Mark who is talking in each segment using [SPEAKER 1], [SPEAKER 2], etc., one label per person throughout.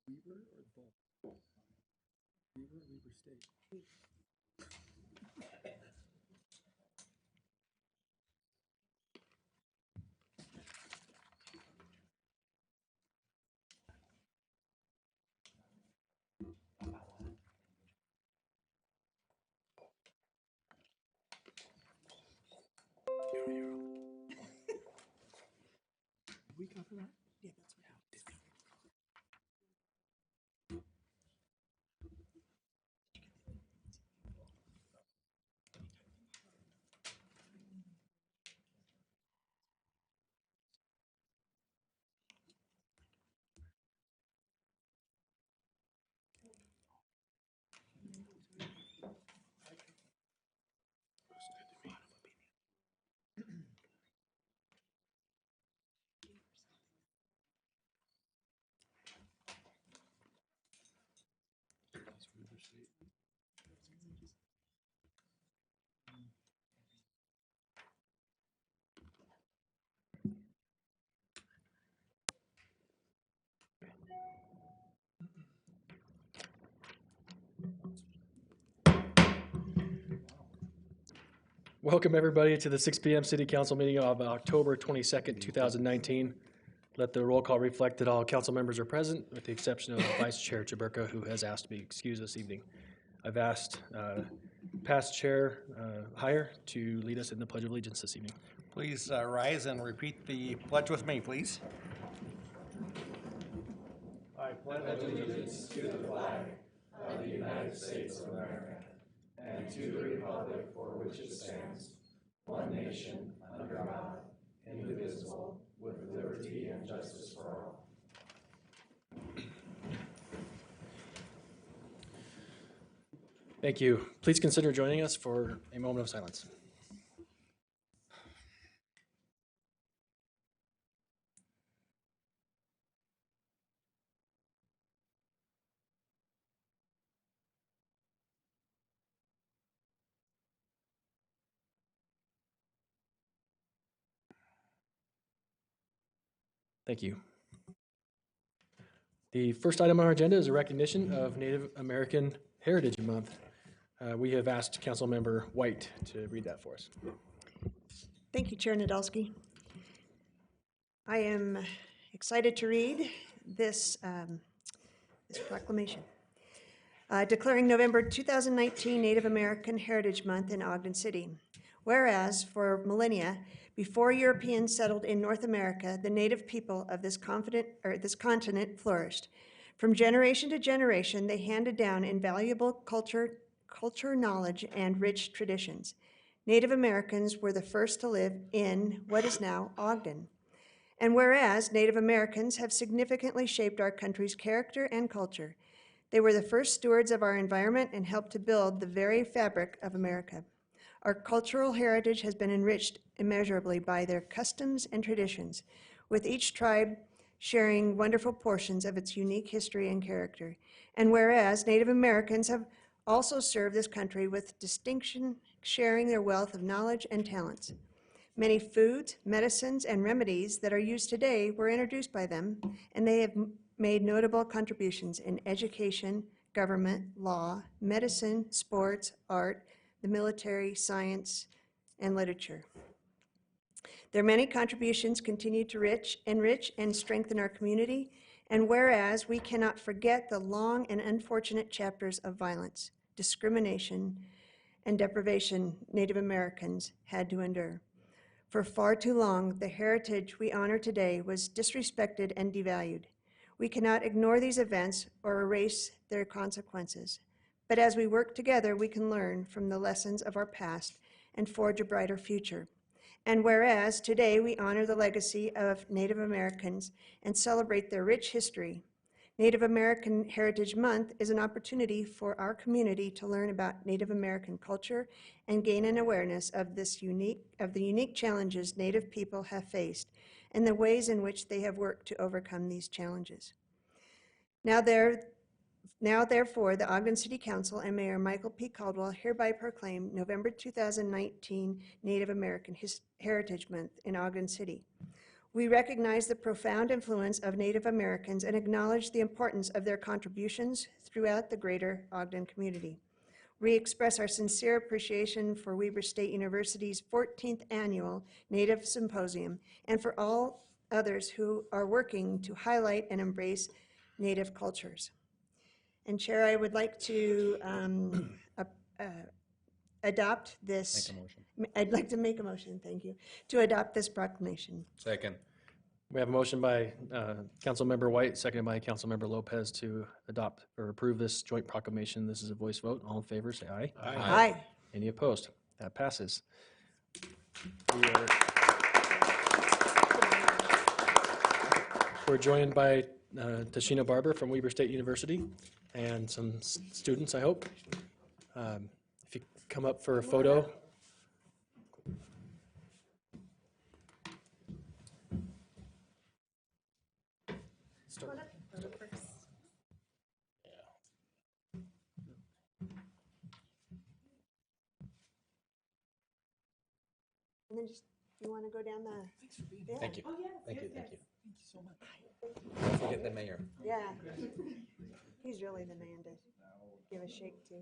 [SPEAKER 1] Weaver or Bull? Weaver, Weaver State. Week after that? Yeah, that's what happened. Weaver State. Welcome everybody to the 6 p.m. City Council meeting of October 22nd, 2019. Let the roll call reflect that all council members are present, with the exception of Vice Chair Chaburka, who has asked to be excused this evening. I've asked past Chair Heyer to lead us in the Pledge of Allegiance this evening.
[SPEAKER 2] Please rise and repeat the pledge with me, please. I pledge allegiance to the flag of the United States of America and to the republic for which it stands, one nation, under God, indivisible, with liberty and justice for all.
[SPEAKER 1] Thank you. Please consider joining us for a moment of silence. Thank you. The first item on our agenda is a recognition of Native American Heritage Month. We have asked Councilmember White to read that for us.
[SPEAKER 3] Thank you, Chair Nadolski. I am excited to read this proclamation. Declaring November 2019 Native American Heritage Month in Ogden City. Whereas for millennia, before Europeans settled in North America, the native people of this continent flourished. From generation to generation, they handed down invaluable culture knowledge, and rich traditions. Native Americans were the first to live in what is now Ogden. And whereas Native Americans have significantly shaped our country's character and culture, they were the first stewards of our environment and helped to build the very fabric of America. Our cultural heritage has been enriched immeasurably by their customs and traditions, with each tribe sharing wonderful portions of its unique history and character. And whereas Native Americans have also served this country with distinction, sharing their wealth of knowledge and talents. Many foods, medicines, and remedies that are used today were introduced by them, and they have made notable contributions in education, government, law, medicine, sports, art, the military, science, and literature. Their many contributions continue to enrich and strengthen our community, and whereas we cannot forget the long and unfortunate chapters of violence, discrimination, and deprivation Native Americans had to endure. For far too long, the heritage we honor today was disrespected and devalued. We cannot ignore these events or erase their consequences. But as we work together, we can learn from the lessons of our past and forge a brighter future. And whereas today we honor the legacy of Native Americans and celebrate their rich history, Native American Heritage Month is an opportunity for our community to learn about Native American culture and gain an awareness of the unique challenges Native people have faced and the ways in which they have worked to overcome these challenges. Now therefore, the Ogden City Council and Mayor Michael P. Caldwell hereby proclaim November 2019 Native American Heritage Month in Ogden City. We recognize the profound influence of Native Americans and acknowledge the importance of their contributions throughout the greater Ogden community. We express our sincere appreciation for Weber State University's 14th Annual Native Symposium and for all others who are working to highlight and embrace Native cultures. And Chair, I would like to adopt this.
[SPEAKER 2] Make a motion.
[SPEAKER 3] I'd like to make a motion, thank you, to adopt this proclamation.
[SPEAKER 2] Second.
[SPEAKER 1] We have a motion by Councilmember White, seconded by Councilmember Lopez to adopt or approve this joint proclamation. This is a voice vote. All in favor, say aye.
[SPEAKER 2] Aye.
[SPEAKER 3] Aye.
[SPEAKER 1] Any opposed? That passes. We're joined by Tashina Barber from Weber State University and some students, I hope. If you come up for a photo.
[SPEAKER 3] And then just, you want to go down the...
[SPEAKER 1] Thanks for being
[SPEAKER 3] here.
[SPEAKER 2] Thank you.
[SPEAKER 3] Oh, yeah.
[SPEAKER 2] Thank you. Thank you.
[SPEAKER 1] Thank you so much.
[SPEAKER 2] Don't forget the mayor.
[SPEAKER 3] Yeah. He's really the man to give a shake to.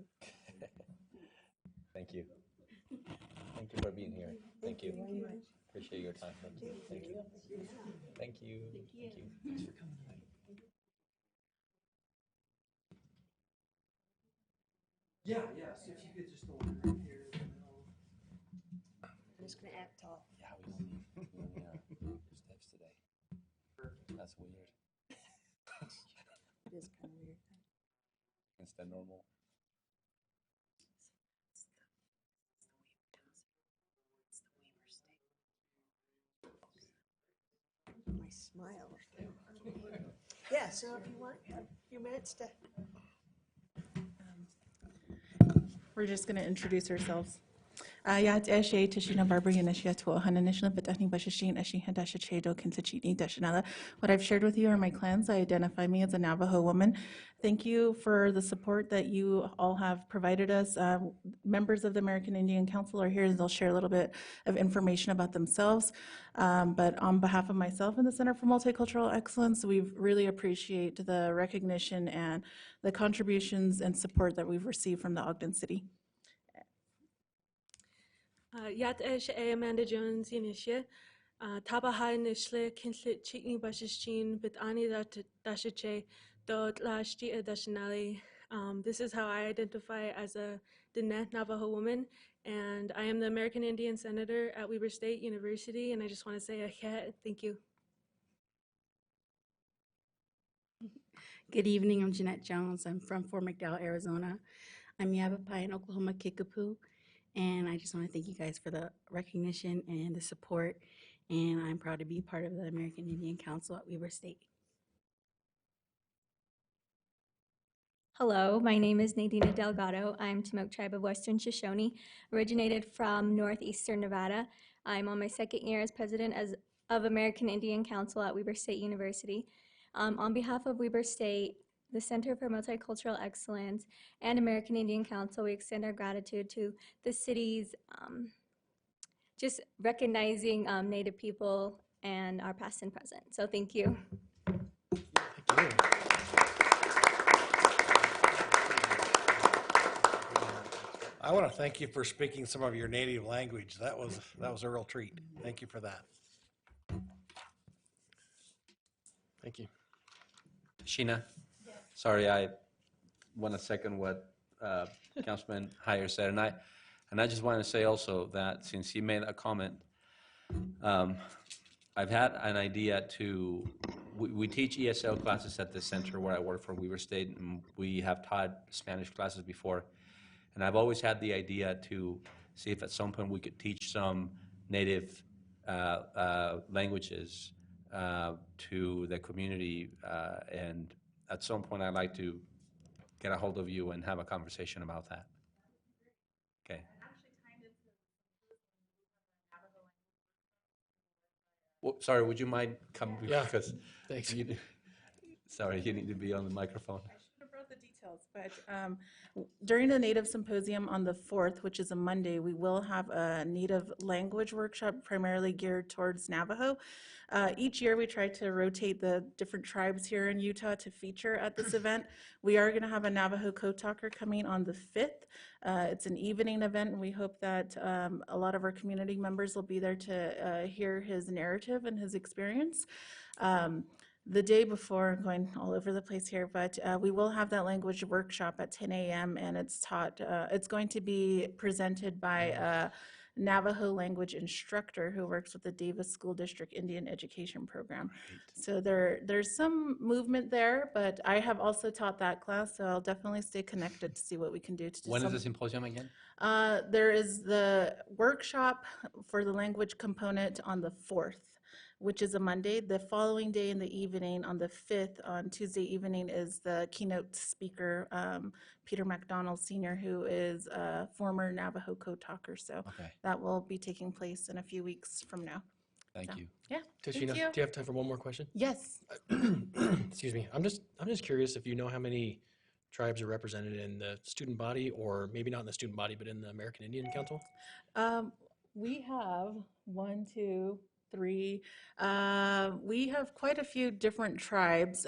[SPEAKER 2] Thank you.
[SPEAKER 4] Thank you for being here. Thank you. Appreciate your time. Thank you. Thank you. Thank you. Thank you. Thanks for coming tonight.
[SPEAKER 2] Yeah, so if you could just hold it right here in the middle.
[SPEAKER 3] I'm just going to act tall.
[SPEAKER 4] Yeah, we don't need steps today. That's weird.
[SPEAKER 3] It is kind of weird.
[SPEAKER 4] Instead normal.
[SPEAKER 3] My smile. Yeah, so if you want a few minutes to.
[SPEAKER 5] We're just going to introduce ourselves. Yat Eshe Tashina Barbara Yanishia to Hananishna Batani Bashashin Eshin Hadasha Chedo Kintachini Dashanala. What I've shared with you are my clans. I identify me as a Navajo woman. Thank you for the support that you all have provided us. Members of the American Indian Council are here and they'll share a little bit of information about themselves. But on behalf of myself and the Center for Multicultural Excellence, we really appreciate the recognition and the contributions and support that we've received from the Ogden City.
[SPEAKER 6] Yat Esh Amanda Jones Inishia, Tabaha Nishle, Kinslet Chikni Bashishin, Bitani Dashache, Dot Lashti Dashanali. This is how I identify as a Diné Navajo woman, and I am the American Indian Senator at Weber State University, and I just want to say thank you.
[SPEAKER 7] Good evening, I'm Jeanette Jones. I'm from Fort McDowell, Arizona. I'm Yavapai in Oklahoma, Kickapoo. And I just want to thank you guys for the recognition and the support. And I'm proud to be part of the American Indian Council at Weber State.
[SPEAKER 8] Hello, my name is Nadina Delgado. I'm Timok Tribe of Western Shoshone, originated from northeastern Nevada. I'm on my second year as president of American Indian Council at Weber State University. On behalf of Weber State, the Center for Multicultural Excellence, and American Indian Council, we extend our gratitude to the city's just recognizing Native people and our past and present. So thank you.
[SPEAKER 1] Thank you.
[SPEAKER 9] I want to thank you for speaking some of your native language. That was a real treat. Thank you for that.
[SPEAKER 1] Thank you.
[SPEAKER 4] Sheena? Yes. Sorry, I want to second what Councilman Heyer said. And I just want to say also that since he made a comment, I've had an idea we teach ESL classes at the center where I work for Weber State, and we have taught Spanish classes before. And I've always had the idea to see if at some point we could teach some native languages to the community. And at some point, I'd like to get a hold of you and have a conversation about that. Okay. Well, sorry, would you mind coming?
[SPEAKER 1] Yeah,
[SPEAKER 4] Because
[SPEAKER 1] thanks.
[SPEAKER 4] Sorry, you need to be on the microphone.
[SPEAKER 5] I should have brought the details, but during the Native Symposium on the 4th, which is a Monday, we will have a Native language workshop primarily geared towards Navajo. Each year we try to rotate the different tribes here in Utah to feature at this event. We are going to have a Navajo code talker coming on the 5th. It's an evening event, and we hope that a lot of our community members will be there to hear his narrative and his experience. The day before, I'm going all over the place here, but we will have that language workshop at 10 a.m. and it's taught, it's going to be presented by a Navajo language instructor who works with the Davis School District Indian Education Program.
[SPEAKER 4] Right.
[SPEAKER 5] So there's some movement there, but I have also taught that class, so I'll definitely stay connected to see what we can do to do
[SPEAKER 4] When is
[SPEAKER 5] some.
[SPEAKER 4] the symposium again?
[SPEAKER 5] There is the workshop for the language component on the 4th, which is a Monday. The following day in the evening, on the 5th, on Tuesday evening, is the keynote speaker, Peter McDonald Sr., who is a former Navajo code talker. So
[SPEAKER 4] Okay.
[SPEAKER 5] that will be taking place in a few weeks from now.
[SPEAKER 4] Thank
[SPEAKER 5] So,
[SPEAKER 4] you.
[SPEAKER 5] Yeah.
[SPEAKER 1] Tashina,
[SPEAKER 5] Thank you.
[SPEAKER 1] do you have time for one more question?
[SPEAKER 5] Yes.
[SPEAKER 1] Excuse me. I'm just curious if you know how many tribes are represented in the student body, or maybe not in the student body, but in the American Indian Council?
[SPEAKER 5] We have 1, 2, three. We have quite a few different tribes.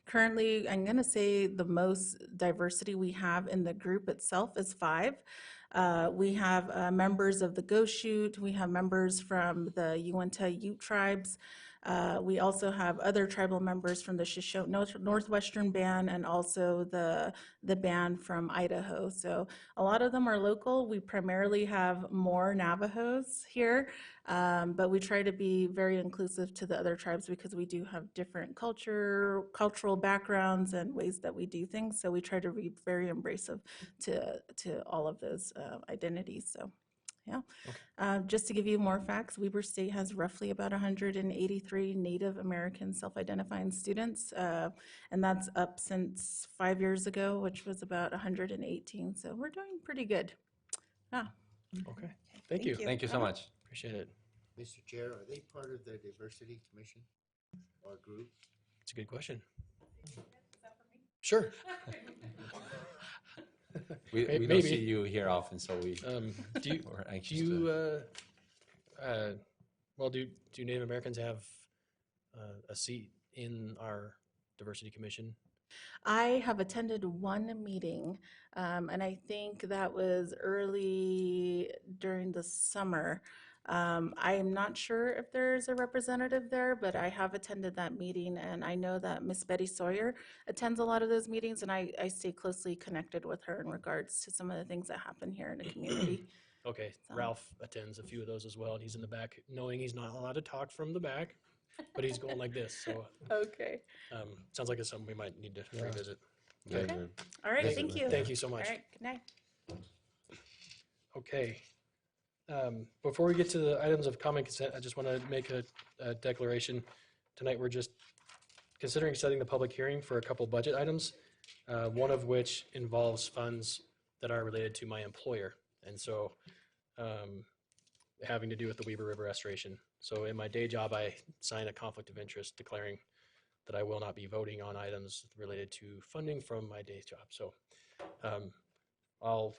[SPEAKER 5] Currently, I'm going to say the most diversity we have in the group itself is 5. We have members of the Goshute. We have members from the Uinta Ute tribes. We also have other tribal members from the Northwestern Band and also the band from Idaho. So a lot of them are local. We primarily have more Navajos here, but we try to be very inclusive to the other tribes because we do have different cultural backgrounds and ways that we do things. So we try to be very embracive to all of those identities. So. Yeah. Just to give you more facts, Weber State has roughly about 183 Native American self-identifying students, and that's up since 5 years ago, which was about 118. So we're doing pretty good. Yeah.
[SPEAKER 1] Okay, thank you.
[SPEAKER 4] Thank you so much.
[SPEAKER 1] Appreciate it.
[SPEAKER 2] Mr. Chair, are they part of the diversity commission or group?
[SPEAKER 1] It's a good question. Sure.
[SPEAKER 4] We don't
[SPEAKER 1] Maybe.
[SPEAKER 4] see you here often, so we,
[SPEAKER 1] Do you,
[SPEAKER 4] we're
[SPEAKER 1] do
[SPEAKER 4] anxious
[SPEAKER 1] you,
[SPEAKER 4] to.
[SPEAKER 1] well, do Native Americans have a seat in our diversity commission?
[SPEAKER 5] I have attended one meeting, and I think that was early during the summer. I am not sure if there's a representative there, but I have attended that meeting, and I know that Miss Betty Sawyer attends a lot of those meetings, and I stay closely connected with her in regards to some of the things that happen here in the community.
[SPEAKER 1] Okay,
[SPEAKER 5] So.
[SPEAKER 1] Ralph attends a few of those as well, and he's in the back, knowing he's not allowed to talk from the back, but he's going like this, so
[SPEAKER 5] Okay.
[SPEAKER 1] sounds like it's something we might need to revisit.
[SPEAKER 5] Okay. All right. Thank you.
[SPEAKER 1] Thank you so much.
[SPEAKER 5] All right. Good night.
[SPEAKER 1] Okay. Before we get to the items of common consent, I just want to make a declaration. Tonight, we're just considering setting the public hearing for a couple budget items, one of which involves funds that are related to my employer, and so having to do with the Weber River restoration. So in my day job, I sign a conflict of interest declaring that I will not be voting on items related to funding from my day job. So I'll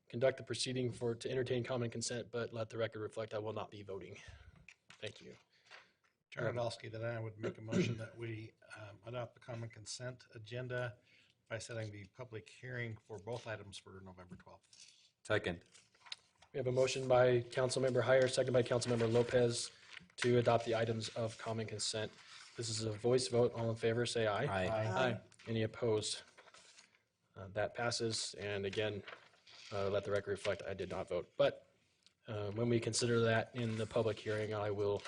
[SPEAKER 1] conduct the proceeding to entertain common consent, but let the record reflect I will not be voting. Thank you.
[SPEAKER 9] Chair Nadolski, then I would make a motion that we adopt the common consent agenda by setting the public hearing for both items for November 12th.
[SPEAKER 4] Second.
[SPEAKER 1] We have a motion by Councilmember Heyer, second by Councilmember Lopez to adopt the items of common consent. This is a voice vote. All in favor, say aye.
[SPEAKER 4] Aye.
[SPEAKER 1] Any opposed? That passes. And again, let the record reflect I did not vote. But when we consider that in the public hearing, I will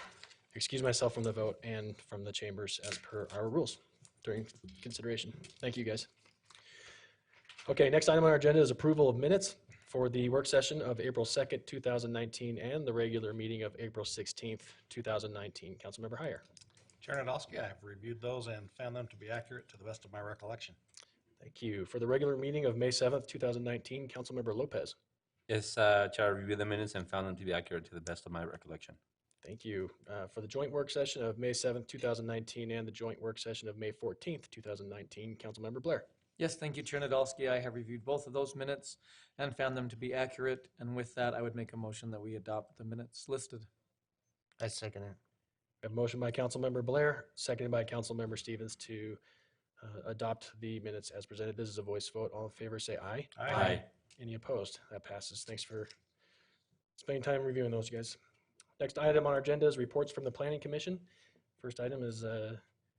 [SPEAKER 1] excuse myself from the vote and from the chambers as per our rules during consideration. Thank you, guys. Okay, next item on our agenda is approval of minutes for the work session of April 2nd, 2019, and the regular meeting of April 16th, 2019. Councilmember Heyer.
[SPEAKER 9] Chair Nadolski, I have reviewed those and found them to be accurate to the best of my recollection.
[SPEAKER 1] Thank you. For the regular meeting of May 7th, 2019, Councilmember Lopez.
[SPEAKER 4] Yes, Chair, I reviewed the minutes and found them to be accurate to the best of my recollection.
[SPEAKER 1] Thank you. For the joint work session of May 7th, 2019, and the joint work session of May 14th, 2019, Councilmember Blair.
[SPEAKER 10] Yes, thank you, Chair Nadolski. I have reviewed both of those minutes and found them to be accurate. And with that, I would make a motion that we adopt the minutes listed.
[SPEAKER 2] I second it.
[SPEAKER 1] We have a motion by Councilmember Blair, seconded by Councilmember Stevens to adopt the minutes as presented. This is a voice vote. All in favor, say aye.
[SPEAKER 4] Aye.
[SPEAKER 1] Any opposed? That passes. Thanks for spending time reviewing those, guys. Next item on our agenda is reports from the Planning Commission. First item is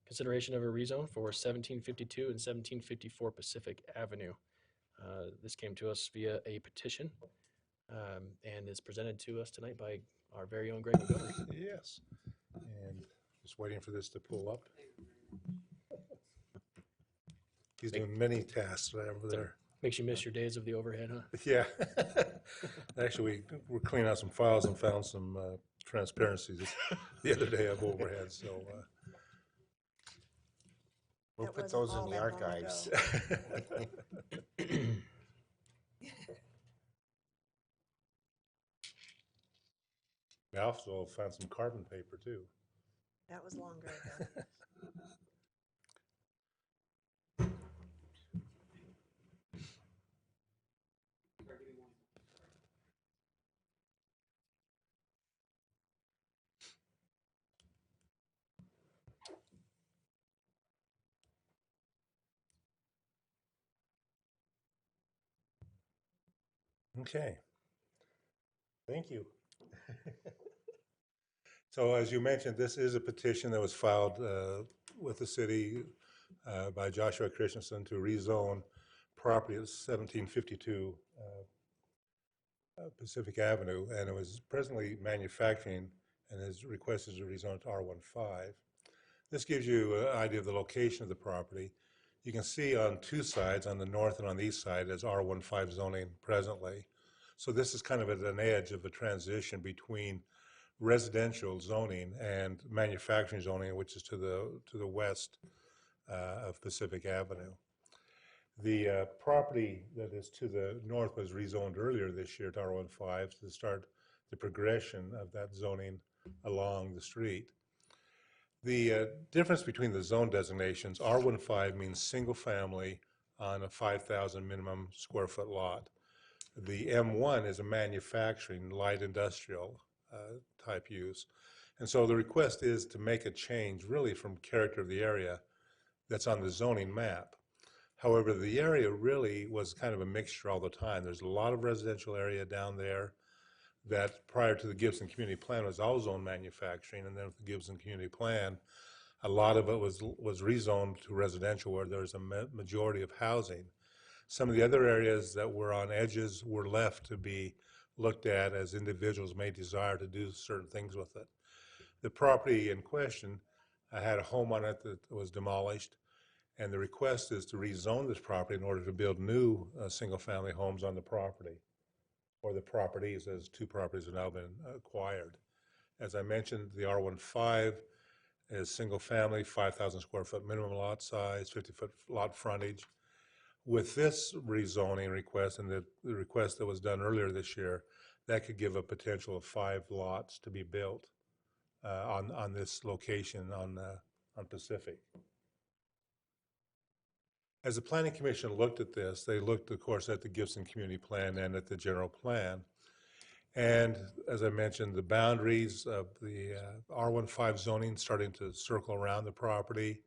[SPEAKER 1] consideration of a rezone for 1752 and 1754 Pacific Avenue. This came to us via a petition and is presented to us tonight by our very own Greg Montgomery.
[SPEAKER 11] Yes, and just waiting for this to pull up. He's doing many tasks over there.
[SPEAKER 1] Makes you miss your days of the overhead, huh?
[SPEAKER 11] Yeah. Actually, we're cleaning out some files and found some transparencies the other day of overhead, so.
[SPEAKER 2] We'll
[SPEAKER 3] That
[SPEAKER 2] put
[SPEAKER 3] wasn't
[SPEAKER 2] those
[SPEAKER 3] all
[SPEAKER 2] in the
[SPEAKER 3] that long
[SPEAKER 2] archives.
[SPEAKER 11] We also found some carbon paper too.
[SPEAKER 3] That was longer ago.
[SPEAKER 11] Okay. Thank you. So as you mentioned, this is a petition that was filed with the city by Joshua Christensen to rezone property at 1752 Pacific Avenue, and it was presently manufacturing, and his request is to rezone it to R15. This gives you an idea of the location of the property. You can see on two sides, on the north and on the east side, is R15 zoning presently. So this is kind of at an edge of a transition between residential zoning and manufacturing zoning, which is to the west of Pacific Avenue. The property that is to the north was rezoned earlier this year to R15 to start the progression of that zoning along the street. The difference between the zone designations, R15 means single family on a 5,000 minimum square foot lot. The M1 is a manufacturing, light industrial type use. And so the request is to make a change really from character of the area that's on the zoning map. However, the area really was kind of a mixture all the time. There's a lot of residential area down there that prior to the Gibson Community Plan was all zone manufacturing, and then with the Gibson Community Plan, a lot of it was rezoned to residential where there's a majority of housing. Some of the other areas that were on edges were left to be looked at as individuals may desire to do certain things with it. The property in question had a home on it that was demolished, and the request is to rezone this property in order to build new single-family homes on the property, or the properties, as two properties have now been acquired. As I mentioned, the R15 is single-family, 5,000 square foot minimum lot size, 50-foot lot frontage. With this rezoning request and the request that was done earlier this year, that could give a potential of 5 lots to be built on this location on Pacific. As the Planning Commission looked at this, they looked, of course, at the Gibson Community Plan and at the general plan. And as I mentioned, the boundaries of the R15 zoning starting to circle around the property.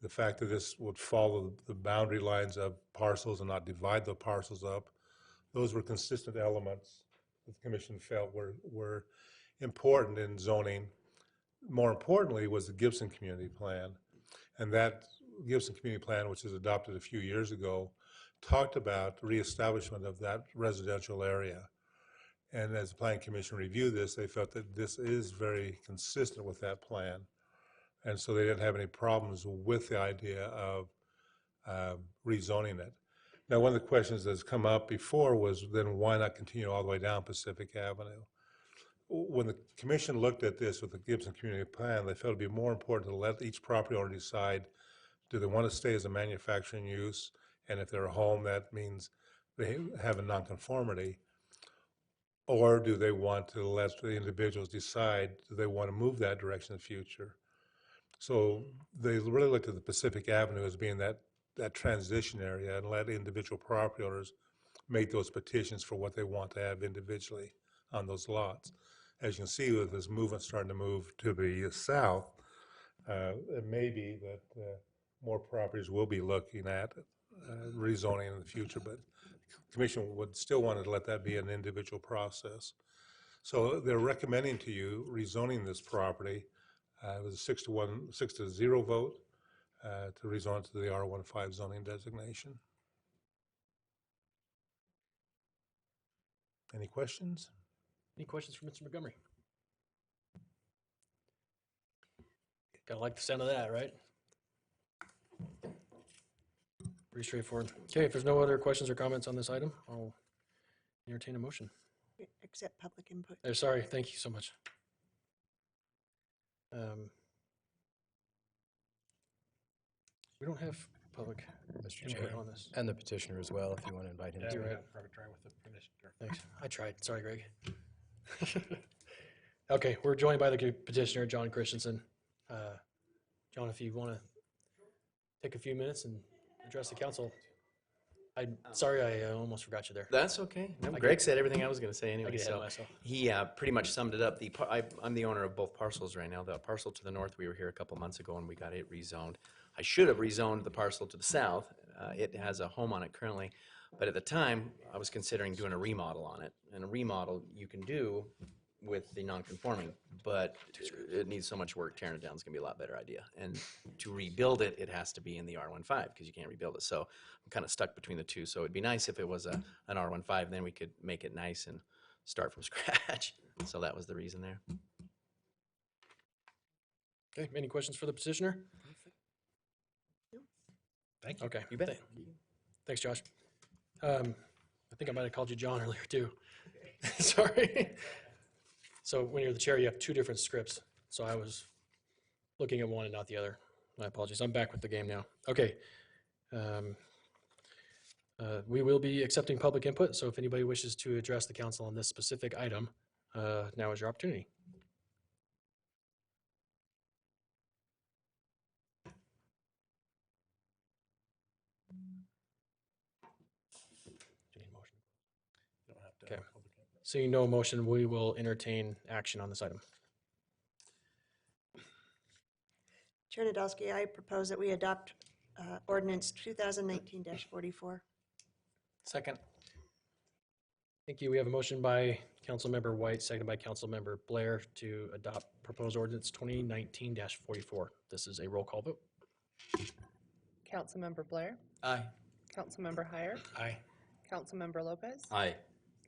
[SPEAKER 11] The fact that this would follow the boundary lines of parcels and not divide the parcels up, those were consistent elements that the commission felt were important in zoning. More importantly was the Gibson Community Plan. And that Gibson Community Plan, which was adopted a few years ago, talked about reestablishment of that residential area. And as the Planning Commission reviewed this, they felt that this is very consistent with that plan. And so they didn't have any problems with the idea of rezoning it. Now, one of the questions that's come up before was then why not continue all the way down Pacific Avenue? When the commission looked at this with the Gibson Community Plan, they felt it'd be more important to let each property owner decide, do they want to stay as a manufacturing use? And if they're a home, that means they have a nonconformity. Or do they want to let the individuals decide, do they want to move that direction in the future? So they really looked at the Pacific Avenue as being that transition area and let individual property owners make those petitions for what they want to have individually on those lots. As you can see, with this movement starting to move to the south, it may be that more properties will be looking at rezoning in the future, but the commission would still want to let that be an individual process. So they're recommending to you rezoning this property. It was a 6-0 vote to rezone it to the R15 zoning designation. Any questions?
[SPEAKER 1] Any questions for Mr. Montgomery? Gotta like the sound of that, right? Pretty straightforward. Okay, if there's no other questions or comments on this item, I'll entertain a motion.
[SPEAKER 3] Accept public input.
[SPEAKER 1] Sorry, thank you so much. We don't have public
[SPEAKER 2] Mr.
[SPEAKER 1] input
[SPEAKER 2] Chair,
[SPEAKER 1] on this.
[SPEAKER 2] and the petitioner as well, if you want to invite him
[SPEAKER 9] Yeah,
[SPEAKER 2] to.
[SPEAKER 9] we
[SPEAKER 1] right.
[SPEAKER 9] have probably try with the petitioner.
[SPEAKER 1] Thanks. I tried. Sorry, Greg. Okay, we're joined by the petitioner, John Christensen. John, if you want to take a few minutes and address the council. I'm sorry, I almost forgot you there.
[SPEAKER 12] That's okay. No,
[SPEAKER 1] I
[SPEAKER 12] Greg
[SPEAKER 1] get-
[SPEAKER 12] said everything I was going to say
[SPEAKER 1] I
[SPEAKER 12] anyway.
[SPEAKER 1] get ahead of
[SPEAKER 12] So
[SPEAKER 1] myself.
[SPEAKER 12] he pretty much summed it up. I'm the owner of both parcels right now. The parcel to the north, we were here a couple months ago and we got it rezoned. I should have rezoned the parcel to the south. It has a home on it currently. But at the time, I was considering doing a remodel on it. And a remodel you can do with the non-conforming, but it needs so much work, tearing it down is gonna be a lot better idea. And to rebuild it, it has to be in the R15, because you can't rebuild it. So I'm kind of stuck between the two. So it'd be nice if it was an R15, then we could make it nice and start from scratch. So that was the reason there.
[SPEAKER 1] Okay, any questions for the petitioner?
[SPEAKER 9] Thank you.
[SPEAKER 1] Okay.
[SPEAKER 12] You bet.
[SPEAKER 1] Thanks, Josh. I think I might have called you John earlier too. Sorry. So when you're the chair, you have two different scripts. So I was looking at one and not the other. My apologies. I'm back with the game now. Okay. We will be accepting public input. So if anybody wishes to address the council on this specific item, now is your opportunity. Do you need a motion?
[SPEAKER 9] You don't have to
[SPEAKER 1] Okay.
[SPEAKER 9] have a public input.
[SPEAKER 1] Seeing no motion, we will entertain action on this item.
[SPEAKER 3] Chair Nadolski, I propose that we adopt ordinance 2019-44.
[SPEAKER 10] Second.
[SPEAKER 1] Thank you. We have a motion by Councilmember White, seconded by Councilmember Blair to adopt proposed ordinance 2019-44. This is a roll call vote.
[SPEAKER 13] Councilmember Blair,
[SPEAKER 10] Aye.
[SPEAKER 13] Councilmember Hyer,
[SPEAKER 9] Aye.
[SPEAKER 13] Councilmember Lopez,
[SPEAKER 12] Aye.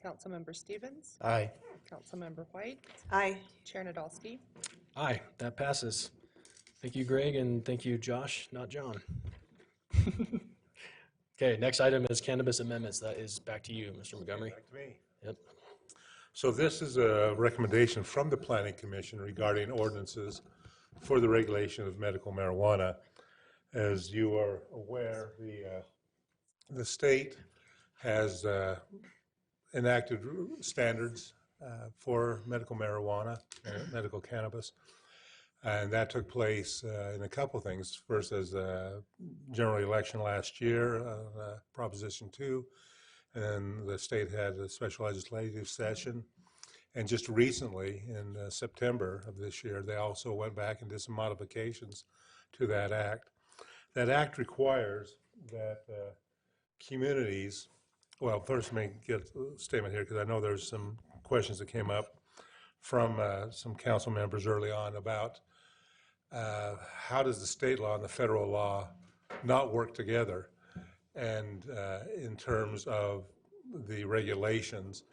[SPEAKER 13] Councilmember Stevens,
[SPEAKER 9] Aye.
[SPEAKER 13] Councilmember White,
[SPEAKER 3] Aye.
[SPEAKER 13] Chair Nadolski.
[SPEAKER 1] Aye, that passes. Thank you, Greg, and thank you, Josh, not John. Okay, next item is cannabis amendments. That is back to you, Mr. Montgomery.
[SPEAKER 11] Back to me.
[SPEAKER 1] Yep.
[SPEAKER 11] So this is a recommendation from the Planning Commission regarding ordinances for the regulation of medical marijuana. As you are aware, the state has enacted standards for medical marijuana, medical cannabis. And that took place in a couple things. First, as a general election last year, Proposition 2, and then the state had a special legislative session. And just recently, in September of this year, they also went back and did some modifications to that act. That act requires that communities, well, first let me get a statement here, because I know there's some questions that came up from some council members early on about how does the state law and the federal law not work together? And in terms of the regulations,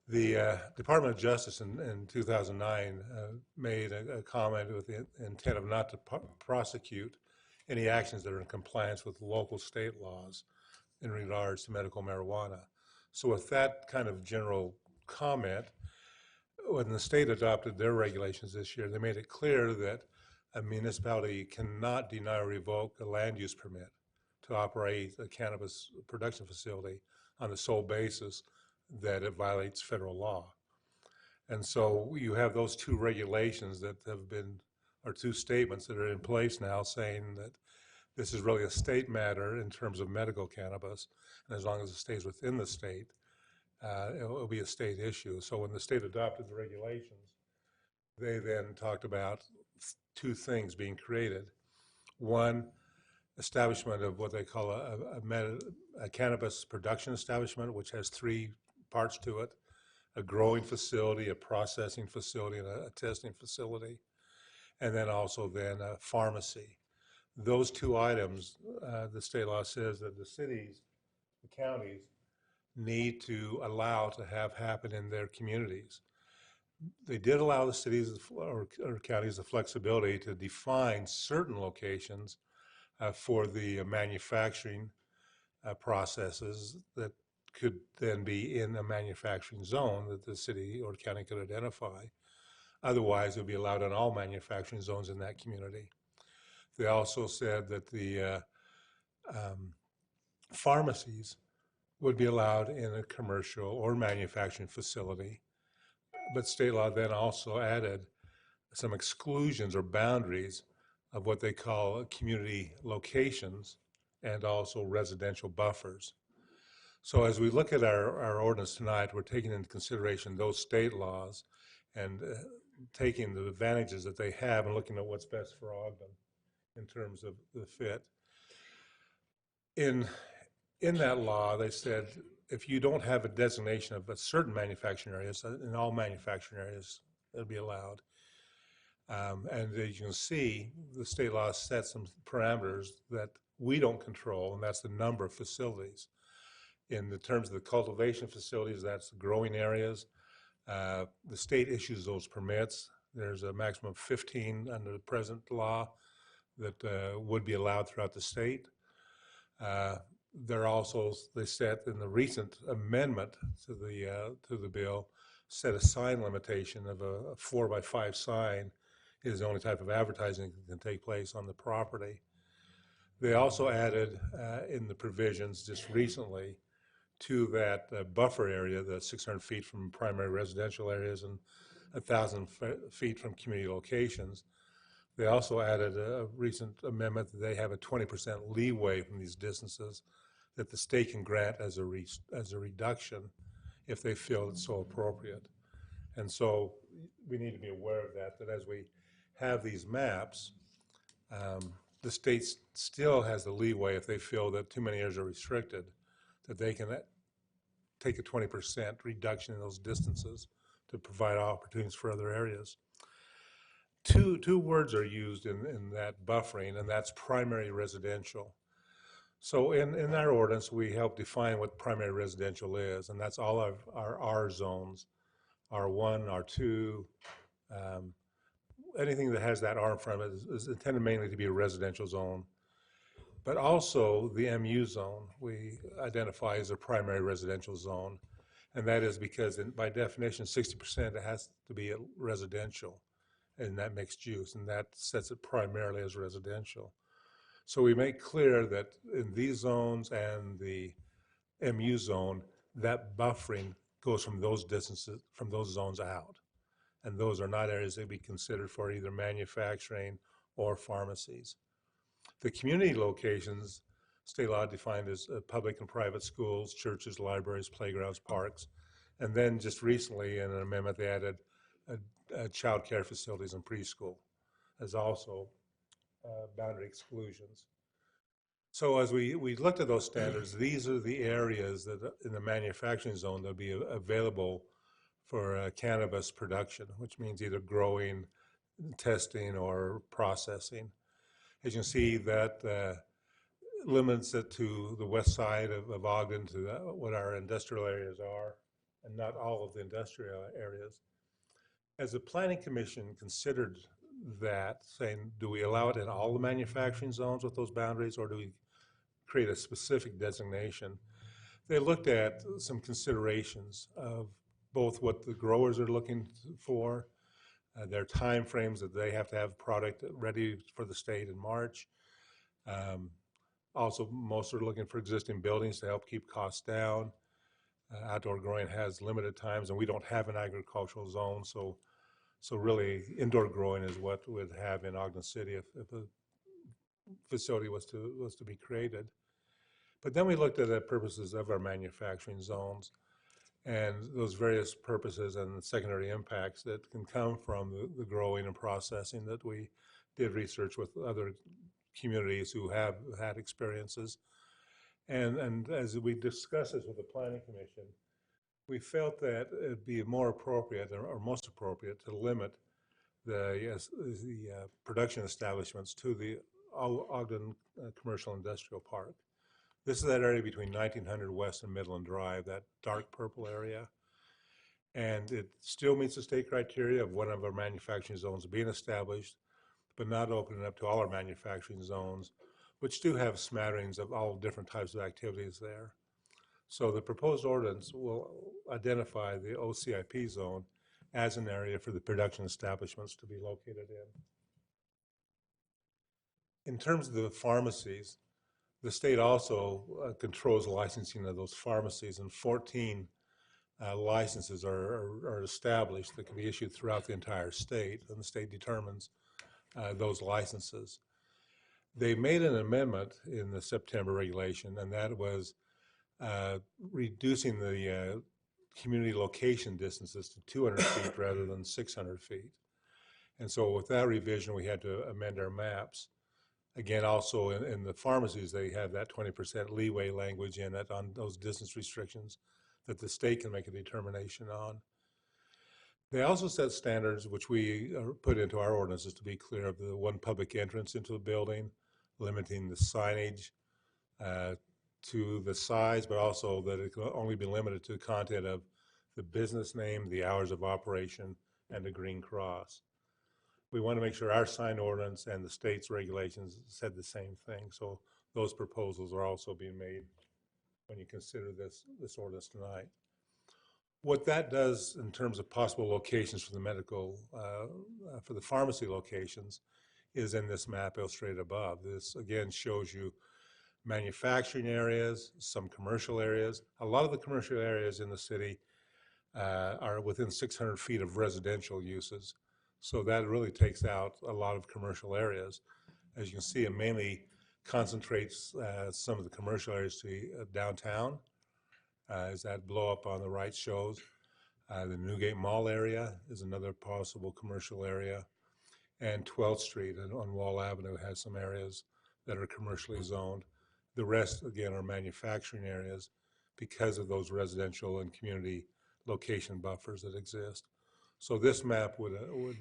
[SPEAKER 11] the Department of Justice in 2009 made a comment with the intent of not to prosecute any actions that are in compliance with local state laws in regards to medical marijuana. So with that kind of general comment, when the state adopted their regulations this year, they made it clear that a municipality cannot deny or revoke a land use permit to operate a cannabis production facility on the sole basis that it violates federal law. And so you have those two regulations that have been, or two statements that are in place now saying that this is really a state matter in terms of medical cannabis, and as long as it stays within the state, it will be a state issue. So when the state adopted the regulations, they then talked about two things being created. One, establishment of what they call a cannabis production establishment, which has three parts to it: a growing facility, a processing facility, and a testing facility, and then also then a pharmacy. Those two items, the state law says that the cities, the counties, need to allow to have happen in their communities. They did allow the cities or counties the flexibility to define certain locations for the manufacturing processes that could then be in a manufacturing zone that the city or county could identify. Otherwise, it would be allowed in all manufacturing zones in that community. They also said that the pharmacies would be allowed in a commercial or manufacturing facility. But state law then also added some exclusions or boundaries of what they call community locations and also residential buffers. So as we look at our ordinance tonight, we're taking into consideration those state laws and taking the advantages that they have and looking at what's best for Ogden in terms of the fit. In in that law, they said if you don't have a designation of a certain manufacturing areas, in all manufacturing areas, it'll be allowed. And as you can see, the state law sets some parameters that we don't control, and that's the number of facilities. In the terms of the cultivation facilities, that's the growing areas. The state issues those permits. There's a maximum of 15 under the present law that would be allowed throughout the state. They're also, they set in the recent amendment to the bill, set a sign limitation of a 4x5 sign is the only type of advertising that can take place on the property. They also added in the provisions just recently to that buffer area, the 600 feet from primary residential areas and 1,000 feet from community locations. They also added a recent amendment that they have a 20% leeway from these distances that the state can grant as a reduction if they feel it's so appropriate. And so we need to be aware of that as we have these maps, the state still has the leeway if they feel that too many areas are restricted, that they can take a 20% reduction in those distances to provide opportunities for other areas. Two words are used in that buffering, and that's primary residential. So in our ordinance, we help define what primary residential is, and that's all of our R zones, R1, R2, anything that has that R in front of it is intended mainly to be a residential zone. But also the MU zone we identify as a primary residential zone, and that is because by definition 60% it has to be residential in that mixed use, and that sets it primarily as residential. So we make clear that in these zones and the MU zone, that buffering goes from those distances, from those zones out. And those are not areas that be considered for either manufacturing or pharmacies. The community locations, state law defined as public and private schools, churches, libraries, playgrounds, parks. And then just recently in an amendment, they added child care facilities and preschool as also boundary exclusions. So as we looked at those standards, these are the areas that in the manufacturing zone that'll be available for cannabis production, which means either growing, testing, or processing. As you can see, that limits it to the west side of Ogden to what our industrial areas are, and not all of the industrial areas. As the Planning Commission considered that, saying, do we allow it in all the manufacturing zones with those boundaries, or do we create a specific designation? They looked at some considerations of both what the growers are looking for, their time frames that they have to have product ready for the state in March. Also, most are looking for existing buildings to help keep costs down. Outdoor growing has limited times, and we don't have an agricultural zone, so really indoor growing is what we'd have in Ogden City if a facility was to be created. But then we looked at the purposes of our manufacturing zones and those various purposes and secondary impacts that can come from the growing and processing that we did research with other communities who have had experiences. And as we discussed this with the Planning Commission, we felt that it'd be more appropriate or most appropriate to limit the production establishments to the Ogden Commercial Industrial Park. This is that area between 1900 West and Midland Drive, that dark purple area. And it still meets the state criteria of one of our manufacturing zones being established, but not opening up to all our manufacturing zones, which do have smatterings of all different types of activities there. So the proposed ordinance will identify the OCIP zone as an area for the production establishments to be located in. In terms of the pharmacies, the state also controls licensing of those pharmacies, and 14 licenses are established that can be issued throughout the entire state, and the state determines those licenses. They made an amendment in the September regulation, and that was reducing the community location distances to 200 feet rather than 600 feet. And so with that revision, we had to amend our maps Again, also in the pharmacies, they have that 20% leeway language in it on those distance restrictions that the state can make a determination on. They also set standards, which we put into our ordinances to be clear, of the one public entrance into the building, limiting the signage to the size, but also that it can only be limited to the content of the business name, the hours of operation, and the green cross. We want to make sure our sign ordinance and the state's regulations said the same thing. So those proposals are also being made when you consider this ordinance tonight. What that does in terms of possible locations for the medical, for the pharmacy locations, is in this map illustrated above. This again shows you manufacturing areas, some commercial areas. A lot of the commercial areas in the city are within 600 feet of residential uses. So that really takes out a lot of commercial areas. As you can see, it mainly concentrates some of the commercial areas to downtown, as that blow up on the right shows. The Newgate Mall area is another possible commercial area. And 12th Street on Wall Avenue has some areas that are commercially zoned. The rest, again, are manufacturing areas because of those residential and community location buffers that exist. So this map would,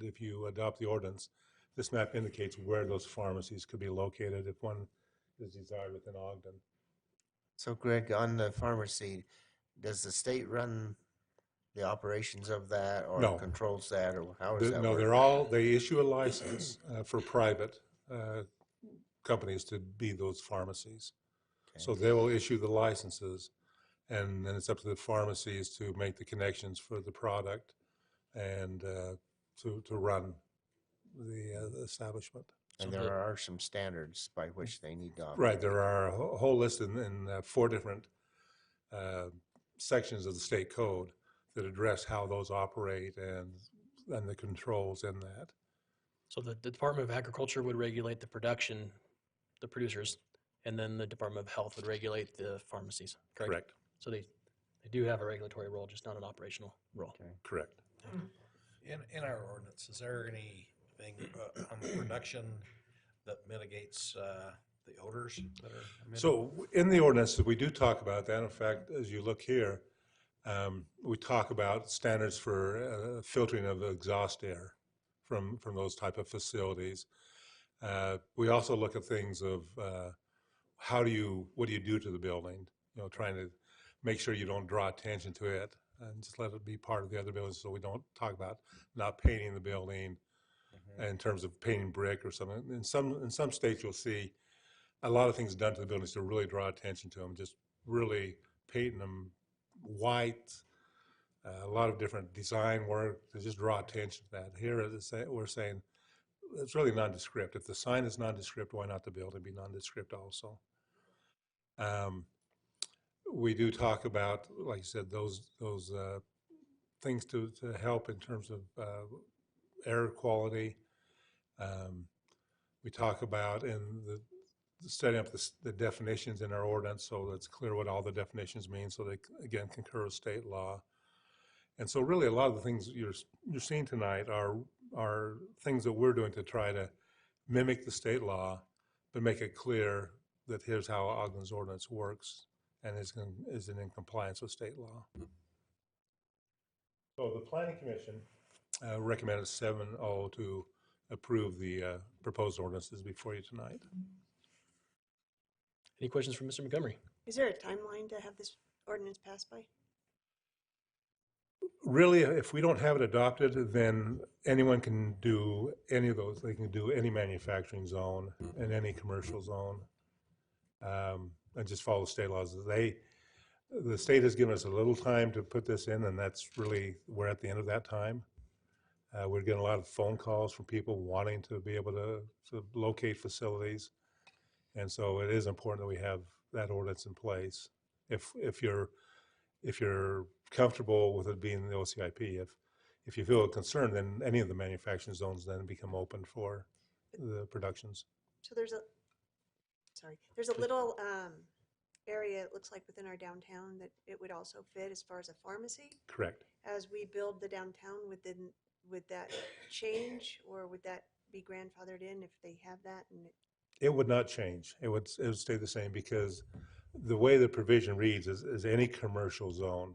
[SPEAKER 11] if you adopt the ordinance, this map indicates where those pharmacies could be located if one is desired within Ogden.
[SPEAKER 2] So Greg, on the pharmacy, does the state run the operations of that or
[SPEAKER 11] No.
[SPEAKER 2] controls that, or how does that
[SPEAKER 11] No,
[SPEAKER 2] work?
[SPEAKER 11] they issue a license for private companies to be those pharmacies.
[SPEAKER 2] Okay.
[SPEAKER 11] So they will issue the licenses, and then it's up to the pharmacies to make the connections for the product and to run the establishment.
[SPEAKER 2] And there are some standards by which they need to operate.
[SPEAKER 11] Right, there are a whole list in 4 different sections of the state code that address how those operate and the controls in that.
[SPEAKER 1] So the Department of Agriculture would regulate the production, the producers, and then the Department of Health would regulate the pharmacies, correct?
[SPEAKER 11] Correct.
[SPEAKER 1] So they do have a regulatory role, just not an operational role.
[SPEAKER 2] Okay.
[SPEAKER 11] Correct.
[SPEAKER 9] In our ordinance, is there anything on the production that mitigates the odors that are emitted?
[SPEAKER 11] So in the ordinance, we do talk about that. In fact, as you look here, we talk about standards for filtering of exhaust air from those type of facilities. We also look at things of what do you do to the building? You know, trying to make sure you don't draw attention to it and just let it be part of the other buildings. So we don't talk about not painting the building in terms of painting brick or something. In some states, you'll see a lot of things done to the buildings to really draw attention to them, just really painting them white, a lot of different design work to just draw attention to that. Here, we're saying it's really nondescript. If the sign is nondescript, why not the building be nondescript also? We do talk about, like you said, those things to help in terms of air quality. We talk about in setting up the definitions in our ordinance, so it's clear what all the definitions mean, so they again concur with state law. And so really a lot of the things you're seeing tonight are things that we're doing to try to mimic the state law, but make it clear that here's how Ogden's ordinance works and is in compliance with state law. So the Planning Commission recommended 7-0 to approve the proposed ordinances before you tonight.
[SPEAKER 1] Any questions from Mr. Montgomery?
[SPEAKER 3] Is there a timeline to have this ordinance passed by?
[SPEAKER 11] Really, if we don't have it adopted, then anyone can do any of those. They can do any manufacturing zone and any commercial zone, and just follow state laws. The state has given us a little time to put this in, and that's really, we're at the end of that time. We're getting a lot of phone calls from people wanting to be able to locate facilities. And so it is important that we have that ordinance in place. If you're comfortable with it being the OCIP, if you feel concerned, then any of the manufacturing zones then become open for the productions.
[SPEAKER 3] So there's a little area, it looks like, within our downtown that it would also fit as far as a pharmacy.
[SPEAKER 11] Correct.
[SPEAKER 3] As we build the downtown, would that change, or would that be grandfathered in if they have that? And
[SPEAKER 11] It would not change. It would stay the same because the way the provision reads is any commercial zone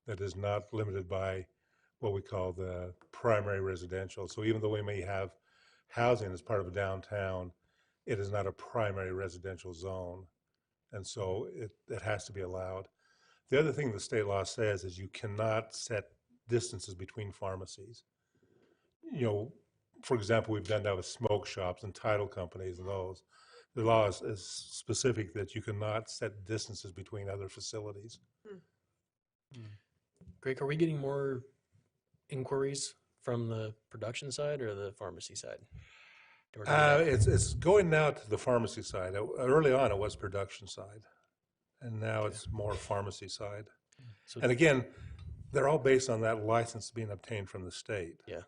[SPEAKER 11] that is not limited by what we call the primary residential. So even though we may have housing as part of a downtown, it is not a primary residential zone. And so it has to be allowed. The other thing the state law says is you cannot set distances between pharmacies. You know, for example, we've done that with smoke shops and title companies and those. The law is specific that you cannot set distances between other facilities.
[SPEAKER 1] Greg, are we getting more inquiries from the production side or the pharmacy side? Or do we have-
[SPEAKER 11] It's going now to the pharmacy side. Early on, it was production side, and now it's more pharmacy side.
[SPEAKER 1] So-
[SPEAKER 11] And again, they're all based on that license being obtained from the state.
[SPEAKER 1] Yeah.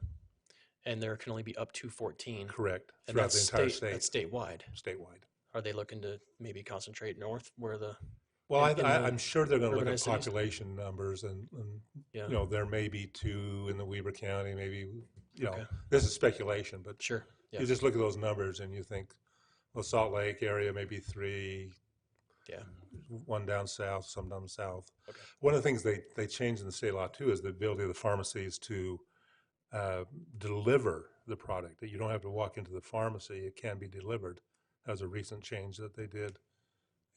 [SPEAKER 1] And there can only be up to 14.
[SPEAKER 11] Correct.
[SPEAKER 1] And
[SPEAKER 11] Throughout
[SPEAKER 1] that's
[SPEAKER 11] the entire state.
[SPEAKER 1] That's statewide.
[SPEAKER 11] Statewide.
[SPEAKER 1] Are they looking to maybe concentrate north where the?
[SPEAKER 11] Well,
[SPEAKER 1] in the
[SPEAKER 11] I'm sure they're going to look at
[SPEAKER 1] urbanized cities?
[SPEAKER 11] population numbers and
[SPEAKER 1] Yeah.
[SPEAKER 11] you know, there may be 2 in the Weber County, maybe, you know,
[SPEAKER 1] Okay.
[SPEAKER 11] this is speculation, but
[SPEAKER 1] Sure. Yeah.
[SPEAKER 11] you just look at those numbers and you think, well, Salt Lake area, maybe 3,
[SPEAKER 1] Yeah.
[SPEAKER 11] 1 down south, some down south.
[SPEAKER 1] Okay.
[SPEAKER 11] One of the things they changed in the state law too is the ability of the pharmacies to deliver the product. That you don't have to walk into the pharmacy; it can be delivered. That was a recent change that they did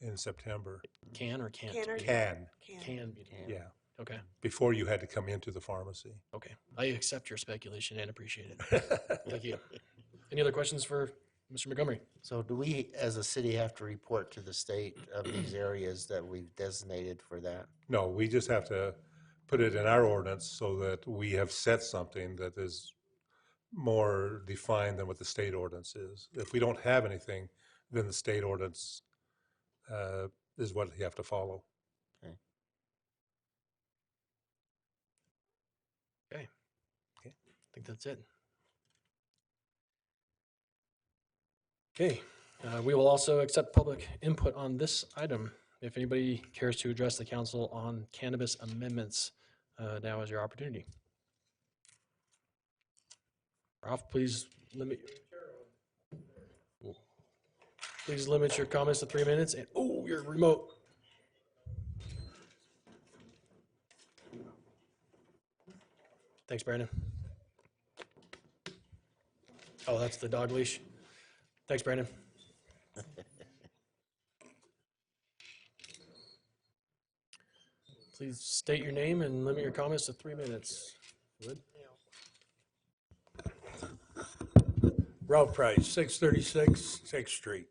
[SPEAKER 11] in September.
[SPEAKER 1] Can or can't?
[SPEAKER 3] Can or-
[SPEAKER 1] be?
[SPEAKER 11] Can,
[SPEAKER 1] Can be.
[SPEAKER 11] yeah.
[SPEAKER 1] Okay.
[SPEAKER 11] Before you had to come into the pharmacy.
[SPEAKER 1] Okay. I accept your speculation and appreciate it. Thank you. Any other questions for Mr. Montgomery?
[SPEAKER 2] So do we, as a city, have to report to the state of these areas that we've designated for that?
[SPEAKER 11] No, we just have to put it in our ordinance so that we have set something that is more defined than what the state ordinance is. If we don't have anything, then the state ordinance is what you have to follow.
[SPEAKER 1] Okay. I think that's it. Okay. We will also accept public input on this item. If anybody cares to address the council on cannabis amendments, now is your opportunity. Ralph, please limit your comments to 3 minutes. And oh, your remote. Thanks, Brandon. Oh, that's the dog leash. Thanks, Brandon. Please state your name and limit your comments to 3 minutes. Wood?
[SPEAKER 14] Ralph Price, 636 6th Street.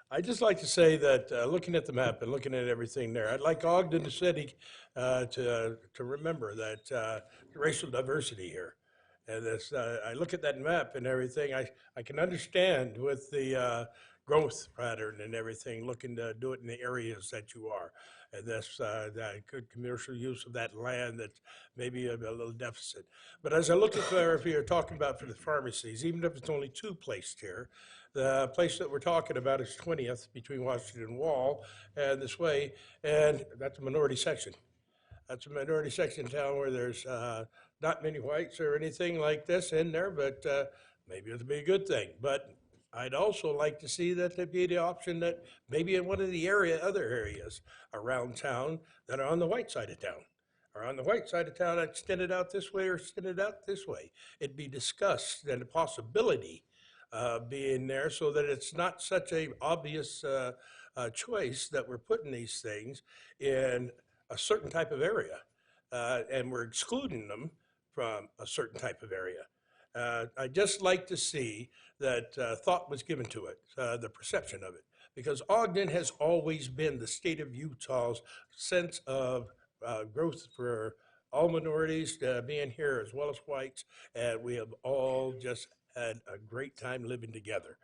[SPEAKER 14] I'd just like to say that, looking at the map and looking at everything there, I'd like Ogden, the city, to remember that racial diversity here. And this, I look at that map and everything, I can understand with the growth pattern and everything, looking to do it in the areas that you are. And this, that good commercial use of that land that's maybe a little deficit. But as I look at where, if you're talking about for the pharmacies, even if it's only 2 placed here, the place that we're talking about is 20th between Washington and Wall and this way, and that's a minority section. That's a minority section town where there's not many whites or anything like this in there, but maybe it'll be a good thing. But I'd also like to see that there be the option that maybe in one of the other areas around town that are on the white side of town, or on the white side of town, extended out this way or extended out this way. It'd be discussed and the possibility being there so that it's not such a obvious choice that we're putting these things in a certain type of area, and we're excluding them from a certain type of area. I'd just like to see that thought was given to it, the perception of it, because Ogden has always been the state of Utah's sense of growth for all minorities being here as well as whites, and we have all just had a great time living together.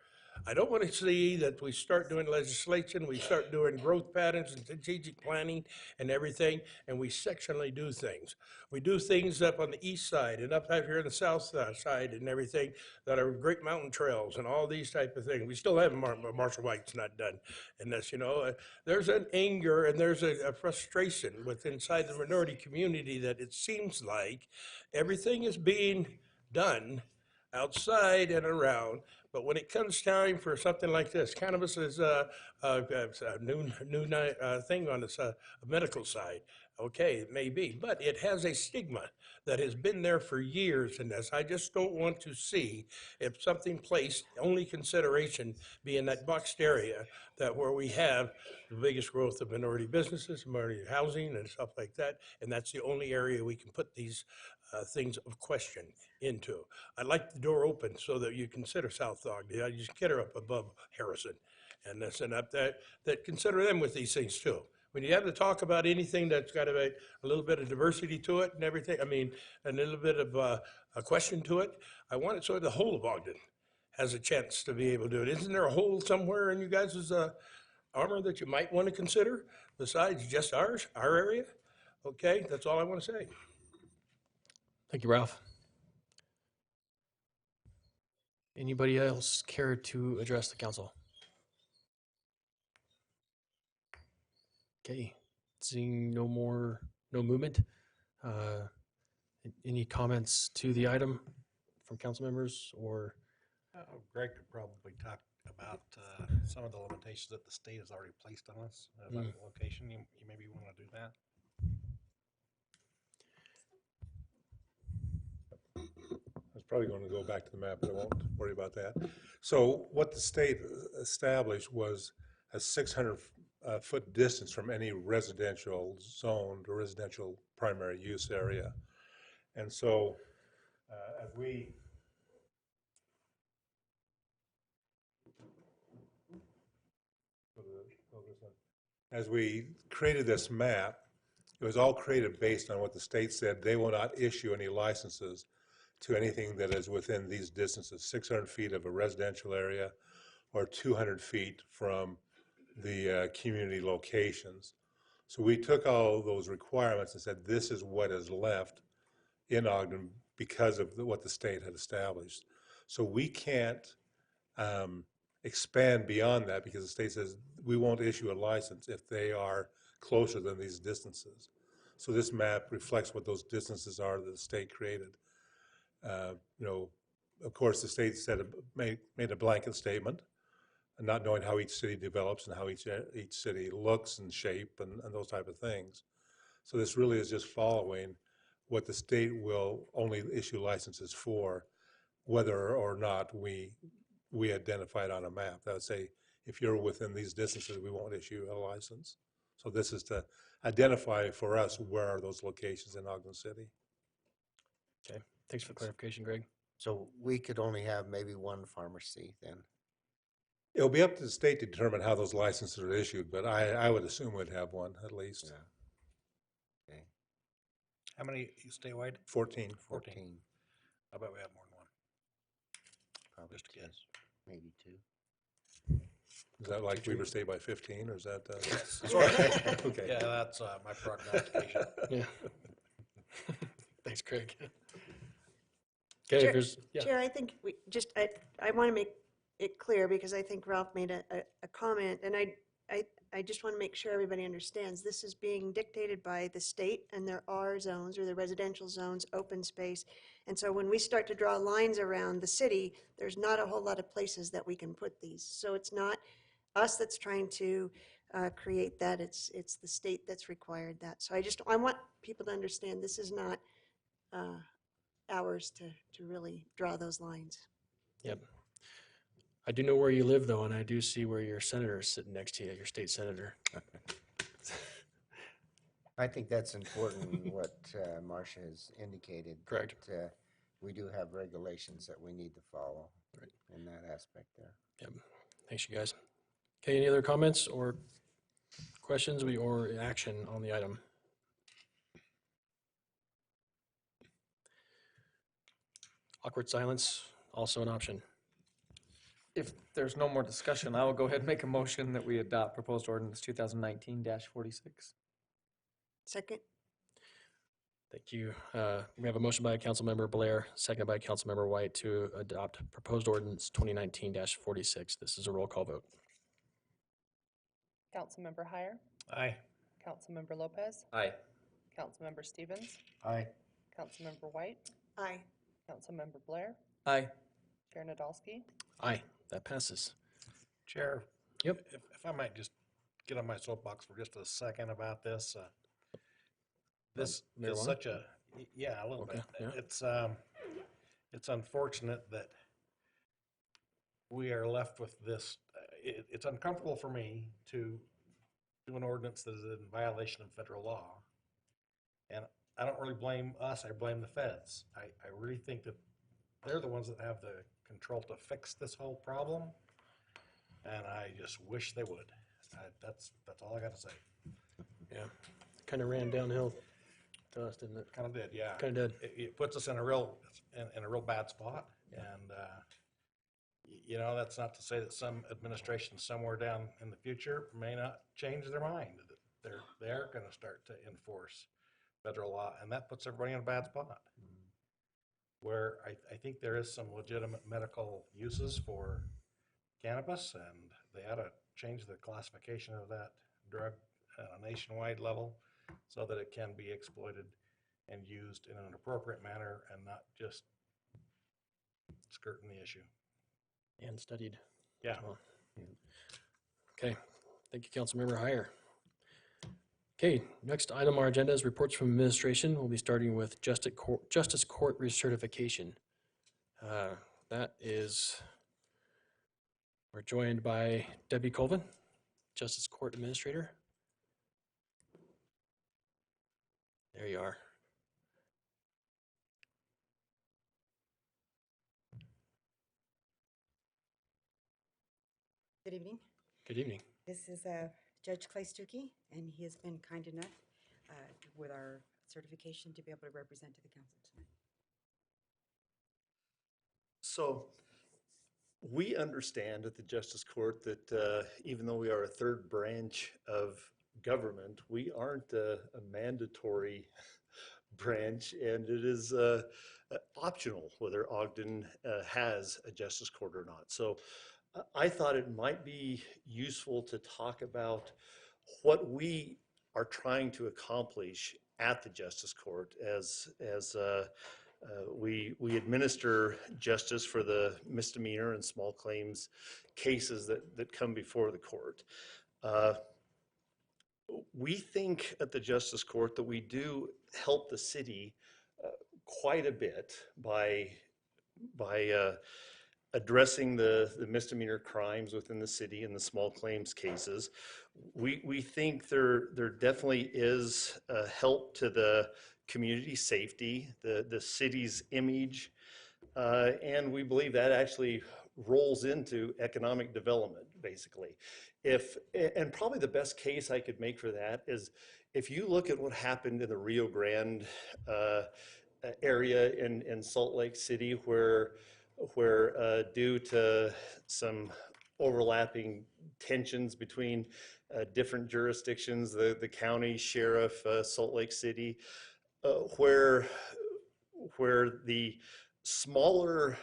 [SPEAKER 14] I don't want to see that we start doing legislation, we start doing growth patterns and strategic planning and everything, and we sectionally do things. We do things up on the east side and up here in the south side and everything that are great mountain trails and all these type of things. We still have Marshall White's not done. And that's, you know, there's an anger and there's a frustration with inside the minority community that it seems like everything is being done outside and around. But when it comes time for something like this, cannabis is a new thing on this medical side. Okay, it may be, but it has a stigma that has been there for years, and as I just don't want to see if something placed, only consideration be in that boxed area that where we have the biggest growth of minority businesses, minority housing and stuff like that, and that's the only area we can put these things of question into. I'd like the door open so that you consider South Ogden. I just get her up above Harrison and this and up that consider them with these things too. When you have to talk about anything that's got a little bit of diversity to it and everything, I mean, a little bit of a question to it, I want it so the whole of Ogden has a chance to be able to do it. Isn't there a hole somewhere in you guys' armor that you might want to consider besides just our area? Okay, that's all I want to say.
[SPEAKER 1] Thank you, Ralph. Anybody else care to address the council? Okay, seeing no movement. Any comments to the item from council members or?
[SPEAKER 9] Greg could probably talk about some of the limitations that the state has already placed on us about the location. You maybe want to do that.
[SPEAKER 11] I was probably going to go back to the map, but I won't worry about that. So what the state established was a 600-foot distance from any residential zoned or residential primary use area. And so as we created this map, it was all created based on what the state said. They will not issue any licenses to anything that is within these distances, 600 feet of a residential area or 200 feet from the community locations. So we took all those requirements and said, this is what is left in Ogden because of what the state had established. So we can't expand beyond that because the state says we won't issue a license if they are closer than these distances. So this map reflects what those distances are that the state created. Of course, the state made a blanket statement, not knowing how each city develops and how each city looks and shape and those type of things. So this really is just following what the state will only issue licenses for, whether or not we identify it on a map. That would say, if you're within these distances, we won't issue a license. So this is to identify for us where are those locations in Ogden City.
[SPEAKER 1] Okay, thanks for the clarification, Greg.
[SPEAKER 2] So we could only have maybe one pharmacy then?
[SPEAKER 11] It'll be up to the state to determine how those licenses are issued, but I would assume we'd have one at least.
[SPEAKER 2] Yeah. Okay.
[SPEAKER 9] How many statewide?
[SPEAKER 11] 14.
[SPEAKER 2] 14.
[SPEAKER 9] I bet we have more than one.
[SPEAKER 2] Probably
[SPEAKER 9] Just a
[SPEAKER 2] two,
[SPEAKER 9] guess.
[SPEAKER 2] maybe two.
[SPEAKER 11] Is that like Weaver State by 15 or is that? Okay.
[SPEAKER 9] Yeah, that's my prognostication.
[SPEAKER 1] Yeah. Thanks, Craig. Okay,
[SPEAKER 3] Chair, I think I want to make it clear because I think Ralph made a comment, and I just want to make sure everybody understands this is being dictated by the state, and there are zones, or the residential zones, open space. And so when we start to draw lines around the city, there's not a whole lot of places that we can put these. So it's not us that's trying to create that, it's the state that's required that. So I want people to understand this is not ours to really draw those lines.
[SPEAKER 1] Yep. I do know where you live, though, and I do see where your senator is sitting next to you, your state senator.
[SPEAKER 2] I think that's important, what Marcia has indicated.
[SPEAKER 1] Correct.
[SPEAKER 2] That, we do have regulations that we need to follow in that aspect there.
[SPEAKER 1] Yep. Thanks, you guys. Okay, any other comments or questions or action on the item? Awkward silence, also an option.
[SPEAKER 10] If there's no more discussion, I will go ahead and make a motion that we adopt proposed ordinance 2019-46.
[SPEAKER 3] Second?
[SPEAKER 1] Thank you. We have a motion by Councilmember Blair, second by Councilmember White to adopt proposed ordinance 2019-46. This is a roll call vote.
[SPEAKER 13] Councilmember Heyer,
[SPEAKER 9] Aye.
[SPEAKER 13] Councilmember Lopez,
[SPEAKER 4] Aye.
[SPEAKER 13] Councilmember Stevens,
[SPEAKER 2] Aye.
[SPEAKER 13] Councilmember White,
[SPEAKER 3] Aye.
[SPEAKER 13] Councilmember Blair,
[SPEAKER 10] Aye.
[SPEAKER 13] Chair Nadolski?
[SPEAKER 1] Aye, that passes.
[SPEAKER 9] Chair?
[SPEAKER 1] Yep.
[SPEAKER 9] If I might just get on my soapbox for just a second about this. This is
[SPEAKER 1] marijuana?
[SPEAKER 9] such a, yeah, a little
[SPEAKER 1] Okay,
[SPEAKER 9] bit.
[SPEAKER 1] yeah.
[SPEAKER 9] It's unfortunate that we are left with this. It's uncomfortable for me to do an ordinance that is in violation of federal law. And I don't really blame us, I blame the feds. I really think that they're the ones that have the control to fix this whole problem. And I just wish they would. That's all I got to say.
[SPEAKER 1] Yeah, kind of ran downhill to us, didn't it?
[SPEAKER 9] Kind of did, yeah.
[SPEAKER 1] Kind of did.
[SPEAKER 9] It puts us in a real bad spot. And, you know, that's not to say that some administration somewhere down in the future may not change their mind. They're going to start to enforce federal law, and that puts everybody in a bad spot. Where I think there is some legitimate medical uses for cannabis, and they ought to change the classification of that drug at a nationwide level so that it can be exploited and used in an appropriate manner and not just skirting the issue.
[SPEAKER 1] And studied.
[SPEAKER 9] Yeah.
[SPEAKER 1] as well. Okay, thank you, Councilmember Heyer. Okay, next item on our agenda is reports from administration. We'll be starting with Justice Court recertification. That is, we're joined by Debbie Colvin, Justice Court Administrator. There you are.
[SPEAKER 15] Good evening.
[SPEAKER 1] Good evening.
[SPEAKER 15] This is Judge Clay Stuckey, and he has been kind enough with our certification to be able to represent to the council tonight.
[SPEAKER 16] So we understand at the Justice Court that even though we are a third branch of government, we aren't a mandatory branch, and it is optional whether Ogden has a Justice Court or not. So I thought it might be useful to talk about what we are trying to accomplish at the Justice Court as we administer justice for the misdemeanor and small claims cases that come before the court. We think at the Justice Court that we do help the city quite a bit by addressing the misdemeanor crimes within the city and the small claims cases. We think there definitely is a help to the community safety, the city's image, and we believe that actually rolls into economic development, basically. And probably the best case I could make for that is if you look at what happened in the Rio Grande area in Salt Lake City, where due to some overlapping tensions between different jurisdictions, the county sheriff, Salt Lake City, where the smaller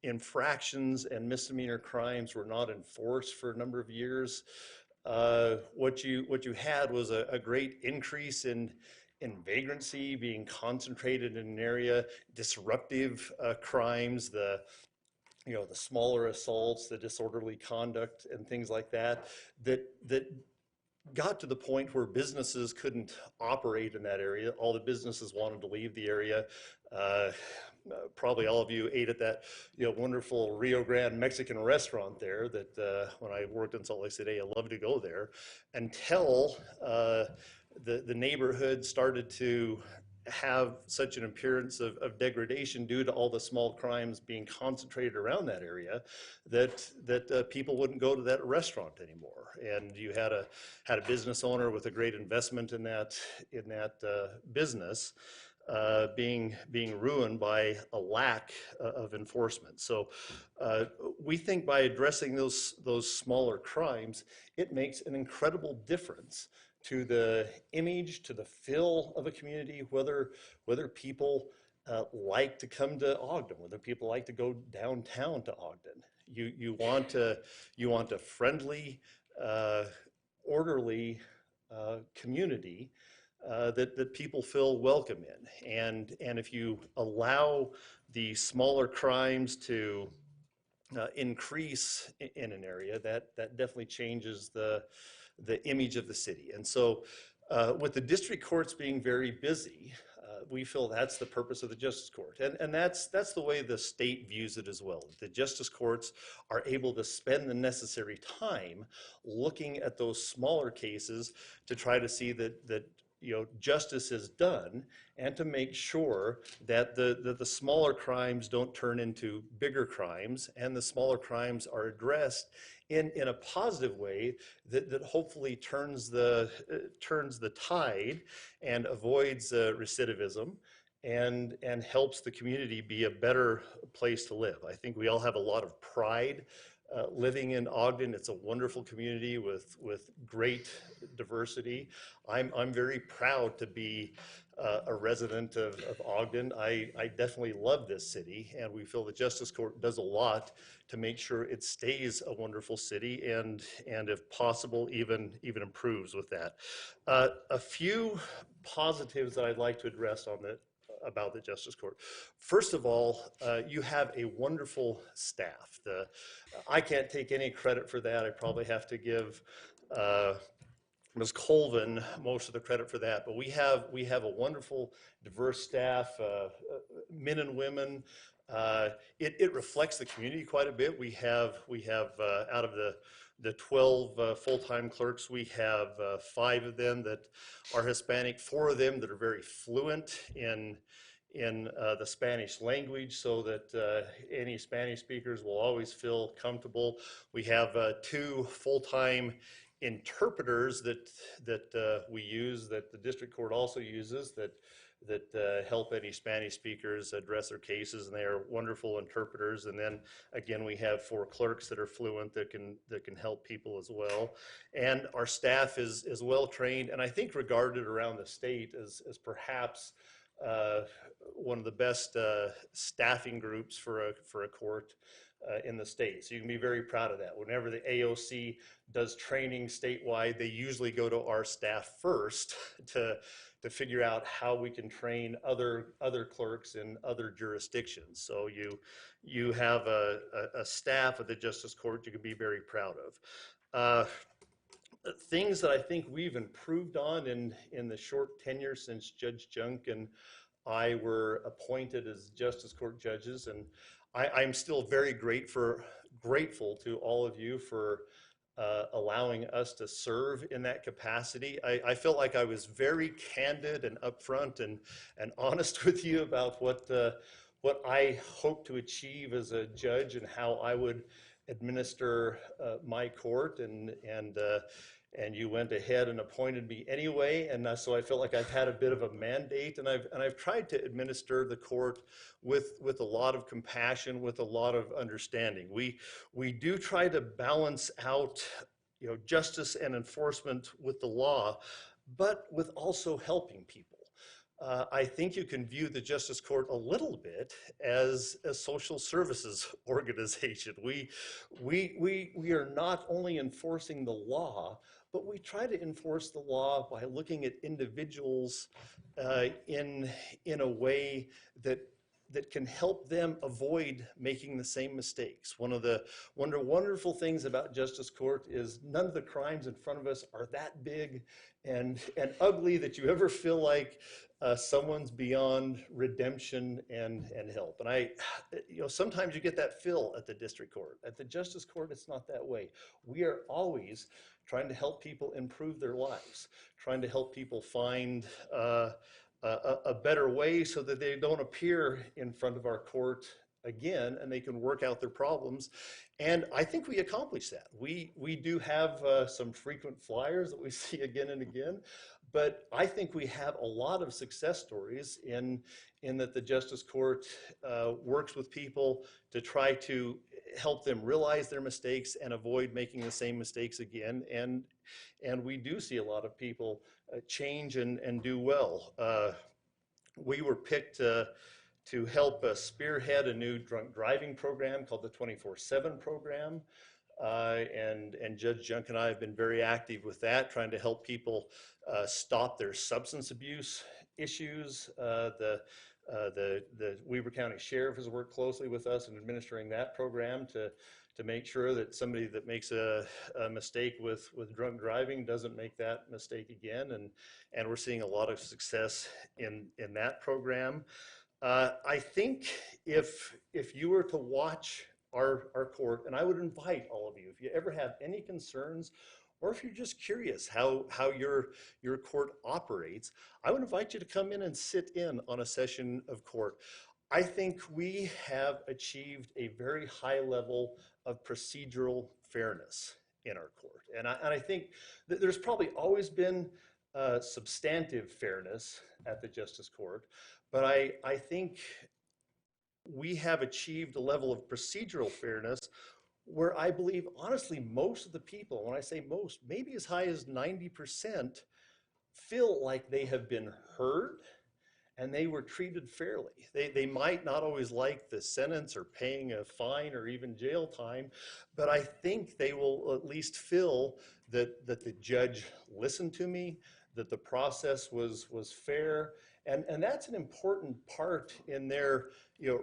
[SPEAKER 16] infractions and misdemeanor crimes were not enforced for a number of years. What you had was a great increase in vagrancy being concentrated in an area, disruptive crimes, the smaller assaults, the disorderly conduct, and things like that got to the point where businesses couldn't operate in that area. All the businesses wanted to leave the area. Probably all of you ate at that wonderful Rio Grande Mexican restaurant there that when I worked in Salt Lake City, I loved to go there, until the neighborhood started to have such an appearance of degradation due to all the small crimes being concentrated around that area that people wouldn't go to that restaurant anymore. And you had a business owner with a great investment in that business being ruined by a lack of enforcement. So we think by addressing those smaller crimes, it makes an incredible difference to the image, to the feel of a community, whether people like to come to Ogden, whether people like to go downtown to Ogden. You want a friendly, orderly community that people feel welcome in. And if you allow the smaller crimes to increase in an area, that definitely changes the image of the city. And so with the district courts being very busy, we feel that's the purpose of the justice court. And that's the way the state views it as well. The justice courts are able to spend the necessary time looking at those smaller cases to try to see that justice is done, and to make sure that the smaller crimes don't turn into bigger crimes, and the smaller crimes are addressed in a positive way that hopefully turns the tide and avoids recidivism, and helps the community be a better place to live. I think we all have a lot of pride living in Ogden. It's a wonderful community with great diversity. I'm very proud to be a resident of Ogden. I definitely love this city, and we feel the Justice Court does a lot to make sure it stays a wonderful city, and if possible, even improves with that. A few positives that I'd like to address about the Justice Court. First of all, you have a wonderful staff. I can't take any credit for that. I probably have to give Ms. Colvin most of the credit for that. But we have a wonderful, diverse staff, men and women. It reflects the community quite a bit. We have out of the 12 full-time clerks, we have 5 of them that are Hispanic, 4 of them that are very fluent in the Spanish language, so that any Spanish speakers will always feel comfortable. We have 2 full-time interpreters that we use, that the district court also uses, that help any Spanish speakers address their cases, and they are wonderful interpreters. And then again, we have 4 clerks that are fluent that can help people as well. And our staff is well trained, and I think regarded around the state as perhaps one of the best staffing groups for a court in the state. So you can be very proud of that. Whenever the AOC does training statewide, they usually go to our staff first to figure out how we can train other clerks in other jurisdictions. So you have a staff of the Justice Court you can be very proud of. Things that I think we've improved on in the short tenure since Judge Junk and I were appointed as Justice Court judges, and I'm still very grateful to all of you for allowing us to serve in that capacity. I felt like I was very candid and upfront and honest with you about what I hope to achieve as a judge and how I would administer my court, and you went ahead and appointed me anyway, and so I felt like I've had a bit of a mandate, and I've tried to administer the court with a lot of compassion, with a lot of understanding. We do try to balance out, justice and enforcement with the law, but with also helping people. I think you can view the Justice Court a little bit as a social services organization. We are not only enforcing the law, but we try to enforce the law by looking at individuals in a way that can help them avoid making the same mistakes. One of the wonderful things about Justice Court is none of the crimes in front of us are that big and ugly that you ever feel like someone's beyond redemption and help. And sometimes you get that feel at the district court. At the Justice Court, it's not that way. We are always trying to help people improve their lives, trying to help people find a better way so that they don't appear in front of our court again, and they can work out their problems. And I think we accomplish that. We do have some frequent flyers that we see again and again, but I think we have a lot of success stories in that the Justice Court works with people to try to help them realize their mistakes and avoid making the same mistakes again. And we do see a lot of people change and do well. We were picked to help spearhead a new drunk driving program called the 24/7 program. and Judge Junk and I have been very active with that, trying to help people stop their substance abuse issues. The Weber County Sheriff has worked closely with us in administering that program to make sure that somebody that makes a mistake with drunk driving doesn't make that mistake again. And we're seeing a lot of success in that program. I think if you were to watch our court, and I would invite all of you, if you ever have any concerns, or if you're just curious how your court operates, I would invite you to come in and sit in on a session of court. I think we have achieved a very high level of procedural fairness in our court. And I think that there's probably always been substantive fairness at the Justice Court, but I think we have achieved a level of procedural fairness where I believe, honestly, most of the people, when I say most, maybe as high as 90%, feel like they have been heard and they were treated fairly. They might not always like the sentence or paying a fine or even jail time, but I think they will at least feel that the judge listened to me, that the process was fair, and that's an important part in their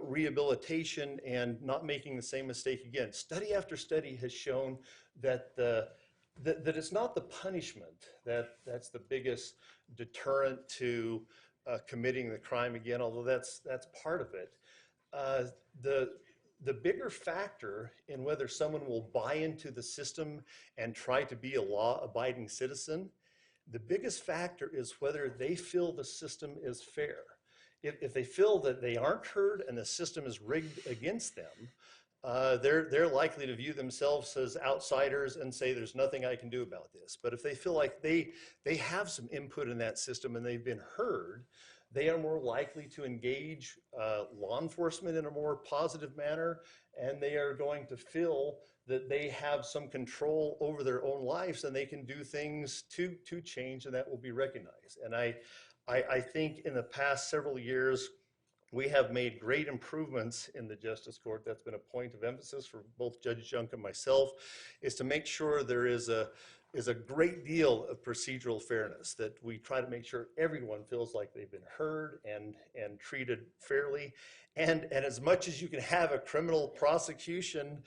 [SPEAKER 16] rehabilitation and not making the same mistake again. Study after study has shown that that it's not the punishment that's the biggest deterrent to committing the crime again, although that's part of it. The bigger factor in whether someone will buy into the system and try to be a law-abiding citizen, the biggest factor is whether they feel the system is fair. If they feel that they aren't heard and the system is rigged against them, they're likely to view themselves as outsiders and say there's nothing I can do about this. But if they feel like they have some input in that system and they've been heard, they are more likely to engage law enforcement in a more positive manner, and they are going to feel that they have some control over their own lives and they can do things to change, and that will be recognized. And I think in the past several years, we have made great improvements in the Justice Court. That's been a point of emphasis for both Judge Junk and myself, is to make sure there is a great deal of procedural fairness, that we try to make sure everyone feels like they've been heard and treated fairly. And as much as you can have a criminal prosecution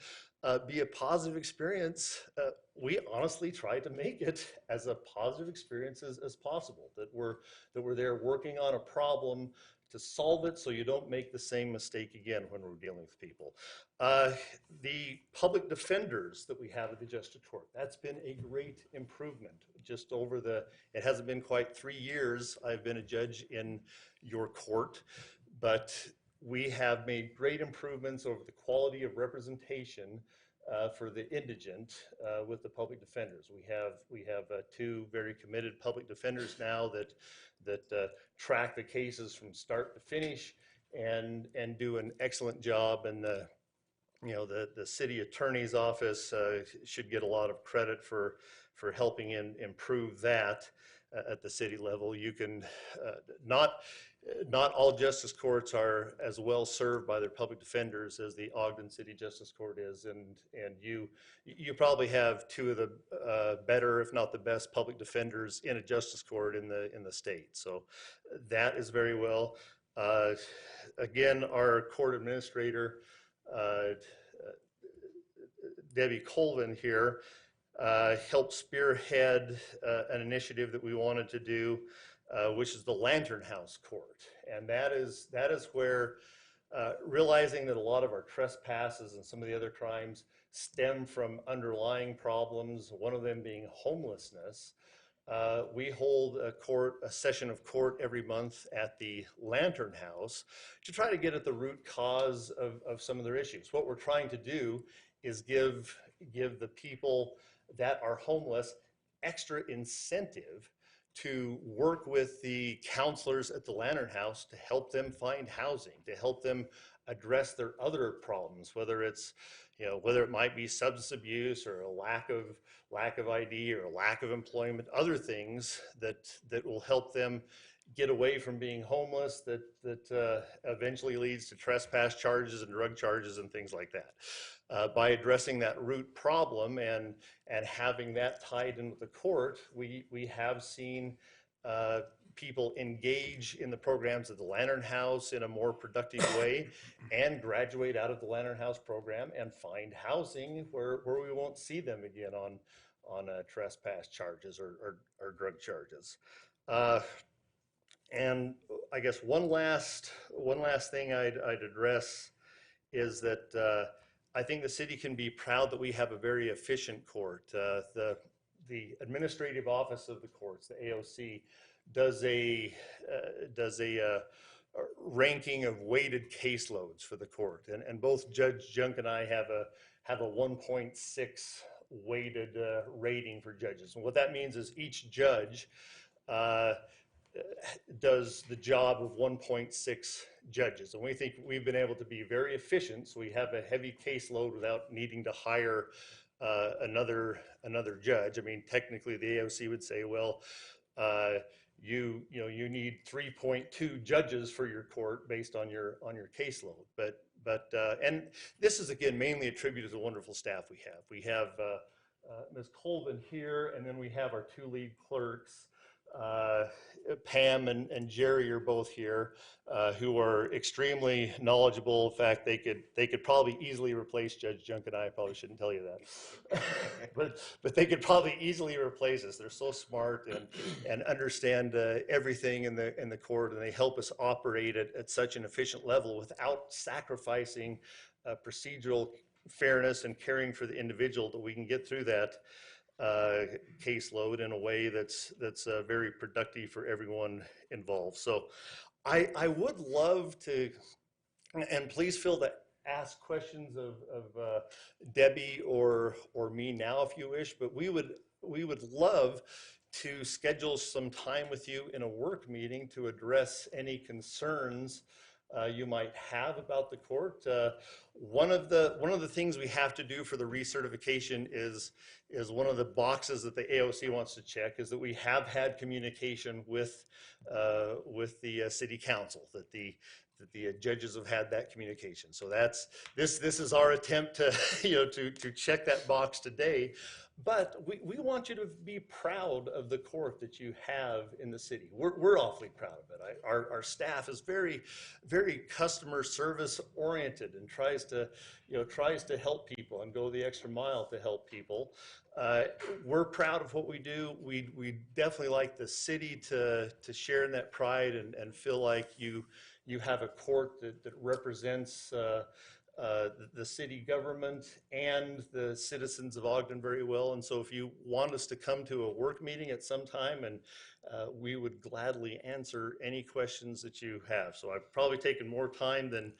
[SPEAKER 16] be a positive experience, we honestly try to make it as a positive experience as possible, that we're there working on a problem to solve it so you don't make the same mistake again when we're dealing with people. The public defenders that we have at the Justice Court, that's been a great improvement. Just over it hasn't been quite 3 years I've been a judge in your court, but we have made great improvements over the quality of representation for the indigent with the public defenders. We have 2 very committed public defenders now that track the cases from start to finish and do an excellent job. And the city attorney's office should get a lot of credit for helping improve that at the city level. You can not all justice courts are as well served by their public defenders as the Ogden City Justice Court is, and you probably have 2 of the better, if not the best, public defenders in a justice court in the state. So that is very well. Again, our court administrator, Debbie Colvin here, helped spearhead an initiative that we wanted to do, which is the Lantern House Court. And that is where, realizing that a lot of our trespasses and some of the other crimes stem from underlying problems, one of them being homelessness, we hold a session of court every month at the Lantern House to try to get at the root cause of some of their issues. What we're trying to do is give the people that are homeless extra incentive to work with the counselors at the Lantern House to help them find housing, to help them address their other problems, whether it might be substance abuse or a lack of ID or a lack of employment, other things that will help them get away from being homeless that eventually leads to trespass charges and drug charges and things like that. By addressing that root problem and having that tied into the court, we have seen people engage in the programs of the Lantern House in a more productive way and graduate out of the Lantern House program and find housing where we won't see them again on trespass charges or drug charges. And I guess one last thing I'd address is that I think the city can be proud that we have a very efficient court. The administrative office of the courts, the AOC, does a ranking of weighted caseloads for the court, and both Judge Junk and I have a 1.6 weighted rating for judges. And what that means is each judge does the job of 1.6 judges. And we think we've been able to be very efficient, so we have a heavy caseload without needing to hire another judge. I mean, technically the AOC would say, well, you need 3.2 judges for your court based on your caseload. But and this is again mainly attributed to the wonderful staff we have. We have Ms. Colvin here, and then we have our two lead clerks. Pam and Jerry are both here, who are extremely knowledgeable. In fact, they could probably easily replace Judge Junk and I probably shouldn't tell you that, but they could probably easily replace us. They're so smart and understand everything in the court, and they help us operate at such an efficient level without sacrificing procedural fairness and caring for the individual, that we can get through that caseload in a way that's very productive for everyone involved. So I would love to, and please feel to ask questions of Debbie or me now if you wish, but we would love to schedule some time with you in a work meeting to address any concerns you might have about the court. One of the things we have to do for the recertification is one of the boxes that the AOC wants to check is that we have had communication with the city council, that the judges have had that communication. So this is our attempt to to check that box today. But we want you to be proud of the court that you have in the city. We're awfully proud of it. Our staff is very, very customer service oriented and tries to help people and go the extra mile to help people. We're proud of what we do. We definitely like the city to share in that pride and feel like you have a court that represents the city government and the citizens of Ogden very well. And so if you want us to come to a work meeting at some time, and we would gladly answer any questions that you have. So I've probably taken more time than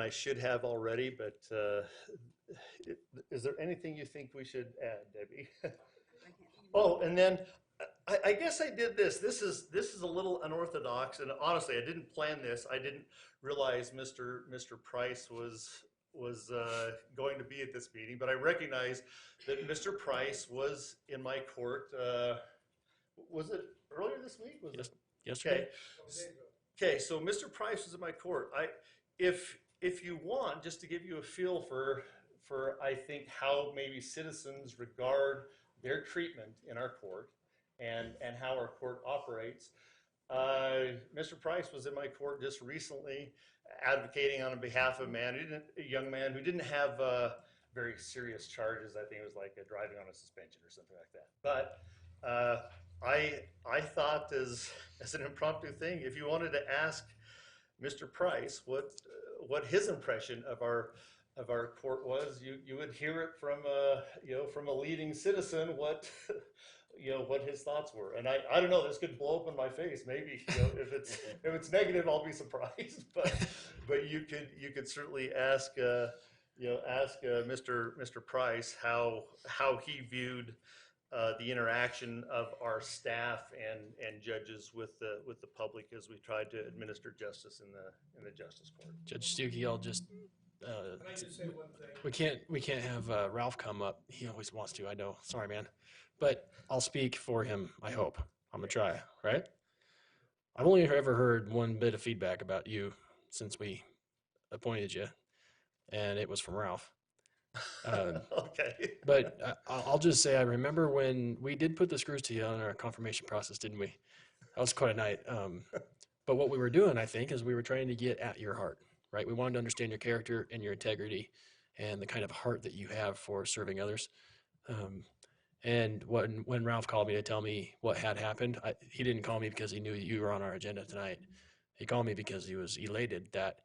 [SPEAKER 16] I should have already, but is there anything you think we should add, Debbie? Oh, and then I guess I did this. This is a little unorthodox, and honestly, I didn't plan this. I didn't realize Mr. Price was going to be at this meeting, but I recognize that Mr. Price was in my court. Was it earlier this week? Was it?
[SPEAKER 1] Yesterday.
[SPEAKER 16] Okay. So Mr. Price was in my court. If you want, just to give you a feel for I think how maybe citizens regard their treatment in our court and how our court operates. Mr. Price was in my court just recently advocating on behalf of a young man who didn't have very serious charges. I think it was like driving on a suspension or something like that. But I thought as an impromptu thing, if you wanted to ask Mr. Price what his impression of our court was, you would hear it from a leading citizen what his thoughts were. And I don't know, this could blow up in my face. Maybe if it's negative, I'll be surprised. But you could certainly ask Mr. Price how he viewed the interaction of our staff and judges with the public as we tried to administer justice in the justice court.
[SPEAKER 1] Judge Stuckey, I'll just. We can't have Ralph come up. He always wants to. I know. Sorry, man. But I'll speak for him. I hope. I'm gonna try. Right? I've only ever heard one bit of feedback about you since we appointed you, and it was from Ralph.
[SPEAKER 16] Okay.
[SPEAKER 1] But I'll just say I remember when we did put the screws to you on our confirmation process, didn't we? That was quite a night. But what we were doing, I think, is we were trying to get at your heart, right? We wanted to understand your character and your integrity and the kind of heart that you have for serving others. And when Ralph called me to tell me what had happened, he didn't call me because he knew you were on our agenda tonight. He called me because he was elated that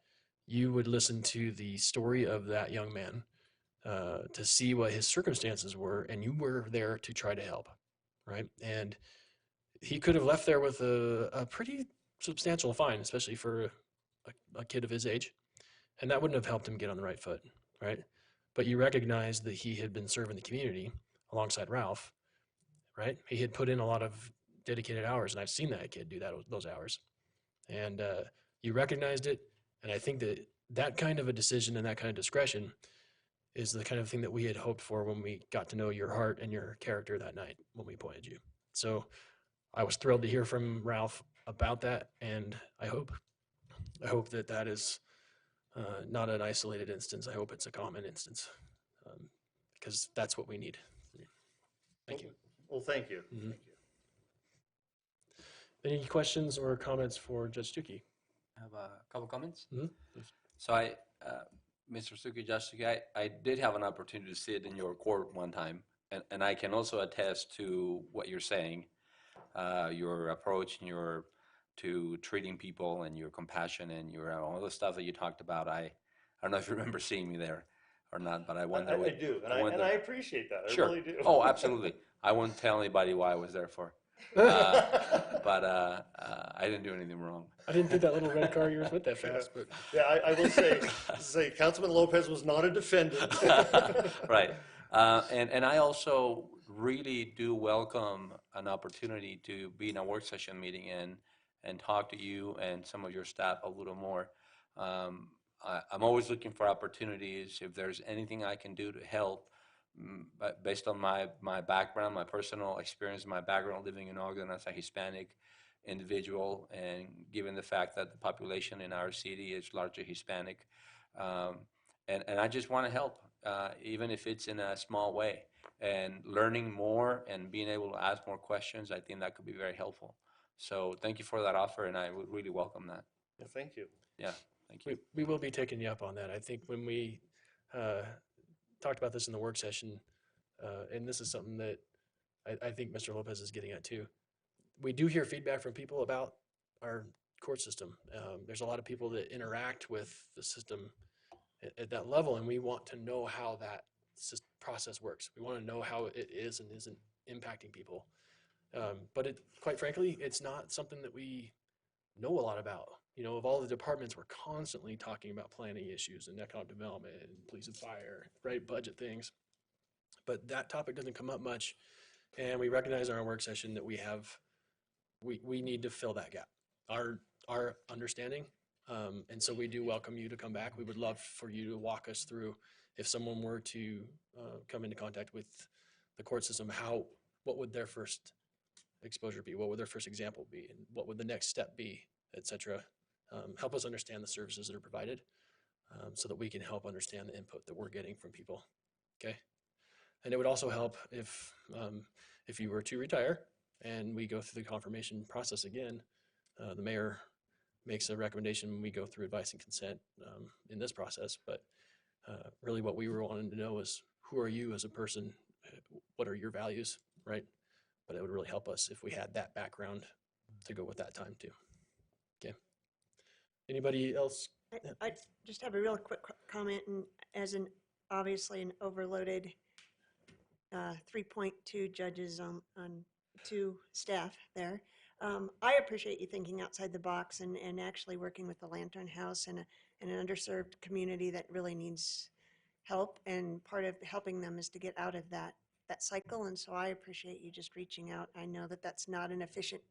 [SPEAKER 1] you would listen to the story of that young man, to see what his circumstances were, and you were there to try to help, right? And he could have left there with a pretty substantial fine, especially for a kid of his age, and that wouldn't have helped him get on the right foot, right? But you recognized that he had been serving the community alongside Ralph, right? He had put in a lot of dedicated hours, and I've seen that kid do those hours, and you recognized it. And I think that that kind of a decision and that kind of discretion is the kind of thing that we had hoped for when we got to know your heart and your character that night when we appointed you. So I was thrilled to hear from Ralph about that, and I hope that that is not an isolated instance. I hope it's a common instance, because that's what we need. Thank you.
[SPEAKER 16] Well, thank you.
[SPEAKER 1] Mhm. Any questions or comments for Judge Stuckey?
[SPEAKER 4] I have a couple comments.
[SPEAKER 1] Mhm.
[SPEAKER 4] So Mr. Stuckey, Judge Stuckey, I did have an opportunity to sit in your court one time, and I can also attest to what you're saying, your approach and to treating people and your compassion and your all the stuff that you talked about. I don't know if you remember seeing me there or not, but I went there.
[SPEAKER 16] I do, and I appreciate that.
[SPEAKER 4] Sure.
[SPEAKER 16] I really do.
[SPEAKER 4] Oh, absolutely. I won't tell anybody why I was there for. But I didn't do anything wrong.
[SPEAKER 1] I didn't think that little red car of yours went that fast, but
[SPEAKER 16] Yeah, I will say Councilman Lopez was not a defendant.
[SPEAKER 4] Right. And I also really do welcome an opportunity to be in a work session meeting and talk to you and some of your staff a little more. I'm always looking for opportunities. If there's anything I can do to help, but based on my background, my personal experience, my background living in Ogden as a Hispanic individual, and given the fact that the population in our city is largely Hispanic, and I just want to help, even if it's in a small way. And learning more and being able to ask more questions, I think that could be very helpful. So thank you for that offer, and I would really welcome that.
[SPEAKER 16] Well, thank you.
[SPEAKER 4] Yeah, thank you.
[SPEAKER 1] we will be taking you up on that. I think when we talked about this in the work session, and this is something that I think Mr. Lopez is getting at too. We do hear feedback from people about our court system. There's a lot of people that interact with the system at that level, and we want to know how that process works. We want to know how it is and isn't impacting people. But quite frankly, it's not something that we know a lot about. You know, of all the departments, we're constantly talking about planning issues and economic development and police and fire, right? Budget things. But that topic doesn't come up much. And we recognize in our work session that we need to fill that gap, our understanding. And so we do welcome you to come back. We would love for you to walk us through, if someone were to come into contact with the court system, what would their first exposure be? What would their first example be? And what would the next step be, et cetera? Help us understand the services that are provided, so that we can help understand the input that we're getting from people. Okay. And it would also help if you were to retire and we go through the confirmation process again, the mayor makes a recommendation when we go through advice and consent in this process. But really what we were wanting to know is, who are you as a person? What are your values, right? But it would really help us if we had that background to go with that time too. Okay. Anybody else?
[SPEAKER 3] I just have a real quick comment, and as obviously an overloaded 3.2 judges on 2 staff there. I appreciate you thinking outside the box and actually working with the Lantern House and an underserved community that really needs help, and part of helping them is to get out of that cycle. And so I appreciate you just reaching out. I know that that's not an efficient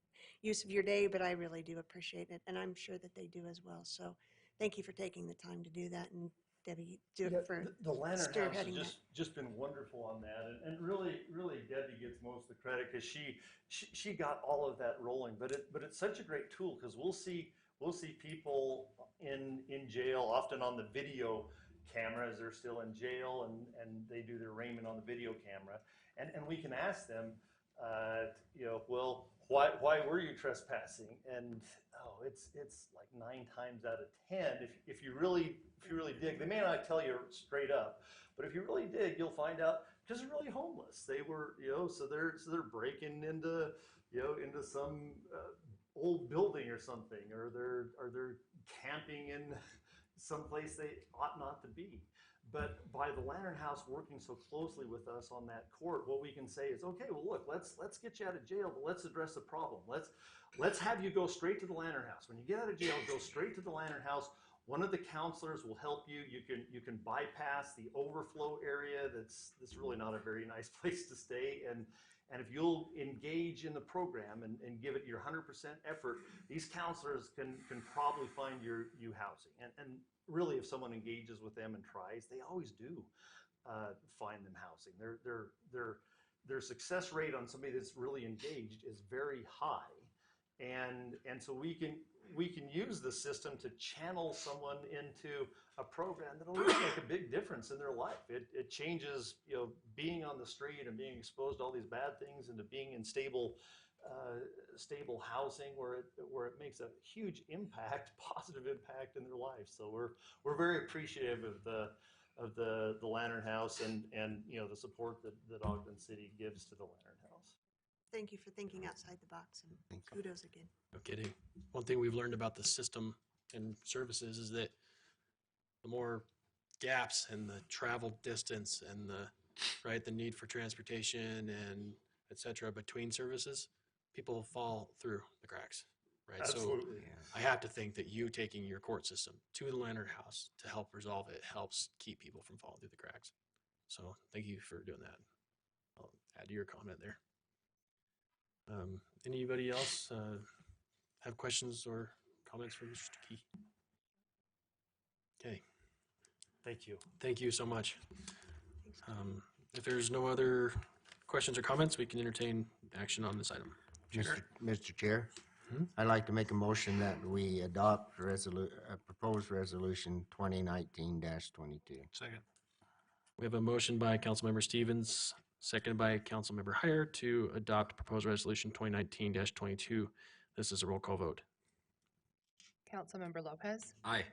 [SPEAKER 3] use of your day, but I really do appreciate it, and I'm sure that they do as well. So thank you for taking the time to do that, and Debbie do
[SPEAKER 16] Yeah,
[SPEAKER 3] it for
[SPEAKER 16] the Lantern House
[SPEAKER 3] spearheading
[SPEAKER 16] has
[SPEAKER 3] that.
[SPEAKER 16] just been wonderful on that, and really Debbie gets most of the credit because she got all of that rolling. But it's such a great tool because we'll see people in jail, often on the video camera as they're still in jail, and they do their arraignment on the video camera, and we can ask them, well, why were you trespassing? And it's like 9 times out of 10, if you really dig, they may not tell you straight up, but if you really dig, you'll find out because they're really homeless. They were, so they're breaking into some old building or something, or they're camping in some place they ought not to be. But by the Lantern House working so closely with us on that court, what we can say is, okay, well, look, let's get you out of jail, but let's address the problem. Let's have you go straight to the Lantern House. When you get out of jail, go straight to the Lantern House. One of the counselors will help you. You can bypass the overflow area. That's really not a very nice place to stay. And if you'll engage in the program and give it your 100% effort, these counselors can probably find you housing. And really, if someone engages with them and tries, they always do find them housing. Their success rate on somebody that's really engaged is very high. And so we can use the system to channel someone into a program that'll really make a big difference in their life. It changes, being on the street and being exposed to all these bad things into being in stable housing where it makes a huge impact, positive impact in their life. So we're very appreciative of the Lantern House and the support that Ogden City gives to the Lantern House.
[SPEAKER 3] Thank you for thinking outside the box, and kudos again.
[SPEAKER 1] No kidding. One thing we've learned about the system and services is that the more gaps and the travel distance and the need for transportation and et cetera between services, people fall through the cracks, right?
[SPEAKER 16] Absolutely.
[SPEAKER 1] So I have to think that you taking your court system to the Lantern House to help resolve it helps keep people from falling through the cracks. So thank you for doing that. I'll add to your comment there. Anybody else have questions or comments for Mr. Key? Okay.
[SPEAKER 16] Thank you.
[SPEAKER 1] Thank you so much. If there's no other questions or comments, we can entertain action on this item.
[SPEAKER 17] Mr. Chair, I'd like to make a motion that we adopt proposed resolution 2019-22.
[SPEAKER 9] Second.
[SPEAKER 1] We have a motion by Councilmember Stevens, seconded by Councilmember Heyer to adopt proposed resolution 2019-22. This is a roll call vote.
[SPEAKER 13] Councilmember Lopez.
[SPEAKER 12] Aye.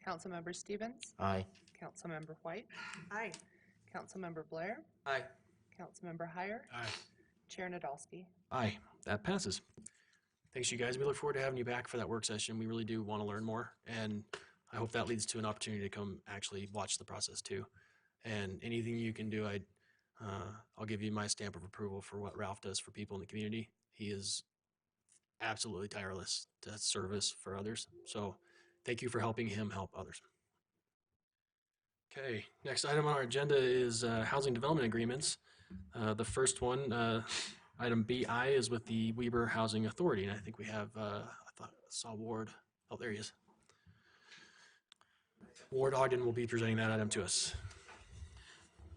[SPEAKER 13] Councilmember Stevens.
[SPEAKER 17] Aye.
[SPEAKER 13] Councilmember White.
[SPEAKER 3] Aye.
[SPEAKER 13] Councilmember Blair.
[SPEAKER 12] Aye.
[SPEAKER 13] Councilmember Heyer.
[SPEAKER 9] Aye.
[SPEAKER 13] Chair Nadolski.
[SPEAKER 1] Aye, that passes. Thanks, you guys. We look forward to having you back for that work session. We really do want to learn more, and I hope that leads to an opportunity to come actually watch the process too. And anything you can do, I'll give you my stamp of approval for what Ralph does for people in the community. He is absolutely tireless to service for others. So thank you for helping him help others. Okay, next item on our agenda is housing development agreements. The first one, item BI, is with the Weber Housing Authority, and I think we have, I saw Ward, oh, there he is. Ward Ogden will be presenting that item to us.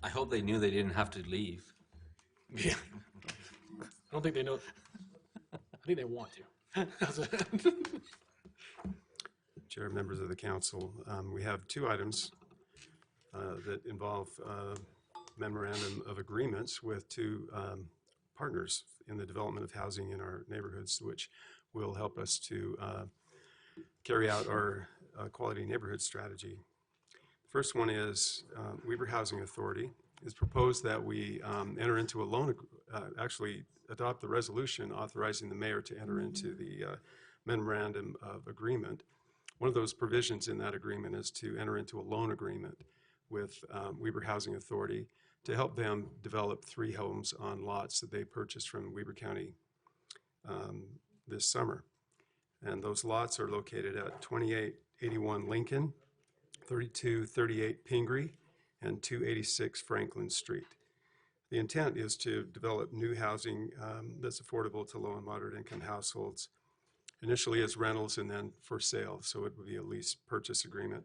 [SPEAKER 4] I hope they knew they didn't have to leave.
[SPEAKER 1] Yeah. I don't think they know. I think they want to.
[SPEAKER 18] Chair, members of the council, we have two items that involve memorandum of agreements with two partners in the development of housing in our neighborhoods, which will help us to carry out our quality neighborhood strategy. The first one is Weber Housing Authority. It's proposed that we enter into a loan, actually adopt the resolution authorizing the mayor to enter into the memorandum of agreement. One of those provisions in that agreement is to enter into a loan agreement with Weber Housing Authority to help them develop 3 homes on lots that they purchased from Weber County this summer. And those lots are located at 2881 Lincoln, 3238 Pingree, and 286 Franklin Street. The intent is to develop new housing that's affordable to low and moderate income households, initially as rentals and then for sale, so it would be a lease purchase agreement.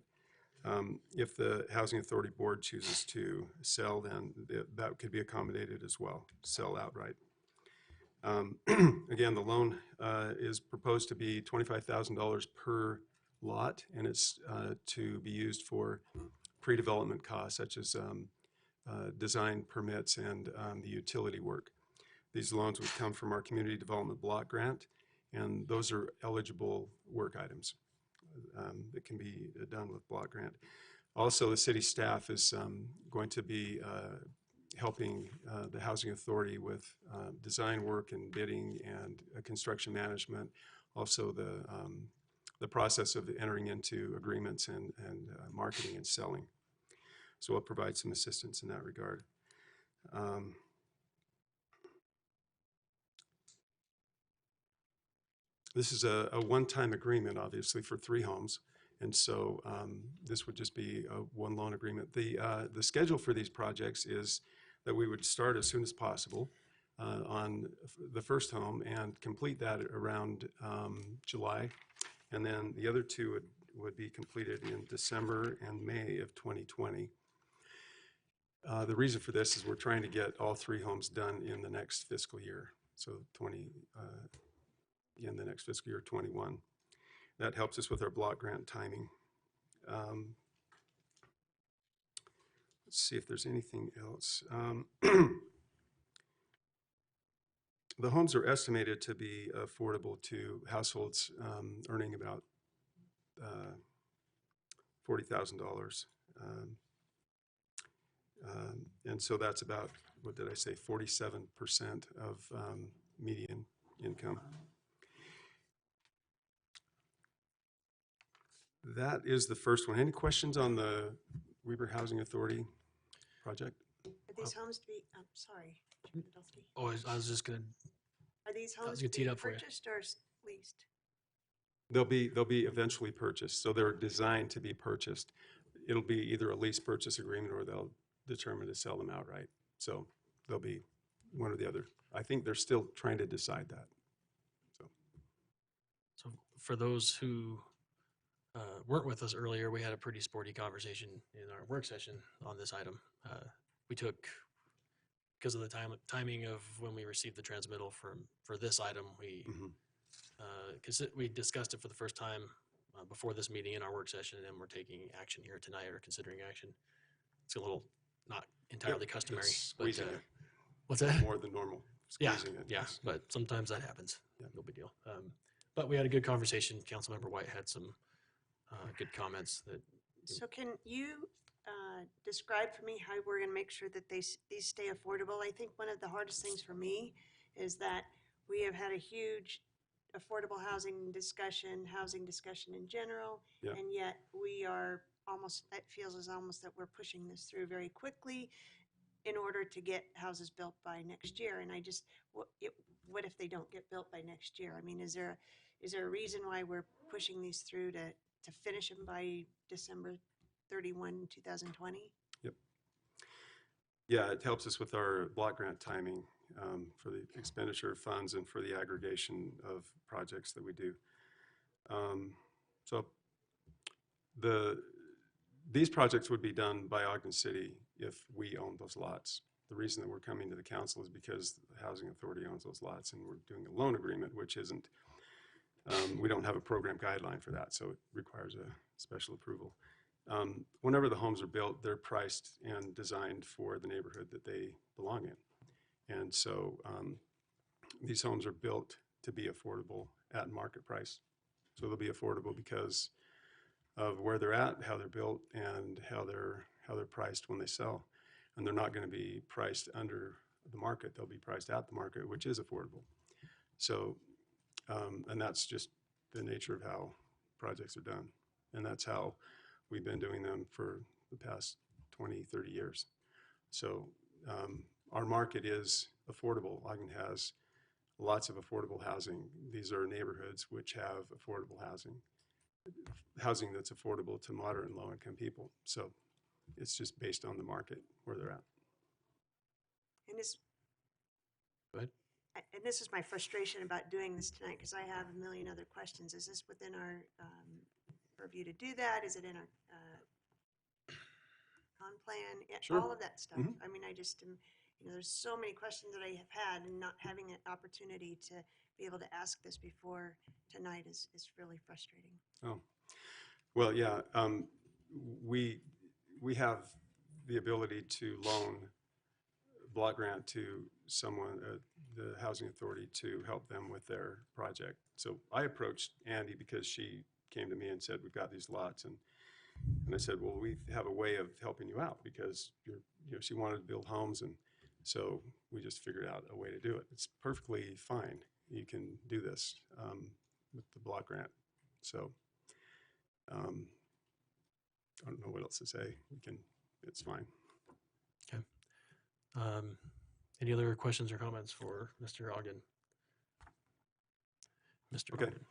[SPEAKER 18] If the Housing Authority Board chooses to sell, then that could be accommodated as well, sell outright. Again, the loan is proposed to be $25,000 per lot, and it's to be used for pre-development costs such as design permits and the utility work. These loans would come from our Community Development Block Grant, and those are eligible work items that can be done with block grant. Also, the city staff is going to be helping the Housing Authority with design work and bidding and construction management. Also, the process of entering into agreements and marketing and selling. So we'll provide some assistance in that regard. This is a one-time agreement, obviously, for 3 homes. And so this would just be a one loan agreement. The schedule for these projects is that we would start as soon as possible on the first home and complete that around July. And then the other 2 would be completed in December and May of 2020. The reason for this is we're trying to get all 3 homes done in the next fiscal year. So in the next fiscal year 21. That helps us with our block grant timing. Let's see if there's anything else. The homes are estimated to be affordable to households earning about $40,000. And so that's about, what did I say, 47% of median income. That is the first one. Any questions on the Weber Housing Authority project?
[SPEAKER 3] Are these homes to be, I'm sorry, Chairman Nadolski.
[SPEAKER 1] Oh, I was just gonna,
[SPEAKER 3] Are these
[SPEAKER 1] I was
[SPEAKER 3] homes
[SPEAKER 1] gonna
[SPEAKER 3] to
[SPEAKER 1] tee it
[SPEAKER 3] be
[SPEAKER 1] up for you.
[SPEAKER 3] purchased or leased?
[SPEAKER 18] They'll be eventually purchased, so they're designed to be purchased. It'll be either a lease purchase agreement or they'll determine to sell them outright. So they'll be one or the other. I think they're still trying to decide that.
[SPEAKER 1] So for those who weren't with us earlier, we had a pretty sporty conversation in our work session on this item. We took, because of the timing of when we received the transmittal for this item, we discussed it for the first time before this meeting in our work session, and we're taking action here tonight or considering action. It's a little not entirely customary.
[SPEAKER 18] Squeezing it.
[SPEAKER 1] What's that?
[SPEAKER 18] More than normal. Squeezing it.
[SPEAKER 1] Yeah, but sometimes that happens. No big deal. But we had a good conversation. Councilmember White had some good comments that.
[SPEAKER 3] So can you describe for me how we're going to make sure that these stay affordable? I think one of the hardest things for me is that we have had a huge affordable housing discussion in general, and yet we are almost, it feels as almost that we're pushing this through very quickly in order to get houses built by next year. And I just, what if they don't get built by next year? I mean, is there a reason why we're pushing these through to finish them by December 31, 2020?
[SPEAKER 18] Yep. Yeah, it helps us with our block grant timing for the expenditure of funds and for the aggregation of projects that we do. So these projects would be done by Ogden City if we own those lots. The reason that we're coming to the council is because the Housing Authority owns those lots, and we're doing a loan agreement, which isn't, we don't have a program guideline for that, so it requires a special approval. Whenever the homes are built, they're priced and designed for the neighborhood that they belong in. And so these homes are built to be affordable at market price. So they'll be affordable because of where they're at, how they're built, and how they're priced when they sell. And they're not going to be priced under the market. They'll be priced at the market, which is affordable. So, and that's just the nature of how projects are done. And that's how we've been doing them for the past 20, 30 years. So our market is affordable. Ogden has lots of affordable housing. These are neighborhoods which have affordable housing that's affordable to moderate and low-income people. So it's just based on the market where they're at.
[SPEAKER 3] And this,
[SPEAKER 1] Go ahead.
[SPEAKER 3] and this is my frustration about doing this tonight, because I have a million other questions. Is this within our purview to do that? Is it in our town plan,
[SPEAKER 18] Sure.
[SPEAKER 3] all of that stuff.
[SPEAKER 18] Mhm.
[SPEAKER 3] I mean, I just am, there's so many questions that I have had, and not having an opportunity to be able to ask this before tonight is really frustrating.
[SPEAKER 18] Oh, well, yeah, we, we have the ability to loan block grant to someone, the housing authority, to help them with their project. So I approached Andy because she came to me and said, we've got these lots, and I said, well, we have a way of helping you out because she wanted to build homes, and so we just figured out a way to do it. It's perfectly fine. You can do this with the block grant. So I don't know what else to say. It's fine.
[SPEAKER 1] Okay. Any other questions or comments for Mr. Ogden? Mr.
[SPEAKER 18] Okay.
[SPEAKER 1] Ogden.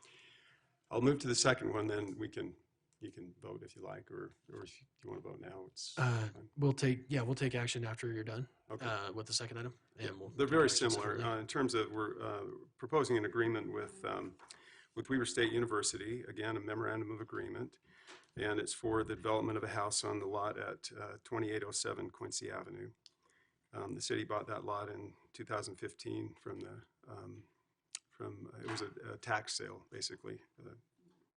[SPEAKER 18] I'll move to the second one, then you can vote if you like, or if you want to vote now, it's fine.
[SPEAKER 1] We'll take action after you're done with the second item. And
[SPEAKER 18] They're
[SPEAKER 1] take
[SPEAKER 18] very
[SPEAKER 1] action
[SPEAKER 18] similar
[SPEAKER 1] separately.
[SPEAKER 18] in terms of we're proposing an agreement with Weber State University, again, a memorandum of agreement, and it's for the development of a house on the lot at 2807 Quincy Avenue. The city bought that lot in 2015 it was a tax sale, basically, a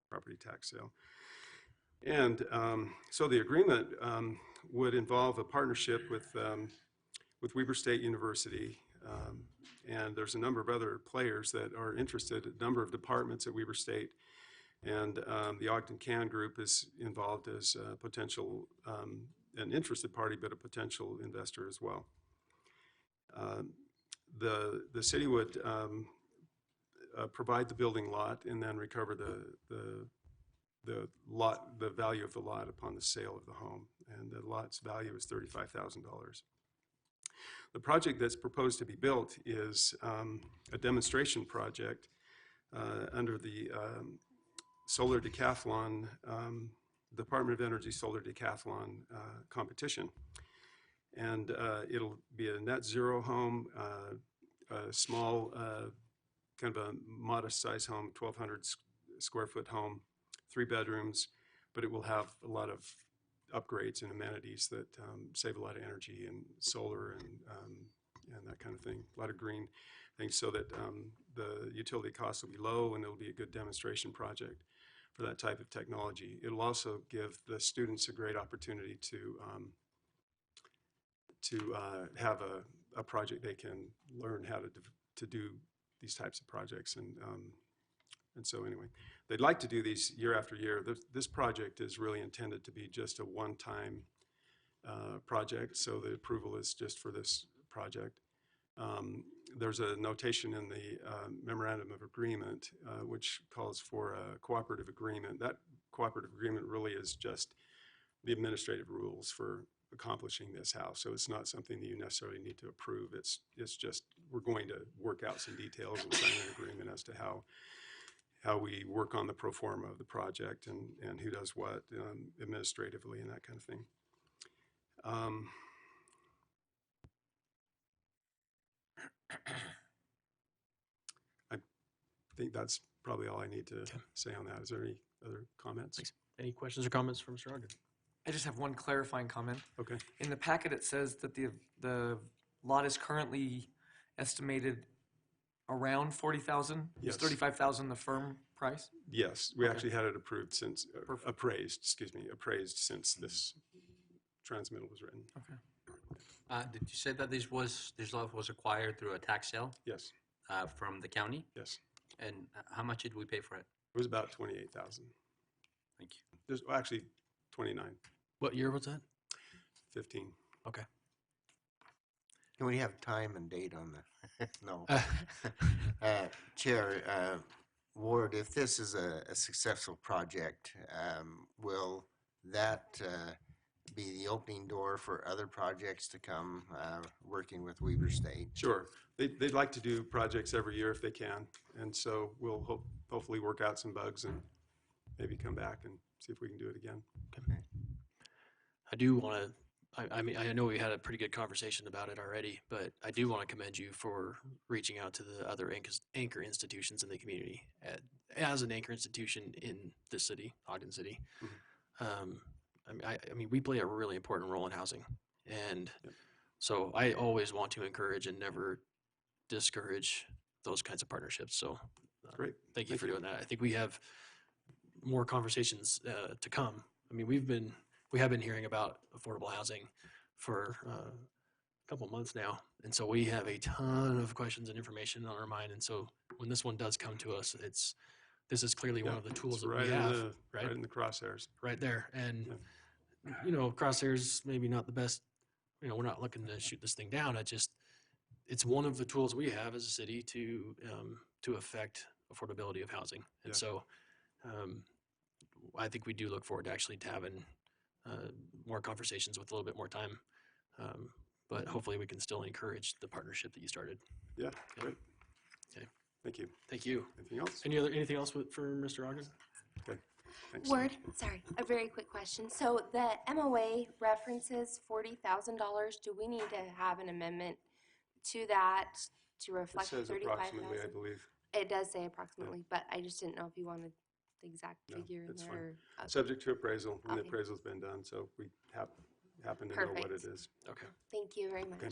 [SPEAKER 18] property tax sale. And so the agreement would involve a partnership with Weber State University, and there's a number of other players that are interested, a number of departments at Weber State, and the Ogden Can Group is involved as a potential, an interested party, but a potential investor as well. The city would provide the building lot and then recover the value of the lot upon the sale of the home, and the lot's value is $35,000. The project that's proposed to be built is a demonstration project under the Solar Decathlon, Department of Energy Solar Decathlon competition. And it'll be a net zero home, a small, kind of a modest size home, 1,200 square foot home, 3 bedrooms, but it will have a lot of upgrades and amenities that save a lot of energy, and solar and that kind of thing, a lot of green things, so that the utility costs will be low, and it'll be a good demonstration project for that type of technology. It'll also give the students a great opportunity to have a project they can learn how to do these types of projects, and so anyway, they'd like to do these year after year. This project is really intended to be just a one-time project, so the approval is just for this project. There's a notation in the memorandum of agreement which calls for a cooperative agreement. That cooperative agreement really is just the administrative rules for accomplishing this house, so it's not something that you necessarily need to approve. It's just we're going to work out some details and sign an agreement as to how we work on the pro forma of the project, and who does what administratively and that kind of thing. I think that's probably all I need to say on that. Is there any other comments?
[SPEAKER 1] Thanks. Any questions or comments from Mr. Ogden?
[SPEAKER 10] I just have one clarifying comment.
[SPEAKER 18] Okay.
[SPEAKER 10] In the packet, it says that the lot is currently estimated around 40,000.
[SPEAKER 18] Yes.
[SPEAKER 10] Is 35,000 the firm price?
[SPEAKER 18] Yes, we
[SPEAKER 10] Okay.
[SPEAKER 18] actually had it approved since, appraised since this transmittal was written.
[SPEAKER 10] Okay.
[SPEAKER 12] Did you say that this lot was acquired through a tax sale?
[SPEAKER 18] Yes.
[SPEAKER 12] From the county?
[SPEAKER 18] Yes.
[SPEAKER 12] And how much did we pay for it?
[SPEAKER 18] It was about 28,000.
[SPEAKER 12] Thank you.
[SPEAKER 18] There's actually 29.
[SPEAKER 1] What year was that?
[SPEAKER 18] 15.
[SPEAKER 1] Okay.
[SPEAKER 17] Can we have time and date on the, no. Chair, Ward, if this is a successful project, will that be the opening door for other projects to come, working with Weber State?
[SPEAKER 18] Sure. They'd like to do projects every year if they can, and so we'll hopefully work out some bugs and maybe come back and see if we can do it again.
[SPEAKER 1] Okay. I do want to, I mean, I know we had a pretty good conversation about it already, but I do want to commend you for reaching out to the other anchor institutions in the community as an anchor institution in the city, Ogden City. I mean, we play a really important role in housing. And so I always want to encourage and never discourage those kinds of partnerships. So
[SPEAKER 18] Great.
[SPEAKER 1] thank you for doing that. I think we have more conversations to come. I mean, we have been hearing about affordable housing for a couple months now. And so we have a ton of questions and information on our mind. And so when this one does come to us, this is clearly one of the tools that we have,
[SPEAKER 18] right in the crosshairs.
[SPEAKER 1] right there. And, you know, crosshairs, maybe not the best, you know, we're not looking to shoot this thing down. It's one of the tools we have as a city to affect affordability of housing. And so I think we do look forward to actually having more conversations with a little bit more time. But hopefully we can still encourage the partnership that you started.
[SPEAKER 18] Yeah, great.
[SPEAKER 1] Okay.
[SPEAKER 18] Thank you.
[SPEAKER 1] Thank you.
[SPEAKER 18] Anything else?
[SPEAKER 1] Anything else for Mr. Ogden?
[SPEAKER 18] Okay. Thanks.
[SPEAKER 19] Word, sorry, a very quick question. So the MOA references $40,000. Do we need to have an amendment to that to
[SPEAKER 18] It
[SPEAKER 19] reflect the
[SPEAKER 18] says
[SPEAKER 19] 35,000?
[SPEAKER 18] approximately, I believe.
[SPEAKER 19] It does say approximately, but I just didn't know if you wanted the exact
[SPEAKER 18] No,
[SPEAKER 19] figure in
[SPEAKER 18] it's
[SPEAKER 19] there.
[SPEAKER 18] fine.
[SPEAKER 19] or-
[SPEAKER 18] Subject to appraisal, and the
[SPEAKER 19] Okay.
[SPEAKER 18] appraisal's been done, so we happen to know what it
[SPEAKER 19] Perfect.
[SPEAKER 18] is.
[SPEAKER 1] Okay.
[SPEAKER 19] Thank you very much.
[SPEAKER 18] Okay.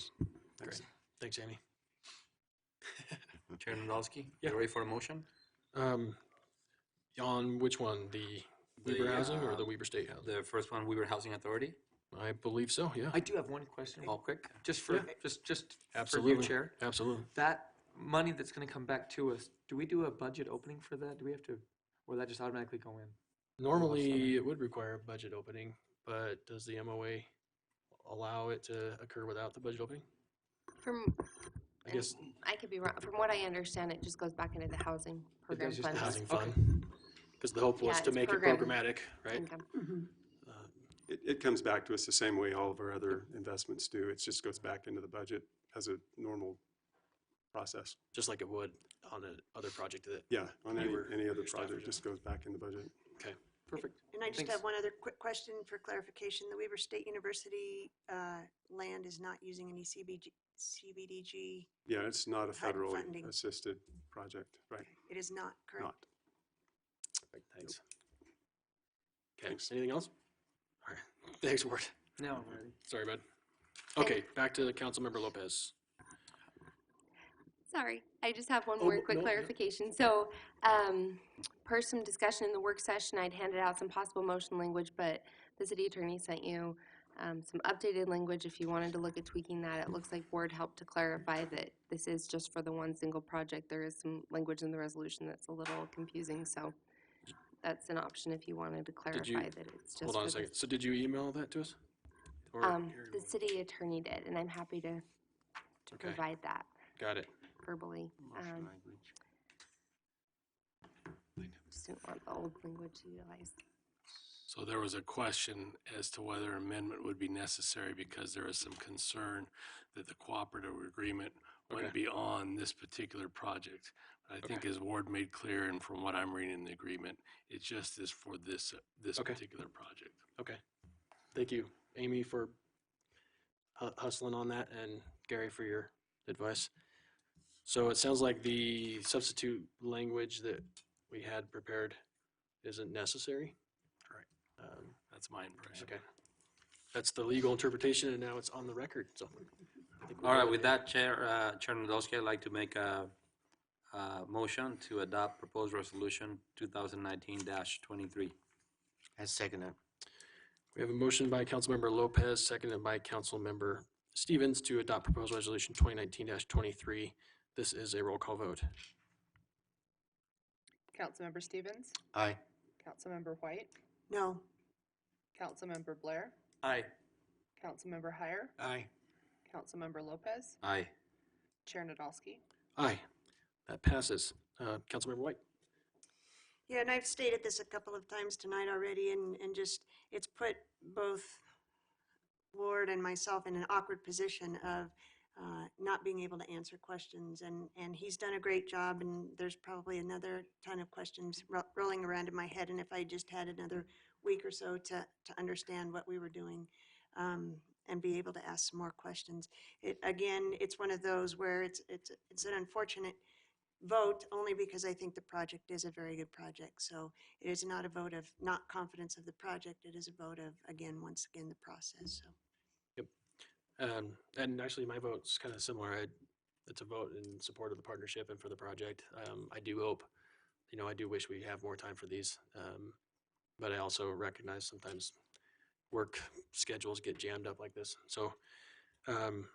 [SPEAKER 18] Thanks.
[SPEAKER 1] Great. Thanks, Amy.
[SPEAKER 4] Chair Nadolski,
[SPEAKER 1] Yeah.
[SPEAKER 4] you ready for a motion?
[SPEAKER 1] On which one? The Weber Housing or the
[SPEAKER 4] uh,
[SPEAKER 1] Weber State Housing?
[SPEAKER 4] The first one, Weber Housing Authority.
[SPEAKER 1] I believe so, yeah.
[SPEAKER 4] I do have one question real quick, just for,
[SPEAKER 1] Yeah.
[SPEAKER 4] just for
[SPEAKER 1] Absolutely.
[SPEAKER 4] you, Chair.
[SPEAKER 1] Absolutely.
[SPEAKER 4] That money that's gonna come back to us, do we do a budget opening for that? Do we have to, or will that just automatically go in?
[SPEAKER 1] Normally, it would require a budget opening, but does the MOA allow it to occur without the budget opening?
[SPEAKER 19] From,
[SPEAKER 1] I guess
[SPEAKER 19] I could be wrong. From what I understand, it just goes back into the housing program
[SPEAKER 1] just the
[SPEAKER 19] fund.
[SPEAKER 1] housing fund. Because the hope was
[SPEAKER 19] Yeah,
[SPEAKER 1] to
[SPEAKER 19] it's
[SPEAKER 1] make
[SPEAKER 19] program
[SPEAKER 1] it programmatic, right?
[SPEAKER 19] income.
[SPEAKER 18] It comes back to us the same way all of our other investments do. It just goes back into the budget as a normal process.
[SPEAKER 1] Just like it would on other project that.
[SPEAKER 18] Yeah, on
[SPEAKER 1] you were-
[SPEAKER 18] any other
[SPEAKER 1] your staff were
[SPEAKER 18] project,
[SPEAKER 1] doing.
[SPEAKER 18] just goes back in the budget.
[SPEAKER 1] Okay, perfect.
[SPEAKER 3] And I just
[SPEAKER 1] Thanks.
[SPEAKER 3] have one other quick question for clarification. The Weber State University land is not using any CBDG.
[SPEAKER 18] Yeah, it's not a
[SPEAKER 3] HUD
[SPEAKER 18] federally
[SPEAKER 3] funding.
[SPEAKER 18] assisted project, right?
[SPEAKER 3] It is not, correct?
[SPEAKER 18] Not.
[SPEAKER 1] Thanks. Okay,
[SPEAKER 18] Thanks.
[SPEAKER 1] anything else? All right, thanks, Ward.
[SPEAKER 4] No, I'm ready.
[SPEAKER 1] Sorry, bud. Okay, back to Councilmember Lopez.
[SPEAKER 19] Sorry, I just have one
[SPEAKER 1] Oh,
[SPEAKER 19] more quick
[SPEAKER 1] no, yeah.
[SPEAKER 19] clarification. So, per some discussion in the work session, I'd handed out some possible motion language, but the city attorney sent you some updated language if you wanted to look at tweaking that. It looks like Ward helped to clarify that this is just for the one single project. There is some language in the resolution that's a little confusing, so that's an option if you wanted to clarify that it's just
[SPEAKER 1] Hold on a
[SPEAKER 19] for
[SPEAKER 1] second.
[SPEAKER 19] this.
[SPEAKER 1] So did you email that to us? Or
[SPEAKER 19] The city attorney did, and I'm happy to
[SPEAKER 1] Okay.
[SPEAKER 19] provide that
[SPEAKER 1] Got it.
[SPEAKER 19] verbally. Just didn't want the old language utilized.
[SPEAKER 20] So there was a question as to whether amendment would be necessary because there was some concern that the cooperative agreement wouldn't
[SPEAKER 1] Okay.
[SPEAKER 20] be on this particular project. I think as Ward made clear, and from what I'm reading in the agreement, it just is for this
[SPEAKER 1] Okay.
[SPEAKER 20] particular project.
[SPEAKER 1] Okay. Thank you, Amy, for hustling on that, and Gary for your advice. So it sounds like the substitute language that we had prepared isn't necessary.
[SPEAKER 20] Correct. That's my impression.
[SPEAKER 1] Okay. That's the legal interpretation, and now it's on the record, so. I think we're
[SPEAKER 4] All right,
[SPEAKER 1] good.
[SPEAKER 4] with that, Chair Nadolski, I'd like to make a motion to adopt proposed resolution 2019-23.
[SPEAKER 17] I second it.
[SPEAKER 1] We have a motion by Councilmember Lopez, seconded by Councilmember Stevens to adopt proposed resolution 2019-23. This is a roll call vote.
[SPEAKER 13] Councilmember Stevens,
[SPEAKER 17] Aye.
[SPEAKER 13] Councilmember White,
[SPEAKER 3] No.
[SPEAKER 13] Councilmember Blair,
[SPEAKER 4] Aye.
[SPEAKER 13] Councilmember Heyer,
[SPEAKER 18] Aye.
[SPEAKER 13] Councilmember Lopez,
[SPEAKER 4] Aye.
[SPEAKER 13] Chair Nadolski.
[SPEAKER 1] Aye. That passes. Councilmember White.
[SPEAKER 3] Yeah, and I've stated this a couple of times tonight already, and just, it's put both Ward and myself in an awkward position of not being able to answer questions, and he's done a great job, and there's probably another ton of questions rolling around in my head, and if I just had another week or so to understand what we were doing, and be able to ask some more questions. Again, it's one of those where it's an unfortunate vote, only because I think the project is a very good project. So it is not a vote of not confidence of the project. It is a vote of, again, once again, the process. So
[SPEAKER 1] And actually, my vote's kind of similar. It's a vote in support of the partnership and for the project. I do hope, I do wish we have more time for these. But I also recognize sometimes work schedules get jammed up like this. So I'm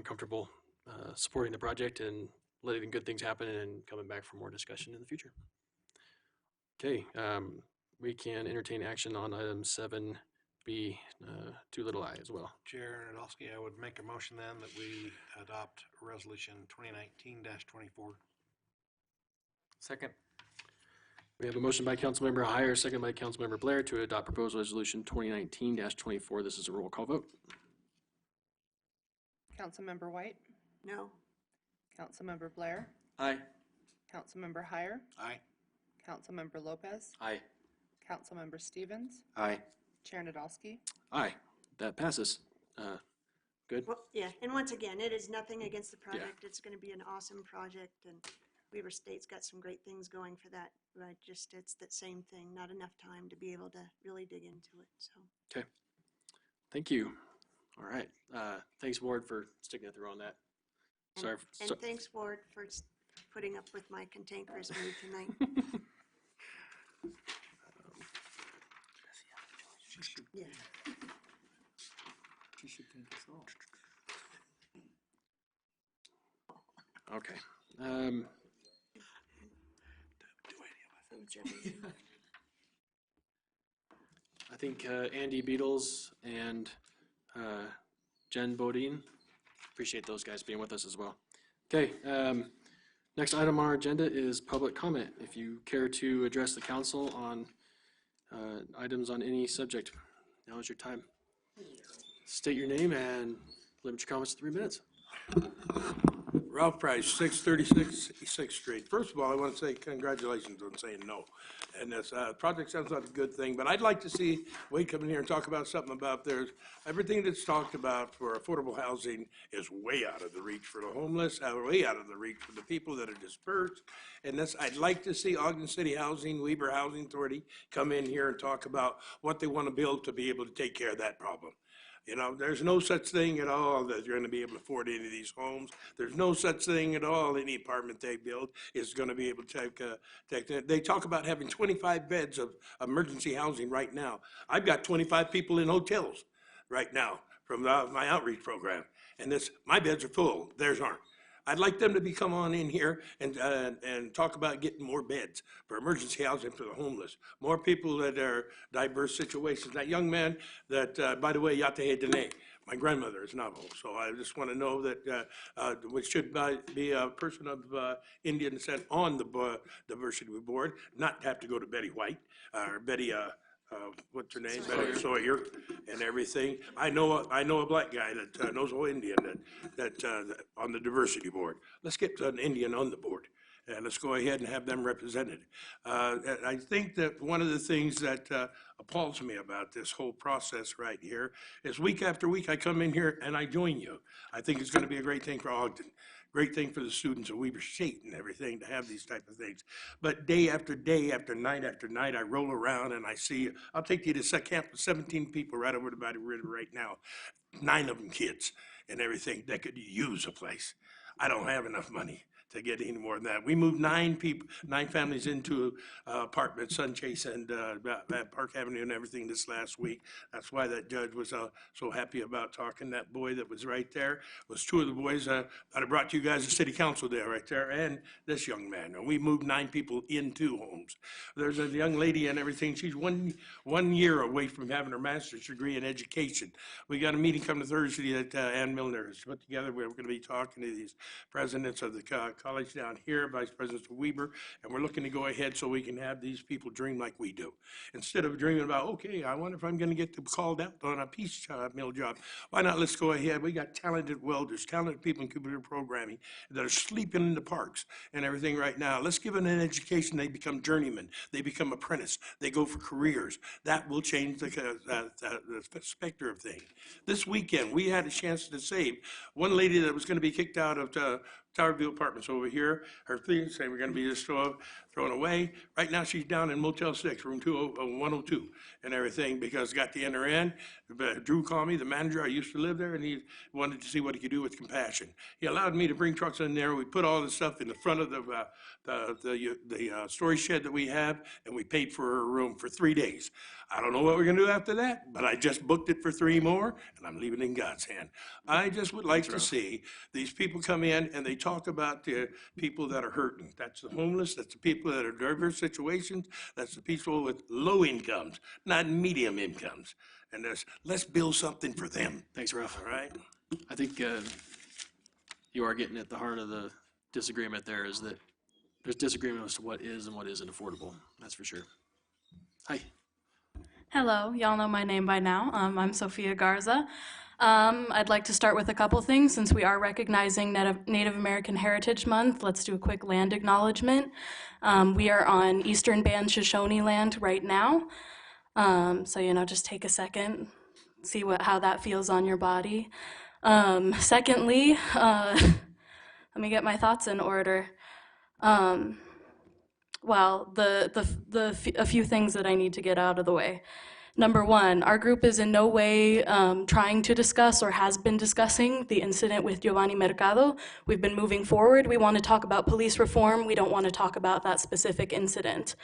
[SPEAKER 1] comfortable supporting the project and letting good things happen and coming back for more discussion in the future. Okay, we can entertain action on item 7B, 2 little I as well.
[SPEAKER 9] Chair Nadolski, I would make a motion then that we adopt resolution 2019-24.
[SPEAKER 10] Second.
[SPEAKER 1] We have a motion by Councilmember Heyer, second by Councilmember Blair to adopt proposed resolution 2019-24. This is a roll call vote.
[SPEAKER 13] Councilmember White,
[SPEAKER 3] no.
[SPEAKER 13] Councilmember Blair,
[SPEAKER 10] Aye.
[SPEAKER 13] Councilmember Heyer,
[SPEAKER 9] Aye.
[SPEAKER 13] Councilmember Lopez,
[SPEAKER 10] Aye.
[SPEAKER 13] Councilmember Stevens,
[SPEAKER 1] Aye.
[SPEAKER 13] Chair Nadolski.
[SPEAKER 1] Aye, that passes. Good.
[SPEAKER 3] Well, yeah, and once again, it is nothing against the project. It's going to be an awesome project, and Weber State's got some great things going for that. But just, it's that same thing, not enough time to be able to really dig into it, so.
[SPEAKER 1] Okay. Thank you. All right. Thanks, Ward, for sticking it through on that. Sorry.
[SPEAKER 3] And thanks, Ward, for putting up with my cantankerous mood tonight. Yeah.
[SPEAKER 10] She should thank us all.
[SPEAKER 1] Okay. I think Andy Beatles and Jen Bodine, appreciate those guys being with us as well. Okay, next item on our agenda is public comment. If you care to address the council on items on any subject, now is your time. State your name and limit your comments to 3 minutes.
[SPEAKER 14] Ralph Price, 636 6th Street. First of all, I want to say congratulations on saying no. And this project sounds like a good thing, but I'd like to see Wade come in here and talk about something about everything that's talked about for affordable housing is way out of the reach for the homeless, way out of the reach for the people that are dispersed. And I'd like to see Ogden City Housing, Weber Housing Authority come in here and talk about what they want to build to be able to take care of that problem. You know, there's no such thing at all that you're going to be able to afford any of these homes. There's no such thing at all any apartment they build is going to be able to take that. They talk about having 25 beds of emergency housing right now. I've got 25 people in hotels right now from my outreach program. And my beds are full, theirs aren't. I'd like them to come on in here and talk about getting more beds for emergency housing for the homeless, more people that are diverse situations. That young man that, by the way, Yatahe Dene, my grandmother is Navajo, so I just want to know that which should be a person of Indian descent on the diversity board, not have to go to Betty White or Betty. What's her name? Betty Sawyer and everything. I know a black guy that knows an Indian that on the diversity board. Let's get an Indian on the board and let's go ahead and have them represented. I think that one of the things that appalls me about this whole process right here is week after week I come in here and I join you. I think it's going to be a great thing for Ogden. Great thing for the students of Weber State and everything to have these type of things. But day after night, I roll around and I see, I'll take you to camp with 17 people right over by the river right now, 9 of them kids and everything that could use a place. I don't have enough money to get any more than that. We moved 9 families into apartment, Sun Chase and Park Avenue and everything this last week. That's why that judge was so happy about talking. That boy that was right there was 2 of the boys that I brought you guys to city council there right there, and this young man. And we moved 9 people into homes. There's a young lady and everything. She's one year away from having her master's degree in education. We got a meeting coming Thursday that Ann Milner has put together. We're going to be talking to these presidents of the college down here, Vice President Weber, and we're looking to go ahead so we can have these people dream like we do. Instead of dreaming about, okay, I wonder if I'm going to get called out on a piece mill job. Why not let's go ahead. We got talented welders, talented people in computer programming that are sleeping in the parks and everything right now. Let's give them an education. They become journeymen. They become apprentice. They go for careers. That will change the specter of things. This weekend, we had a chance to save one lady that was going to be kicked out of Tower View Apartments over here. Her things say we're gonna be just thrown away. Right now, she's down in Motel 6, room 102, and everything, because got to enter in. But Drew called me, the manager, I used to live there, and he wanted to see what he could do with Compassion. He allowed me to bring trucks in there. We put all the stuff in the front of the storage shed that we have, and we paid for her room for 3 days. I don't know what we're gonna do after that, but I just booked it for 3 more, and I'm leaving it in God's hand. I just would like to see these people come in and they talk about the people that are hurting. That's the homeless, that's the people that are in diverse situations, that's the people with low incomes, not medium incomes. And let's build something for them.
[SPEAKER 1] Thanks, Ralph.
[SPEAKER 14] All right?
[SPEAKER 1] I think you are getting at the heart of the disagreement there, is that there's disagreement as to what is and what isn't affordable. That's for sure. Hi.
[SPEAKER 21] Hello, y'all know my name by now. I'm Sophia Garza. I'd like to start with a couple things. Since we are recognizing Native American Heritage Month, let's do a quick land acknowledgement. We are on Eastern Band Shoshone land right now. So, just take a second, see how that feels on your body. Secondly, let me get my thoughts in order. Well, a few things that I need to get out of the way. Number one, our group is in no way trying to discuss or has been discussing the incident with Giovanni Mercado. We've been moving forward. We want to talk about police reform. We don't want to talk about that specific incident.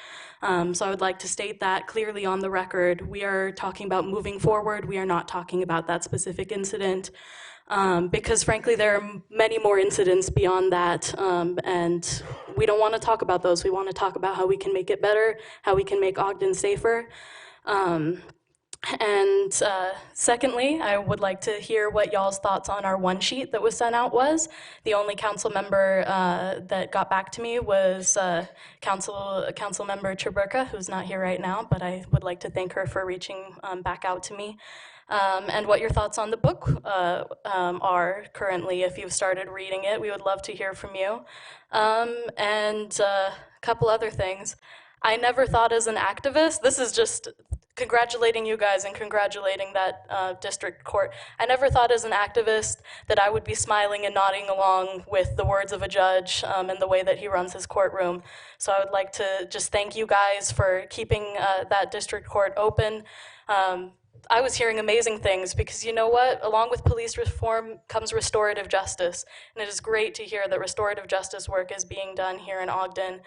[SPEAKER 21] So I would like to state that clearly on the record. We are talking about moving forward. We are not talking about that specific incident. Because frankly, there are many more incidents beyond that, and we don't want to talk about those. We want to talk about how we can make it better, how we can make Ogden safer. Secondly, I would like to hear what y'all's thoughts on our one sheet that was sent out was. The only council member that got back to me was Council Member Chaburka, who's not here right now, but I would like to thank her for reaching back out to me. And what your thoughts on the book are currently. If you've started reading it, we would love to hear from you. And a couple other things. I never thought as an activist, this is just congratulating you guys and congratulating that district court. I never thought as an activist that I would be smiling and nodding along with the words of a judge and the way that he runs his courtroom. So I would like to just thank you guys for keeping that district court open. I was hearing amazing things because you know what? Along with police reform comes restorative justice. And it is great to hear that restorative justice work is being done here in Ogden.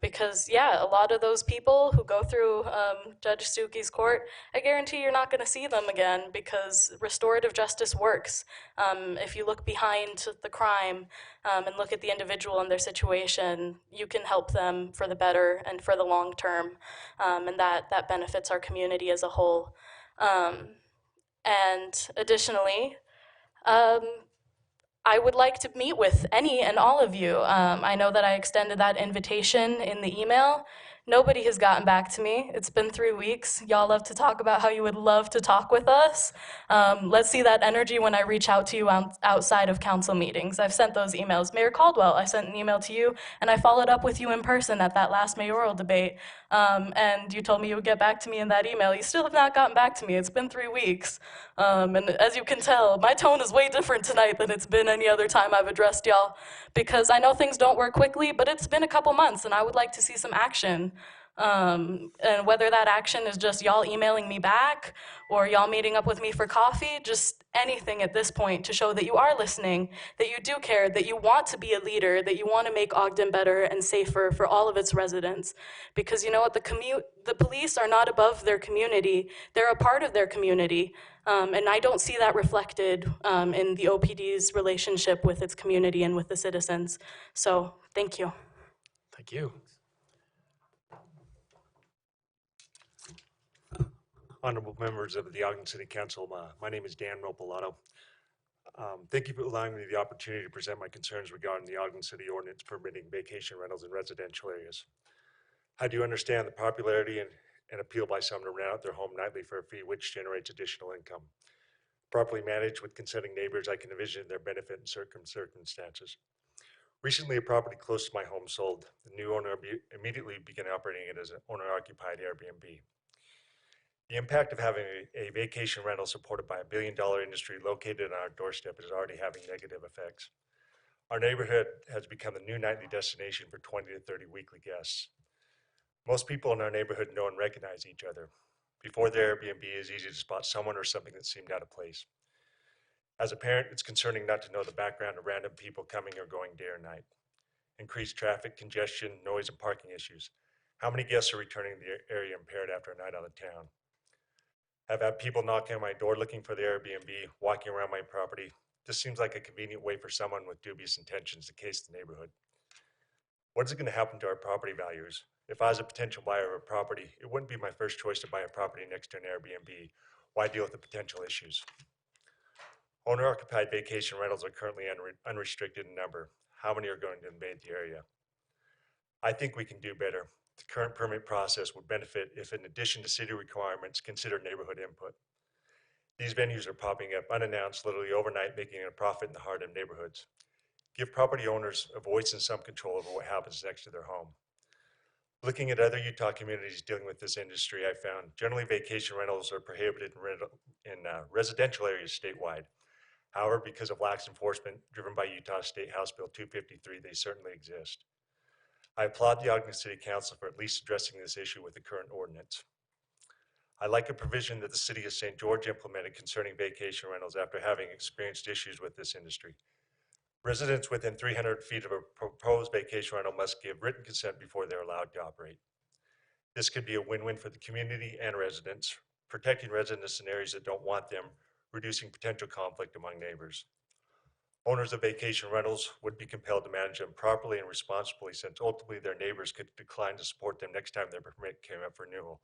[SPEAKER 21] Because yeah, a lot of those people who go through Judge Stuckey's court, I guarantee you're not gonna see them again because restorative justice works. If you look behind the crime and look at the individual and their situation, you can help them for the better and for the long term. And that benefits our community as a whole. And additionally, I would like to meet with any and all of you. I know that I extended that invitation in the email. Nobody has gotten back to me. It's been 3 weeks. Y'all love to talk about how you would love to talk with us. Let's see that energy when I reach out to you outside of council meetings. I've sent those emails. Mayor Caldwell, I sent an email to you, and I followed up with you in person at that last mayoral debate. And you told me you would get back to me in that email. You still have not gotten back to me. It's been 3 weeks. And as you can tell, my tone is way different tonight than it's been any other time I've addressed y'all, because I know things don't work quickly, but it's been a couple months and I would like to see some action. And whether that action is just y'all emailing me back or y'all meeting up with me for coffee, just anything at this point to show that you are listening, that you do care, that you want to be a leader, that you want to make Ogden better and safer for all of its residents. Because you know what, the police are not above their community, they're a part of their community. And I don't see that reflected in the OPD's relationship with its community and with the citizens. So, thank you.
[SPEAKER 1] Thank you.
[SPEAKER 22] Honorable members of the Ogden City Council, my name is Dan Ropolato. Thank you for allowing me the opportunity to present my concerns regarding the Ogden City ordinance permitting vacation rentals in residential areas. I do understand the popularity and appeal by some to rent out their home nightly for a fee, which generates additional income. Properly managed with consenting neighbors, I can envision their benefit in certain circumstances. Recently, a property close to my home sold. The new owner immediately began operating it as an owner-occupied Airbnb. The impact of having a vacation rental supported by $1 billion industry located on our doorstep is already having negative effects. Our neighborhood has become the new nightly destination for 20 to 30 weekly guests. Most people in our neighborhood know and recognize each other. Before the Airbnb, it is easy to spot someone or something that seemed out of place. As a parent, it's concerning not to know the background of random people coming or going day or night. Increased traffic, congestion, noise, and parking issues. How many guests are returning to the area impaired after a night out of town? I've had people knocking on my door looking for the Airbnb, walking around my property. This seems like a convenient way for someone with dubious intentions to case the neighborhood. What is going to happen to our property values? If I was a potential buyer of a property, it wouldn't be my first choice to buy a property next to an Airbnb. Why deal with the potential issues? Owner-occupied vacation rentals are currently unrestricted in number. How many are going to invade the area? I think we can do better. The current permit process would benefit if, in addition to city requirements, consider neighborhood input. These venues are popping up unannounced literally overnight, making a profit in the heart of neighborhoods. Give property owners a voice and some control over what happens next to their home. Looking at other Utah communities dealing with this industry, I found generally vacation rentals are prohibited in residential areas statewide. However, because of lax enforcement driven by Utah State House Bill 253, they certainly exist. I applaud the Ogden City Council for at least addressing this issue with the current ordinance. I like a provision that the city of St. George implemented concerning vacation rentals after having experienced issues with this industry. Residents within 300 feet of a proposed vacation rental must give written consent before they're allowed to operate. This could be a win-win for the community and residents, protecting residents in areas that don't want them, reducing potential conflict among neighbors. Owners of vacation rentals would be compelled to manage them properly and responsibly, since ultimately their neighbors could decline to support them next time their permit came up for renewal.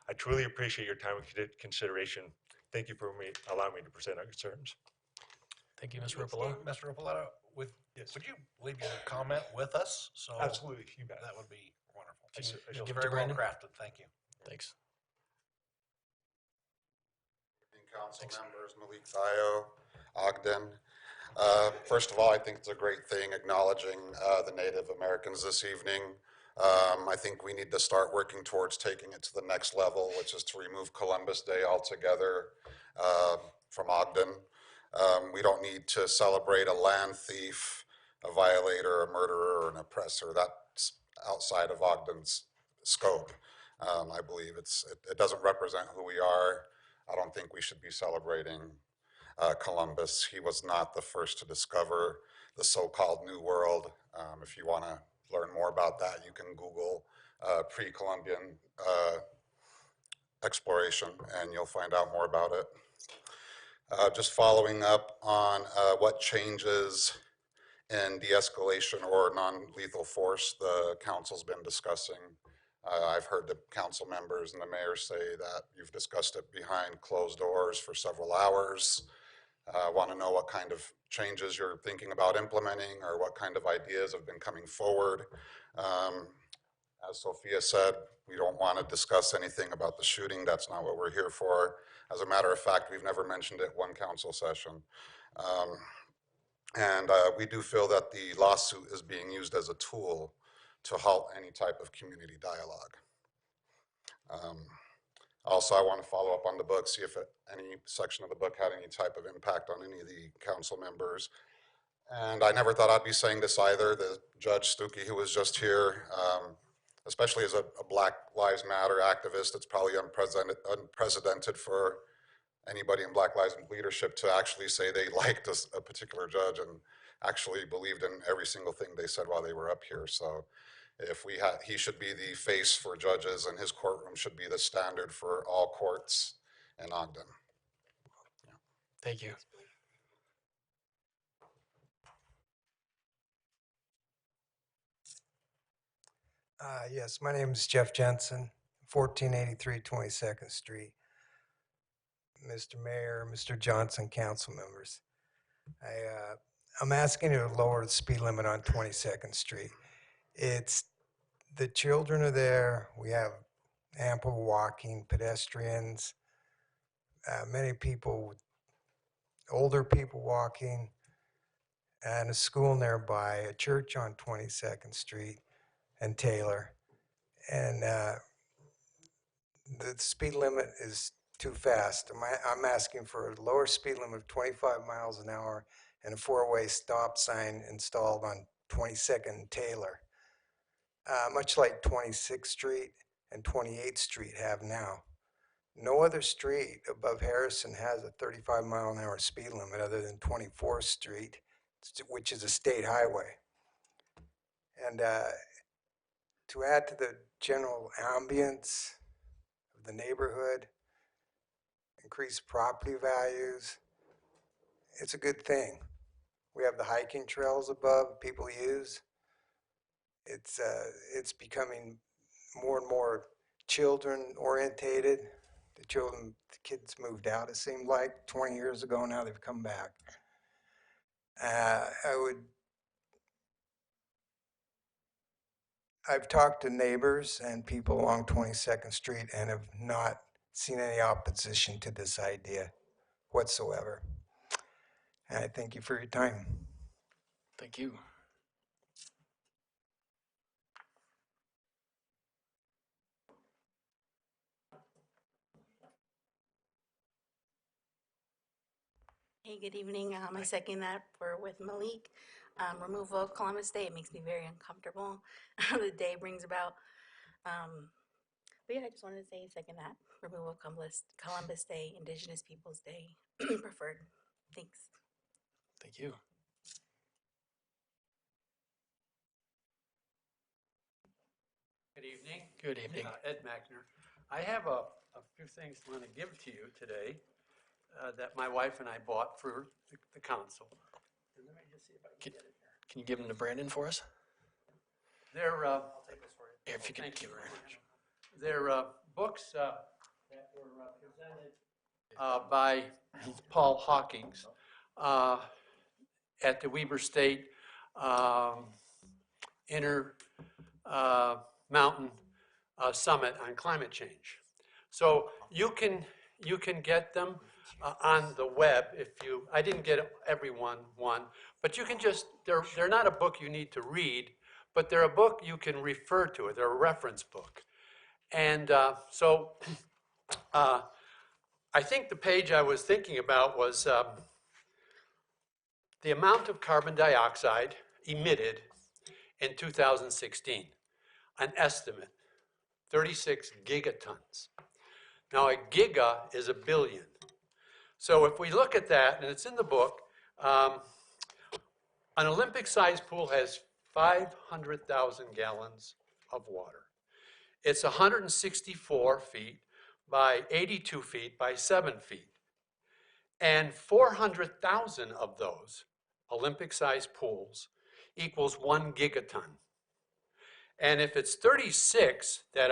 [SPEAKER 22] I truly appreciate your time and consideration. Thank you for allowing me to present our concerns.
[SPEAKER 1] Thank you, Mr. Ripolo.
[SPEAKER 9] Mr. Opalato, would you leave your comment with us? So
[SPEAKER 22] Absolutely, you bet.
[SPEAKER 9] that would be wonderful.
[SPEAKER 1] I shall
[SPEAKER 9] It's
[SPEAKER 1] give it to
[SPEAKER 9] very well
[SPEAKER 1] Brandon.
[SPEAKER 9] crafted, thank you.
[SPEAKER 1] Thanks.
[SPEAKER 6] Council members, Malik Thayo, Ogden. First of all, I think it's a great thing acknowledging the Native Americans this evening. I think we need to start working towards taking it to the next level, which is to remove Columbus Day altogether from Ogden. We don't need to celebrate a land thief, a violator, a murderer, or an oppressor. That's outside of Ogden's scope. I believe it doesn't represent who we are. I don't think we should be celebrating Columbus. He was not the first to discover the so-called New World. If you want to learn more about that, you can Google pre-Columbian exploration and you'll find out more about it. Just following up on what changes in de-escalation or non-lethal force the council's been discussing. I've heard the council members and the mayor say that you've discussed it behind closed doors for several hours. Want to know what kind of changes you're thinking about implementing or what kind of ideas have been coming forward. As Sophia said, we don't want to discuss anything about the shooting. That's not what we're here for. As a matter of fact, we've never mentioned it one council session. We do feel that the lawsuit is being used as a tool to halt any type of community dialogue. Also, I want to follow up on the book, see if any section of the book had any type of impact on any of the council members. And I never thought I'd be saying this either. The Judge Stuckey, who was just here, especially as a Black Lives Matter activist, it's probably unprecedented for anybody in Black Lives leadership to actually say they liked a particular judge and actually believed in every single thing they said while they were up here. So if he should be the face for judges, and his courtroom should be the standard for all courts in Ogden. Yeah.
[SPEAKER 1] Thank you.
[SPEAKER 7] Yes, my name is Jeff Jensen, 1483 22nd Street. Mr. Mayor, Mr. Johnson, council members. I'm asking you to lower the speed limit on 22nd Street. The children are there. We have ample walking, pedestrians, many people, older people walking, and a school nearby, a church on 22nd Street and Taylor. And the speed limit is too fast. I'm asking for a lower speed limit of 25 miles an hour and a four-way stop sign installed on 22nd and Taylor, much like 26th Street and 28th Street have now. No other street above Harrison has a 35-mile-an-hour speed limit other than 24th Street, which is a state highway. And to add to the general ambience of the neighborhood, increase property values, it's a good thing. We have the hiking trails above people use. It's becoming more and more children orientated. The kids moved out, it seemed like 20 years ago. Now they've come back. I've talked to neighbors and people along 22nd Street and have not seen any opposition to this idea whatsoever. And I thank you for your time.
[SPEAKER 1] Thank you.
[SPEAKER 5] Hey, good evening. I second that with Malik. Removal of Columbus Day, it makes me very uncomfortable. The day brings about. But yeah, I just wanted to say second that. Removal of Columbus Day, Indigenous Peoples Day, preferred. Thanks.
[SPEAKER 1] Thank you.
[SPEAKER 8] Good evening.
[SPEAKER 1] Good evening.
[SPEAKER 8] Ed Mackner. I have a few things I want to give to you today that my wife and I bought for the council. And let me just see if I can get it here.
[SPEAKER 1] Can you give them to Brandon for us?
[SPEAKER 8] They're,
[SPEAKER 1] If you can
[SPEAKER 8] thank
[SPEAKER 1] give
[SPEAKER 8] you
[SPEAKER 1] her.
[SPEAKER 8] very much. They're books that were presented by Paul Hawkins at the Weber State Mountain Summit on climate change. So you can get them on the web if you. I didn't get everyone one, but you can just. They're not a book you need to read, but they're a book you can refer to. They're a reference book, and so I think the page I was thinking about was the amount of carbon dioxide emitted in 2016, an estimate, 36 gigatons. Now, a giga is a billion. So if we look at that, and it's in the book, an Olympic-sized pool has 500,000 gallons of water. It's 164 feet by 82 feet by 7 feet. And 400,000 of those Olympic-sized pools equals 1 gigaton. And if it's 36 that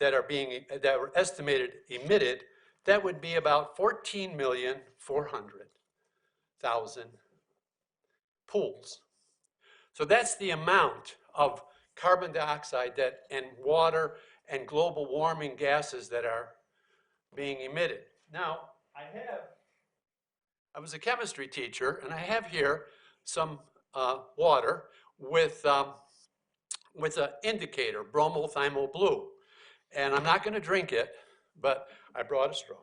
[SPEAKER 8] were estimated emitted, that would be about 14,400,000 pools. So that's the amount of carbon dioxide and water and global warming gases that are being emitted. Now, I was a chemistry teacher, and I have here some water with an indicator, bromothymol blue. And I'm not going to drink it, but I brought a straw.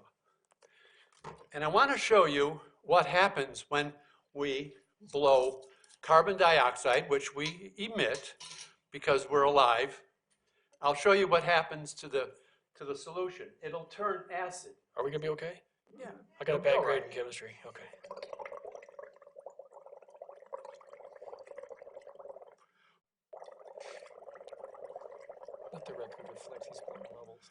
[SPEAKER 8] And I want to show you what happens when we blow carbon dioxide, which we emit because we're alive. I'll show you what happens to the solution. It'll turn acid.
[SPEAKER 1] Are we going to be okay?
[SPEAKER 8] Yeah.
[SPEAKER 1] I got a bad grade in chemistry. Okay. Let the record reflect these levels.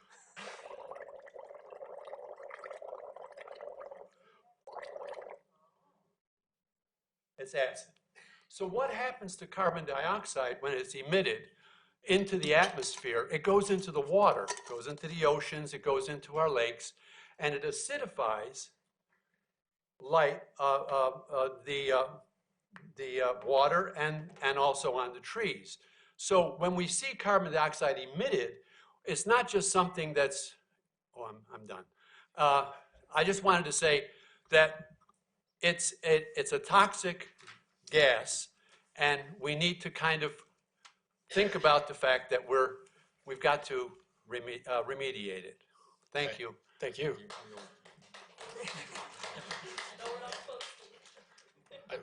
[SPEAKER 8] It's acid. So what happens to carbon dioxide when it's emitted into the atmosphere? It goes into the water, it goes into the oceans, it goes into our lakes, and it acidifies the water and also on the trees. So when we see carbon dioxide emitted, it's not just something that's, I'm done. I just wanted to say that it's a toxic gas, and we need to kind of think about the fact that we've got to remediate it. Thank you.
[SPEAKER 1] Thank you.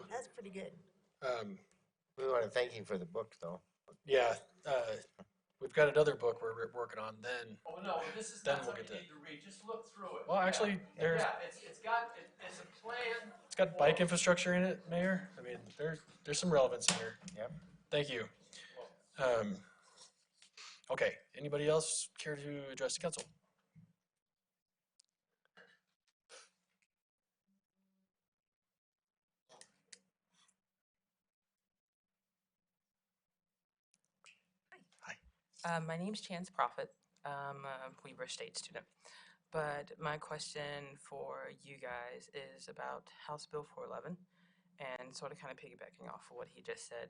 [SPEAKER 3] That's pretty good.
[SPEAKER 17] We want to thank you for the book, though.
[SPEAKER 1] Yeah, we've got another book we're working on then.
[SPEAKER 8] Oh, no, this is
[SPEAKER 1] Then
[SPEAKER 8] not
[SPEAKER 1] we'll
[SPEAKER 8] something
[SPEAKER 1] get
[SPEAKER 8] you
[SPEAKER 1] to-
[SPEAKER 8] need to read, just look through it.
[SPEAKER 1] Well, actually, there's,
[SPEAKER 8] Yeah, it's a plan.
[SPEAKER 1] it's got bike infrastructure in it, Mayor. I mean, there's some relevance in here.
[SPEAKER 17] Yep.
[SPEAKER 1] Thank you. Okay, anybody else care to address the council?
[SPEAKER 2] My name's Chance Prophet. I'm a Weber State student. But my question for you guys is about House Bill 411 and sort of kind of piggybacking off of what he just said.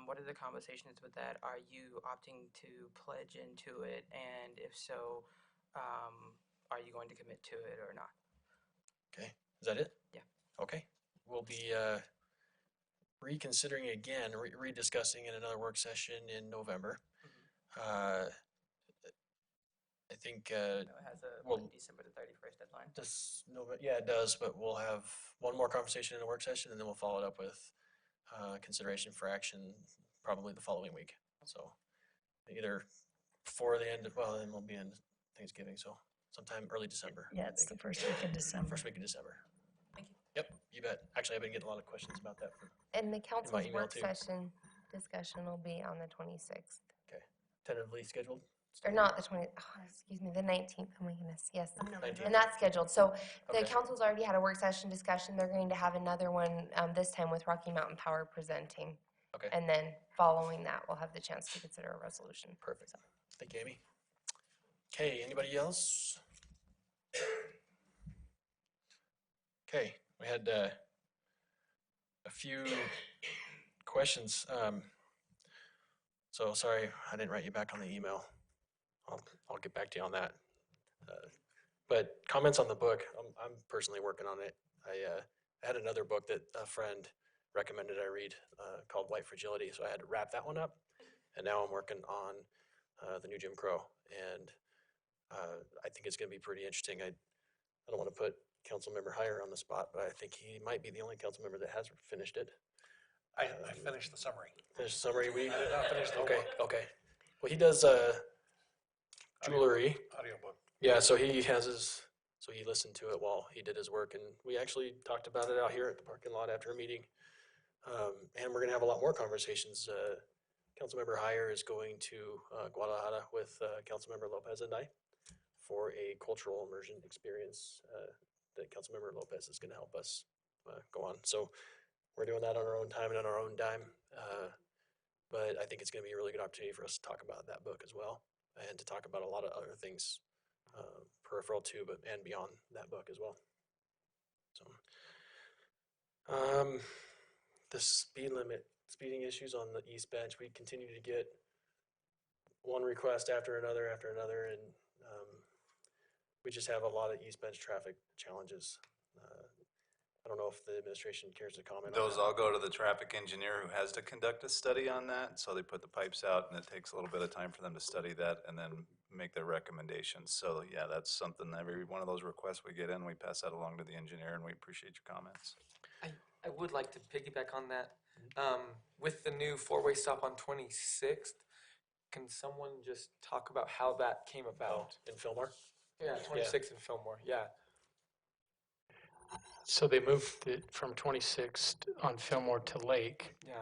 [SPEAKER 2] What are the conversations with that? Are you opting to pledge into it? And if so, are you going to commit to it or not?
[SPEAKER 1] Okay, is that it?
[SPEAKER 2] Yeah.
[SPEAKER 1] Okay, we'll be reconsidering again, rediscussing in another work session in November. I think
[SPEAKER 2] It has a December the 31st deadline.
[SPEAKER 1] yeah, it does, but we'll have one more conversation in a work session, and then we'll follow it up with consideration for action probably the following week. So either before the end, well, then we'll be in Thanksgiving, so sometime early December.
[SPEAKER 11] Yeah, it's the first week in December.
[SPEAKER 1] First week of December.
[SPEAKER 2] Thank you.
[SPEAKER 1] Yep, you bet. Actually, I've been getting a lot of questions about that.
[SPEAKER 19] And the council's
[SPEAKER 1] email
[SPEAKER 19] work
[SPEAKER 1] too.
[SPEAKER 19] session discussion will be on the 26th.
[SPEAKER 1] Okay, tentatively scheduled?
[SPEAKER 19] Or not the 20, oh, excuse me, the 19th. Oh my goodness, yes.
[SPEAKER 1] 19th.
[SPEAKER 19] And that's scheduled. So the
[SPEAKER 1] Okay.
[SPEAKER 19] council's already had a work session discussion. They're going to have another one this time with Rocky Mountain Power presenting.
[SPEAKER 1] Okay.
[SPEAKER 19] And then following that, we'll have the chance to consider a resolution.
[SPEAKER 1] Perfect. Thank you, Amy. Okay, anybody else? Okay, we had a few questions. So sorry, I didn't write you back on the email. I'll get back to you on that. But comments on the book, I'm personally working on it. I had another book that a friend recommended I read called White Fragility, so I had to wrap that one up. And now I'm working on the new Jim Crow, and I think it's going to be pretty interesting. I don't want to put Councilmember Heyer on the spot, but I think he might be the only council member that has finished it.
[SPEAKER 9] I finished the summary.
[SPEAKER 1] Finished the summary.
[SPEAKER 9] I did not finish the whole
[SPEAKER 1] Okay,
[SPEAKER 9] book.
[SPEAKER 1] okay. Well, he does jewelry.
[SPEAKER 9] Audiobook.
[SPEAKER 1] Yeah, so he has his, so he listened to it while he did his work, and we actually talked about it out here at the parking lot after a meeting. And we're gonna have a lot more conversations. Councilmember Heyer is going to Guadalajara with Councilmember Lopez and I for a cultural immersion experience that Councilmember Lopez is gonna help us go on. So we're doing that on our own time and on our own dime. But I think it's gonna be a really good opportunity for us to talk about that book as well, and to talk about a lot of other things peripheral to, but and beyond that book as well. So, the speeding issues on the East Bench, we continue to get one request after another, and we just have a lot of East Bench traffic challenges. I don't know if the administration cares to comment on
[SPEAKER 23] Those
[SPEAKER 1] that.
[SPEAKER 23] all go to the traffic engineer who has to conduct a study on that. So they put the pipes out and it takes a little bit of time for them to study that and then make their recommendations. So yeah, that's something, every one of those requests we get in, we pass that along to the engineer, and we appreciate your comments.
[SPEAKER 10] I would like to piggyback on that. With the new four-way stop on 26th, can someone just talk about how that came about?
[SPEAKER 1] In Fillmore?
[SPEAKER 10] Yeah, 26th in Fillmore, yeah.
[SPEAKER 24] So they moved it from 26th on Fillmore to Lake.
[SPEAKER 10] Yeah.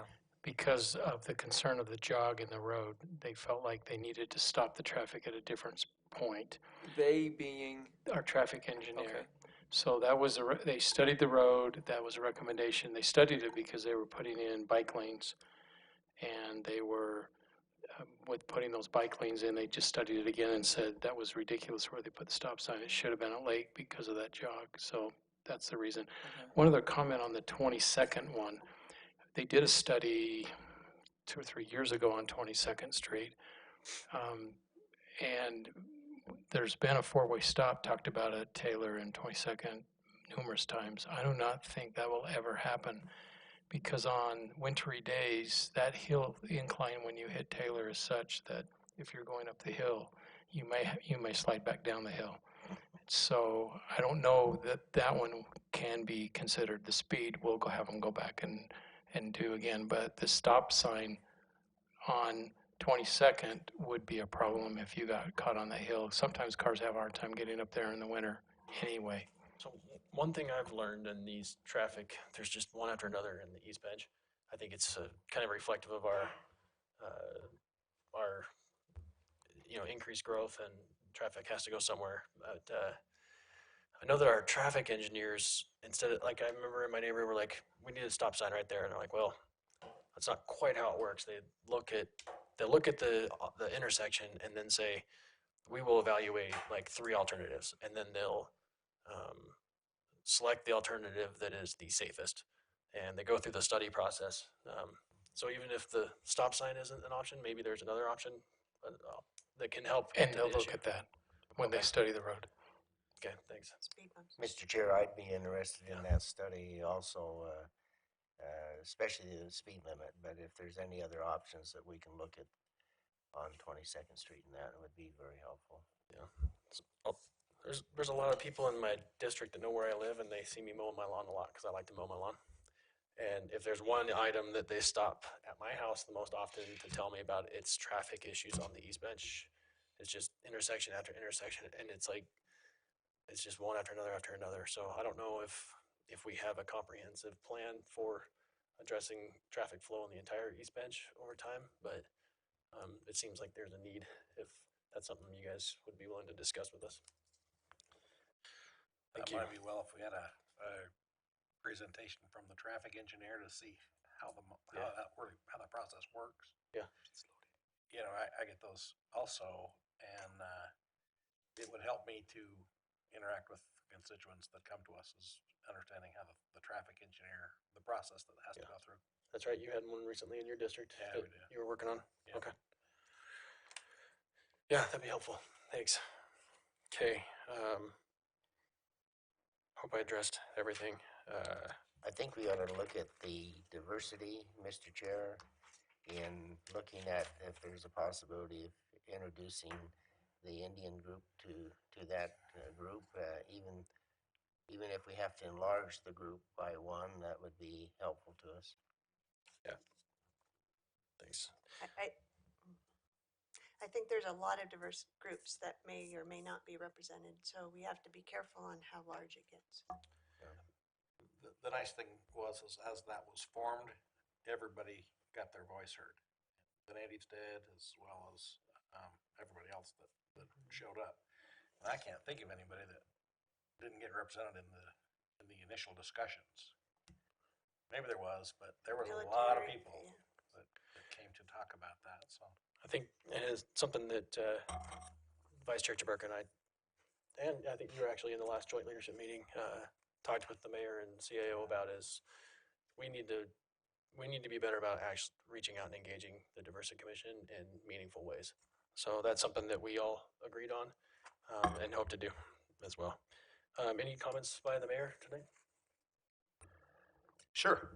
[SPEAKER 24] Because of the concern of the jog in the road. They felt like they needed to stop the traffic at a different point.
[SPEAKER 10] They being?
[SPEAKER 24] Our traffic engineer.
[SPEAKER 10] Okay.
[SPEAKER 24] So that was, they studied the road, that was a recommendation. They studied it because they were putting in bike lanes. And they were, with putting those bike lanes in, they just studied it again and said that was ridiculous where they put the stop sign. It should have been at Lake because of that jog. So that's the reason. One other comment on the 22nd one. They did a study 2 or 3 years ago on 22nd Street. And there's been a four-way stop talked about at Taylor and 22nd numerous times. I do not think that will ever happen because on wintry days, that hill incline when you hit Taylor is such that if you're going up the hill, you may slide back down the hill. So I don't know that that one can be considered. The speed, we'll go have them go back and do again. But the stop sign on 22nd would be a problem if you got caught on that hill. Sometimes cars have a hard time getting up there in the winter anyway.
[SPEAKER 1] So one thing I've learned in these traffic, there's just one after another in the East Bench. I think it's kind of reflective of our increased growth, and traffic has to go somewhere. But I know that our traffic engineers, instead of, like, I remember in my neighborhood, were like, we need a stop sign right there, and they're like, well, that's not quite how it works. They look at the intersection and then say, we will evaluate like 3 alternatives, and then they'll um, select the alternative that is the safest, and they go through the study process. So even if the stop sign isn't an option, maybe there's another option that can help.
[SPEAKER 24] And
[SPEAKER 1] with
[SPEAKER 24] they'll
[SPEAKER 1] the
[SPEAKER 24] look
[SPEAKER 1] issue.
[SPEAKER 24] at that when they study the road.
[SPEAKER 1] Okay, thanks.
[SPEAKER 3] Speed bumps.
[SPEAKER 11] Mr. Chair, I'd be interested in that study also, especially the speed limit, but if there's any other options that we can look at on 22nd Street and that, it would be very helpful.
[SPEAKER 1] Yeah. There's a lot of people in my district that know where I live, and they see me mowing my lawn a lot because I like to mow my lawn. And if there's one item that they stop at my house the most often to tell me about, it's traffic issues on the East Bench. It's just intersection after intersection, and it's just one after another after another. So I don't know if we have a comprehensive plan for addressing traffic flow on the entire East Bench over time, but it seems like there's a need if that's something you guys would be willing to discuss with us.
[SPEAKER 9] That might be well if we had a presentation from the traffic engineer to see how the process works.
[SPEAKER 1] Yeah.
[SPEAKER 9] You know, I get those also, and it would help me to interact with constituents that come to us, is understanding how the traffic engineer, the process that has to go through.
[SPEAKER 1] That's right. You had one recently in your district
[SPEAKER 9] Yeah,
[SPEAKER 1] that
[SPEAKER 9] we did.
[SPEAKER 1] you were working on?
[SPEAKER 9] Yeah.
[SPEAKER 1] Okay. Yeah, that'd be helpful. Thanks. Okay. Hope I addressed everything.
[SPEAKER 11] I think we ought to look at the diversity, Mr. Chair, in looking at if there's a possibility of introducing the Indian group to that group, even if we have to enlarge the group by one, that would be helpful to us.
[SPEAKER 1] Yeah. Thanks.
[SPEAKER 3] I think there's a lot of diverse groups that may or may not be represented, so we have to be careful on how large it gets.
[SPEAKER 9] The nice thing was, is as that was formed, everybody got their voice heard. The natives did, as well as everybody else that showed up. And I can't think of anybody that didn't get represented in the initial discussions. Maybe there was, but there was a lot of people that came to talk about that. So
[SPEAKER 1] I think it is something that Vice Chair Chaburka and I think you were actually in the last joint leadership meeting, talked with the mayor and CAO about, is we need to be better about actually reaching out and engaging the Diversity Commission in meaningful ways. So that's something that we all agreed on and hope to do as well. Any comments by the mayor tonight?
[SPEAKER 23] Sure.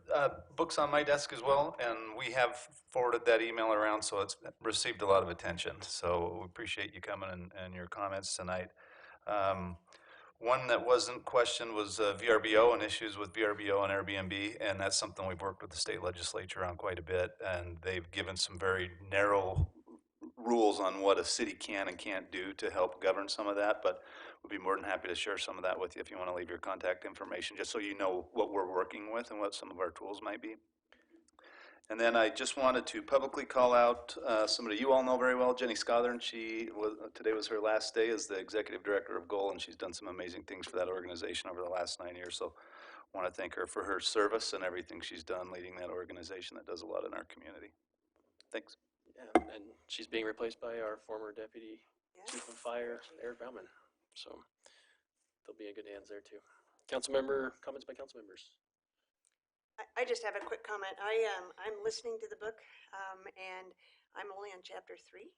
[SPEAKER 23] Book's on my desk as well, and we have forwarded that email around, so it's received a lot of attention. So we appreciate you coming and your comments tonight. One that wasn't questioned was VRBO and issues with VRBO and Airbnb, and that's something we've worked with the state legislature on quite a bit, and they've given some very narrow rules on what a city can and can't do to help govern some of that, but we'd be more than happy to share some of that with you if you want to leave your contact information, just so you know what we're working with and what some of our tools might be. And then I just wanted to publicly call out somebody you all know very well, Jenny Scothern. Today was her last day as the executive director of GOAL, and she's done some amazing things for that organization over the last 9 years. So I want to thank her for her service and everything she's done leading that organization that does a lot in our community. Thanks.
[SPEAKER 1] Yeah, and she's being replaced by our former deputy chief of fire, Eric Bauman. So they'll be in good hands there too. Comments by council members.
[SPEAKER 3] I just have a quick comment. I'm listening to the book, and I'm only on chapter 3.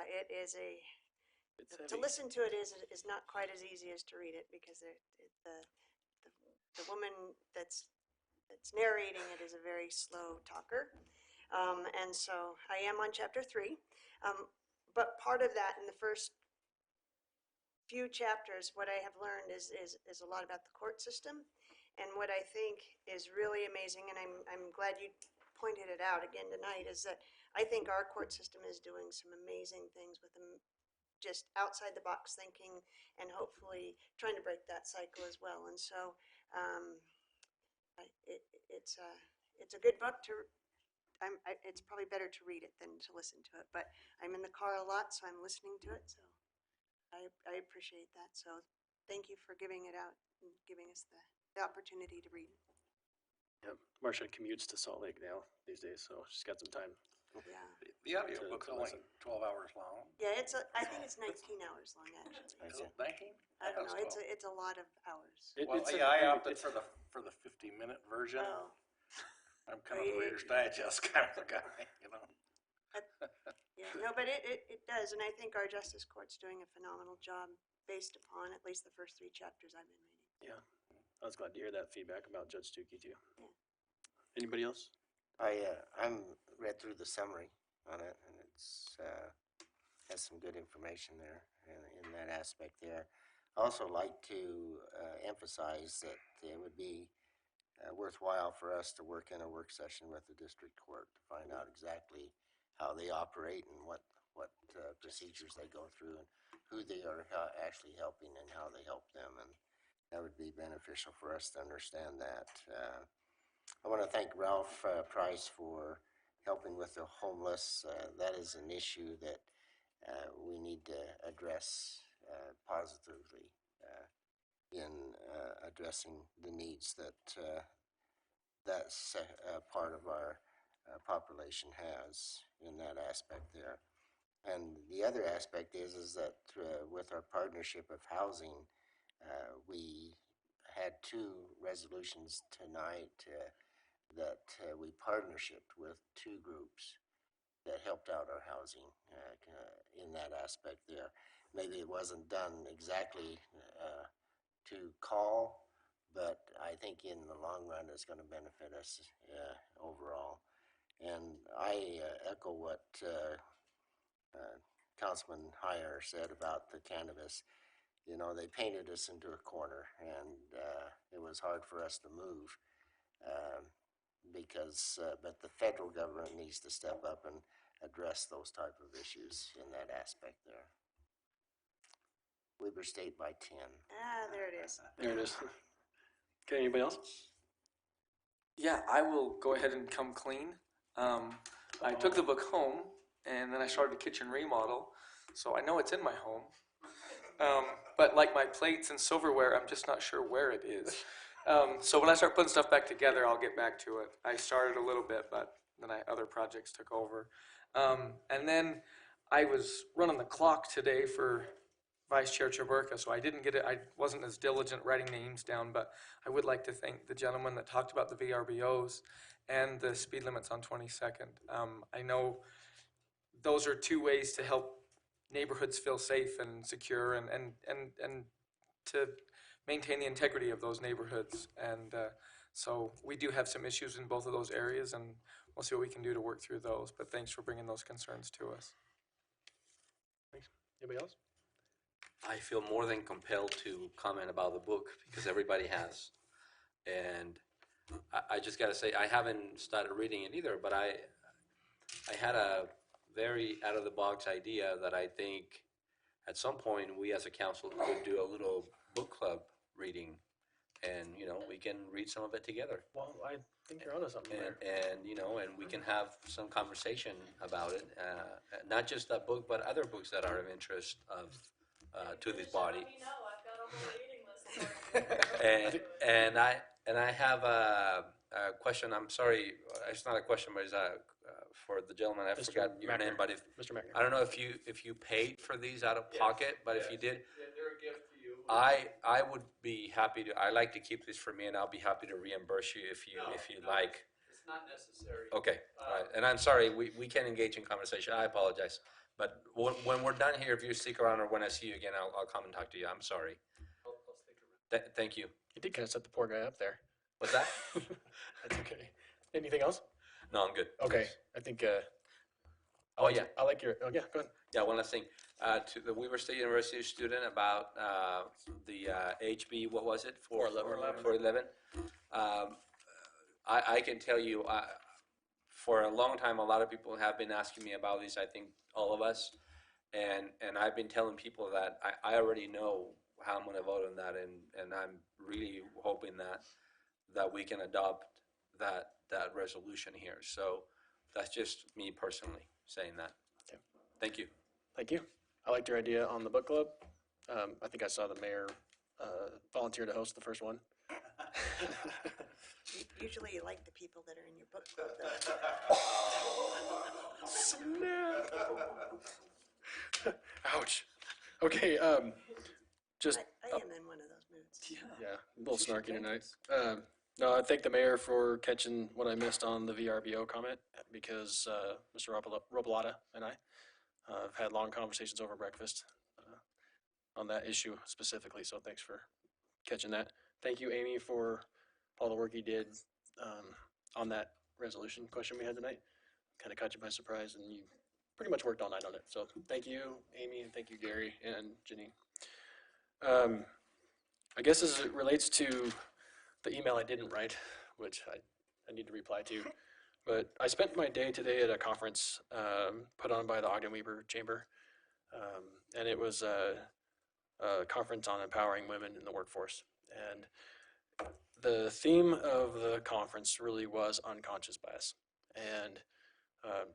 [SPEAKER 3] It is to listen to it is not quite as easy as to read it, because the woman that's narrating it is a very slow talker, and so I am on chapter 3. But part of that, in the first few chapters, what I have learned is a lot about the court system. And what I think is really amazing, and I'm glad you pointed it out again tonight, is that I think our court system is doing some amazing things with them, just outside the box thinking, and hopefully trying to break that cycle as well. And so it's a good book to. It's probably better to read it than to listen to it, but I'm in the car a lot, so I'm listening to it. So I appreciate that. So thank you for giving it out and giving us the opportunity to read it.
[SPEAKER 1] Yep. Marcia commutes to Salt Lake now these days, so she's got some time.
[SPEAKER 3] Yeah.
[SPEAKER 9] The audiobook's only 12 hours long.
[SPEAKER 3] Yeah, I think it's 19 hours long, actually.
[SPEAKER 9] Is it 19?
[SPEAKER 3] I don't know,
[SPEAKER 9] That's
[SPEAKER 3] it's a lot of hours.
[SPEAKER 9] Well, yeah, I opted for the 50-minute version.
[SPEAKER 3] Oh.
[SPEAKER 9] I'm kind of the Reader's Digest kind of a guy, you know.
[SPEAKER 3] Yeah, no, but it does, and I think our justice court's doing a phenomenal job based upon at least the first 3 chapters I've been reading.
[SPEAKER 1] Yeah, I was glad to hear that feedback about Judge Stuckey too. Yeah. Anybody else?
[SPEAKER 11] I'm read through the summary on it, and it's has some good information there in that aspect there. I also like to emphasize that it would be worthwhile for us to work in a work session with the district court to find out exactly how they operate and what procedures they go through and who they are actually helping and how they help them, and that would be beneficial for us to understand that. I want to thank Ralph Price for helping with the homeless. That is an issue that we need to address positively in addressing the needs that that part of our population has in that aspect there. And the other aspect is that with our partnership of housing, we had 2 resolutions tonight that we partnershiped with 2 groups that helped out our housing in that aspect there. Maybe it wasn't done exactly to call, but I think in the long run it's going to benefit us overall. And I echo what Councilman Heyer said about the cannabis. You know, they painted us into a corner, and it was hard for us to move because, but the federal government needs to step up and address those type of issues in that aspect there. Weber State by 10.
[SPEAKER 3] Ah, there it is.
[SPEAKER 1] There it is. Okay, anybody else?
[SPEAKER 10] Yeah, I will go ahead and come clean. I took the book home, and then I started a kitchen remodel, so I know it's in my home. But like my plates and silverware, I'm just not sure where it is. So when I start putting stuff back together, I'll get back to it. I started a little bit, but then other projects took over. And then I was running the clock today for Vice Chair Chaburka, so I didn't get it. I wasn't as diligent writing names down, but I would like to thank the gentleman that talked about the VRBOs and the speed limits on 22nd. I know those are 2 ways to help neighborhoods feel safe and secure and to maintain the integrity of those neighborhoods. And so we do have some issues in both of those areas, and we'll see what we can do to work through those. But thanks for bringing those concerns to us.
[SPEAKER 1] Thanks. Anybody else?
[SPEAKER 4] I feel more than compelled to comment about the book because everybody has. And I just got to say, I haven't started reading it either, but I had a very out-of-the-box idea that I think at some point we as a council could do a little book club reading. And, you know, we can read some of it together.
[SPEAKER 1] Well, I think you're onto something there.
[SPEAKER 4] And, you know, and we can have some conversation about it. Not just that book, but other books that are of interest to this body. And I have a question. I'm sorry, it's not a question, but it's for the gentleman. I forgot your name, but
[SPEAKER 1] Mr. Macker.
[SPEAKER 4] I don't know if you paid for these out of pocket, but if you did,
[SPEAKER 8] They're a gift to you.
[SPEAKER 4] I would be happy to. I like to keep this for me, and I'll be happy to reimburse you if you like.
[SPEAKER 8] It's not necessary.
[SPEAKER 4] Okay, all right. And I'm sorry, we can't engage in conversation. I apologize. But when we're done here, if you stick around or when I see you again, I'll come and talk to you. I'm sorry.
[SPEAKER 8] I'll stick around.
[SPEAKER 4] Thank you.
[SPEAKER 1] You did kind of set the poor guy up there.
[SPEAKER 4] What's that?
[SPEAKER 1] That's okay. Anything else?
[SPEAKER 4] No, I'm good.
[SPEAKER 1] Okay, I think.
[SPEAKER 4] Oh, yeah.
[SPEAKER 1] I like your. Oh yeah, go ahead.
[SPEAKER 4] Yeah, one last thing. To the Weaver State University student about the HB, what was it? 411. I can tell you, for a long time, a lot of people have been asking me about these, I think all of us. And I've been telling people that I already know how I'm going to vote on that, and I'm really hoping that we can adopt that resolution here. So that's just me personally saying that.
[SPEAKER 1] Okay.
[SPEAKER 4] Thank you.
[SPEAKER 1] Thank you. I liked your idea on the book club. I think I saw the mayor volunteer to host the first one.
[SPEAKER 3] Usually you like the people that are in your book club, though.
[SPEAKER 1] Snap. Ouch. Okay, just.
[SPEAKER 3] I am in one of those moods.
[SPEAKER 1] Yeah, a little snarky tonight. No, I thank the mayor for catching what I missed on the VRBO comment, because Mr. Robelata and I have had long conversations over breakfast on that issue specifically, so thanks for catching that. Thank you, Amy, for all the work you did on that resolution question we had tonight. Kind of caught you by surprise, and you pretty much worked all night on it. So thank you, Amy, and thank you, Gary and Janine. I guess as it relates to the email I didn't write, which I need to reply to, but I spent my day today at a conference put on by the Ogden Weaver Chamber, and it was a conference on empowering women in the workforce. And the theme of the conference really was unconscious bias. And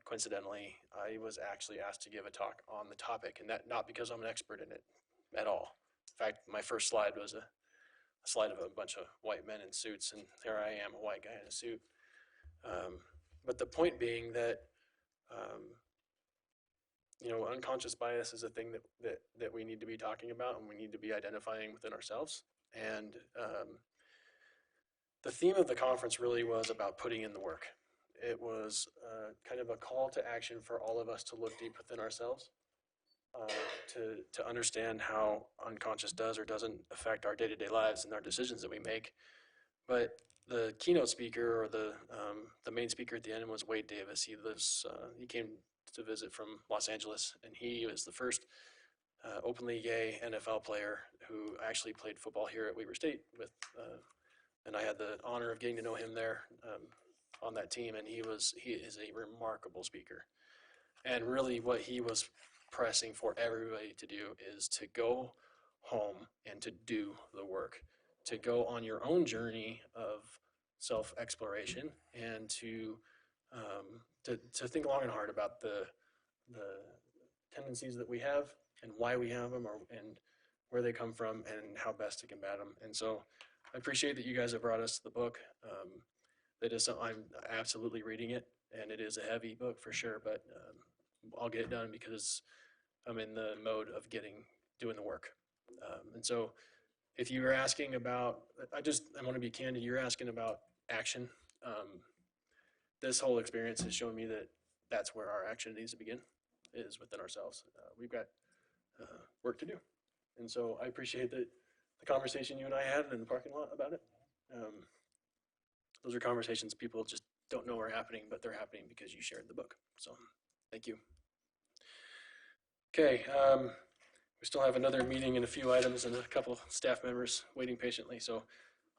[SPEAKER 1] coincidentally, I was actually asked to give a talk on the topic, and that not because I'm an expert in it at all. In fact, my first slide was a slide of a bunch of white men in suits, and there I am, a white guy in a suit. But the point being that, unconscious bias is a thing that we need to be talking about, and we need to be identifying within ourselves. And the theme of the conference really was about putting in the work. It was kind of a call to action for all of us to look deep within ourselves, to understand how unconscious does or doesn't affect our day-to-day lives and our decisions that we make. But the keynote speaker, or the main speaker at the end, was Wade Davis. He came to visit from Los Angeles, and he was the first openly gay NFL player who actually played football here at Weaver State with, and I had the honor of getting to know him there on that team, and he is a remarkable speaker. And really what he was pressing for everybody to do is to go home and to do the work, to go on your own journey of self-exploration, and to think long and hard about the tendencies that we have and why we have them, and where they come from, and how best to combat them. And so I appreciate that you guys have brought us to the book. That is something I'm absolutely reading it, and it is a heavy book for sure, but I'll get it done because I'm in the mode of doing the work. And so if you were asking about, I want to be candid, you're asking about action. This whole experience has shown me that that's where our action needs to begin, is within ourselves. We've got work to do. And so I appreciate the conversation you and I had in the parking lot about it. Those are conversations people just don't know are happening, but they're happening because you shared the book. So thank you. Okay, we still have another meeting and a few items and a couple of staff members waiting patiently, so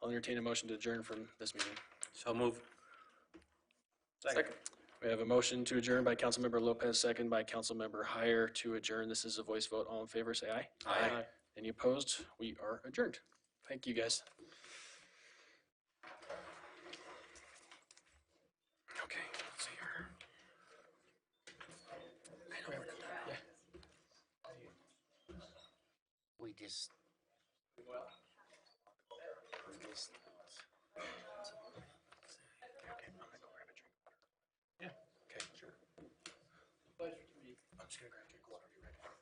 [SPEAKER 1] I'll entertain a motion to adjourn from this meeting.
[SPEAKER 4] So moved.
[SPEAKER 1] Second. We have a motion to adjourn by Councilmember Lopez, second by Councilmember Heyer to adjourn. This is a voice vote. All in favor, say aye.
[SPEAKER 4] Aye.
[SPEAKER 1] Any opposed? We are adjourned. Thank you, guys. Okay, let's see here. Yeah.
[SPEAKER 11] We just.
[SPEAKER 1] Yeah. Okay, sure. Pleasure to meet. I'm just gonna grab a drink of water. Be right back.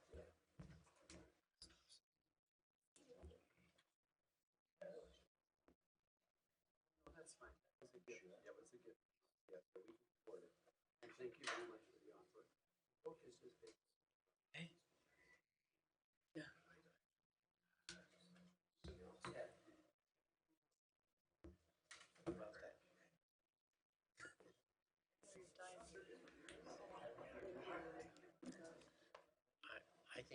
[SPEAKER 1] That's fine. That was a good. Yeah, it was a good. Yeah, the week before. And thank you very much for the offer. Hey. Yeah.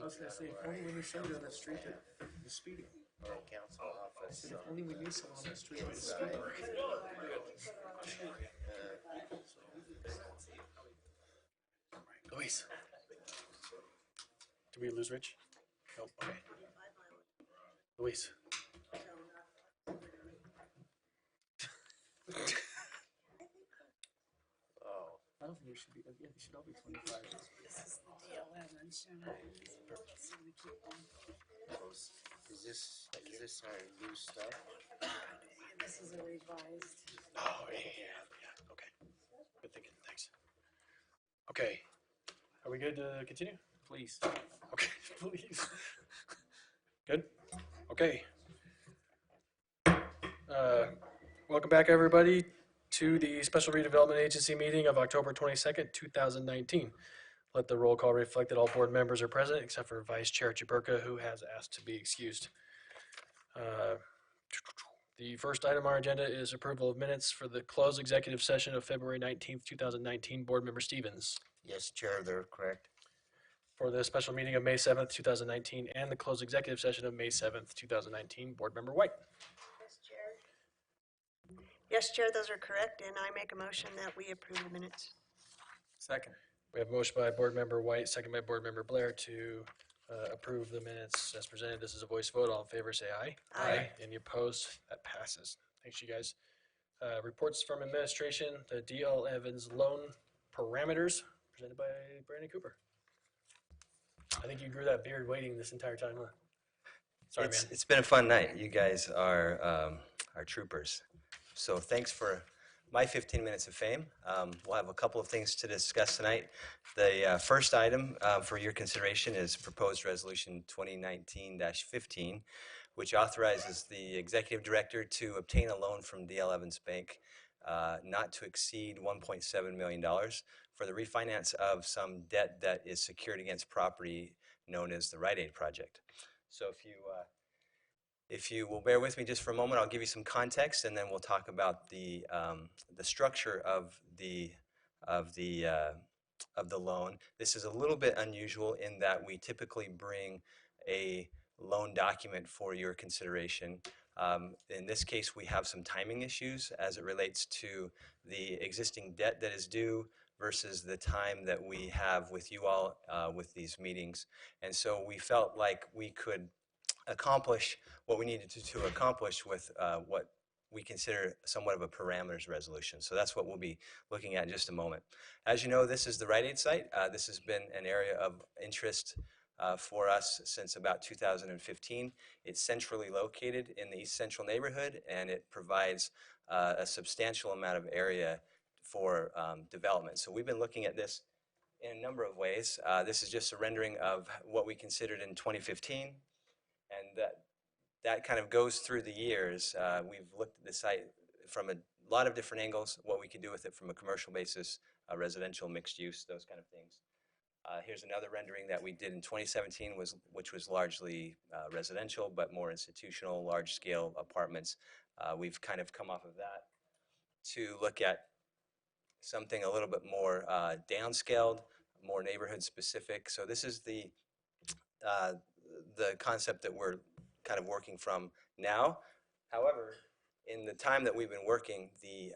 [SPEAKER 1] I was gonna say, if only we knew somebody on that street that was speeding.
[SPEAKER 11] council office.
[SPEAKER 1] If only we knew someone on that street that was speeding. Luis. Did we lose Rich? No, okay. Luis.
[SPEAKER 11] Oh.
[SPEAKER 1] I don't think there should be, yeah, they should all be 25.
[SPEAKER 12] This is the DL11, so we keep them.
[SPEAKER 11] Is this our new stuff?
[SPEAKER 12] This is a revised.
[SPEAKER 1] Oh, yeah, okay. Good thinking, thanks. Okay, are we good to continue?
[SPEAKER 15] Please.
[SPEAKER 1] Okay, please. Good? Okay. Welcome back, everybody, to the Special Redevelopment Agency meeting of October 22nd, 2019. Let the roll call reflect that all board members are present, except for Vice Chair Chaburka, who has asked to be excused. The first item on our agenda is approval of minutes for the closed executive session of February 19th, 2019. Board Member Stevens.
[SPEAKER 11] Yes, Chair, they're correct.
[SPEAKER 1] For the special meeting of May 7th, 2019, and the closed executive session of May 7th, 2019. Board Member White.
[SPEAKER 3] Yes, Chair. Yes, Chair, those are correct, and I make a motion that we approve the minutes.
[SPEAKER 15] Second.
[SPEAKER 1] We have a motion by Board Member White, second by Board Member Blair to approve the minutes as presented. This is a voice vote. All in favor, say aye.
[SPEAKER 3] Aye.
[SPEAKER 1] Any opposed? That passes. Thanks, you guys. Reports from administration, the D.L. Evans loan parameters, presented by Brandon Cooper. I think you grew that beard waiting this entire time, huh? Sorry, man.
[SPEAKER 16] It's been a fun night. You guys are troopers. So thanks for my 15 minutes of fame. We'll have a couple of things to discuss tonight. The first item for your consideration is proposed resolution 2019-15, which authorizes the executive director to obtain a loan from D.L. Evans Bank not to exceed $1.7 million for the refinance of some debt that is secured against property known as the Rite Aid project. So if you will bear with me just for a moment, I'll give you some context, and then we'll talk about the structure of the loan. This is a little bit unusual in that we typically bring a loan document for your consideration. In this case, we have some timing issues as it relates to the existing debt that is due versus the time that we have with you all with these meetings. And so we felt like we could accomplish what we needed to accomplish with what we consider somewhat of a parameters resolution. So that's what we'll be looking at in just a moment. As you know, this is the Rite Aid site. This has been an area of interest for us since about 2015. It's centrally located in the East Central neighborhood, and it provides a substantial amount of area for development. So we've been looking at this in a number of ways. This is just a rendering of what we considered in 2015. And that kind of goes through the years. We've looked at the site from a lot of different angles, what we could do with it from a commercial basis, residential, mixed use, those kind of things. Here's another rendering that we did in 2017, which was largely residential, but more institutional, large-scale apartments. We've kind of come off of that to look at something a little bit more downscaled, more neighborhood-specific. So this is the concept that we're kind of working from now. However, in the time that we've been working, the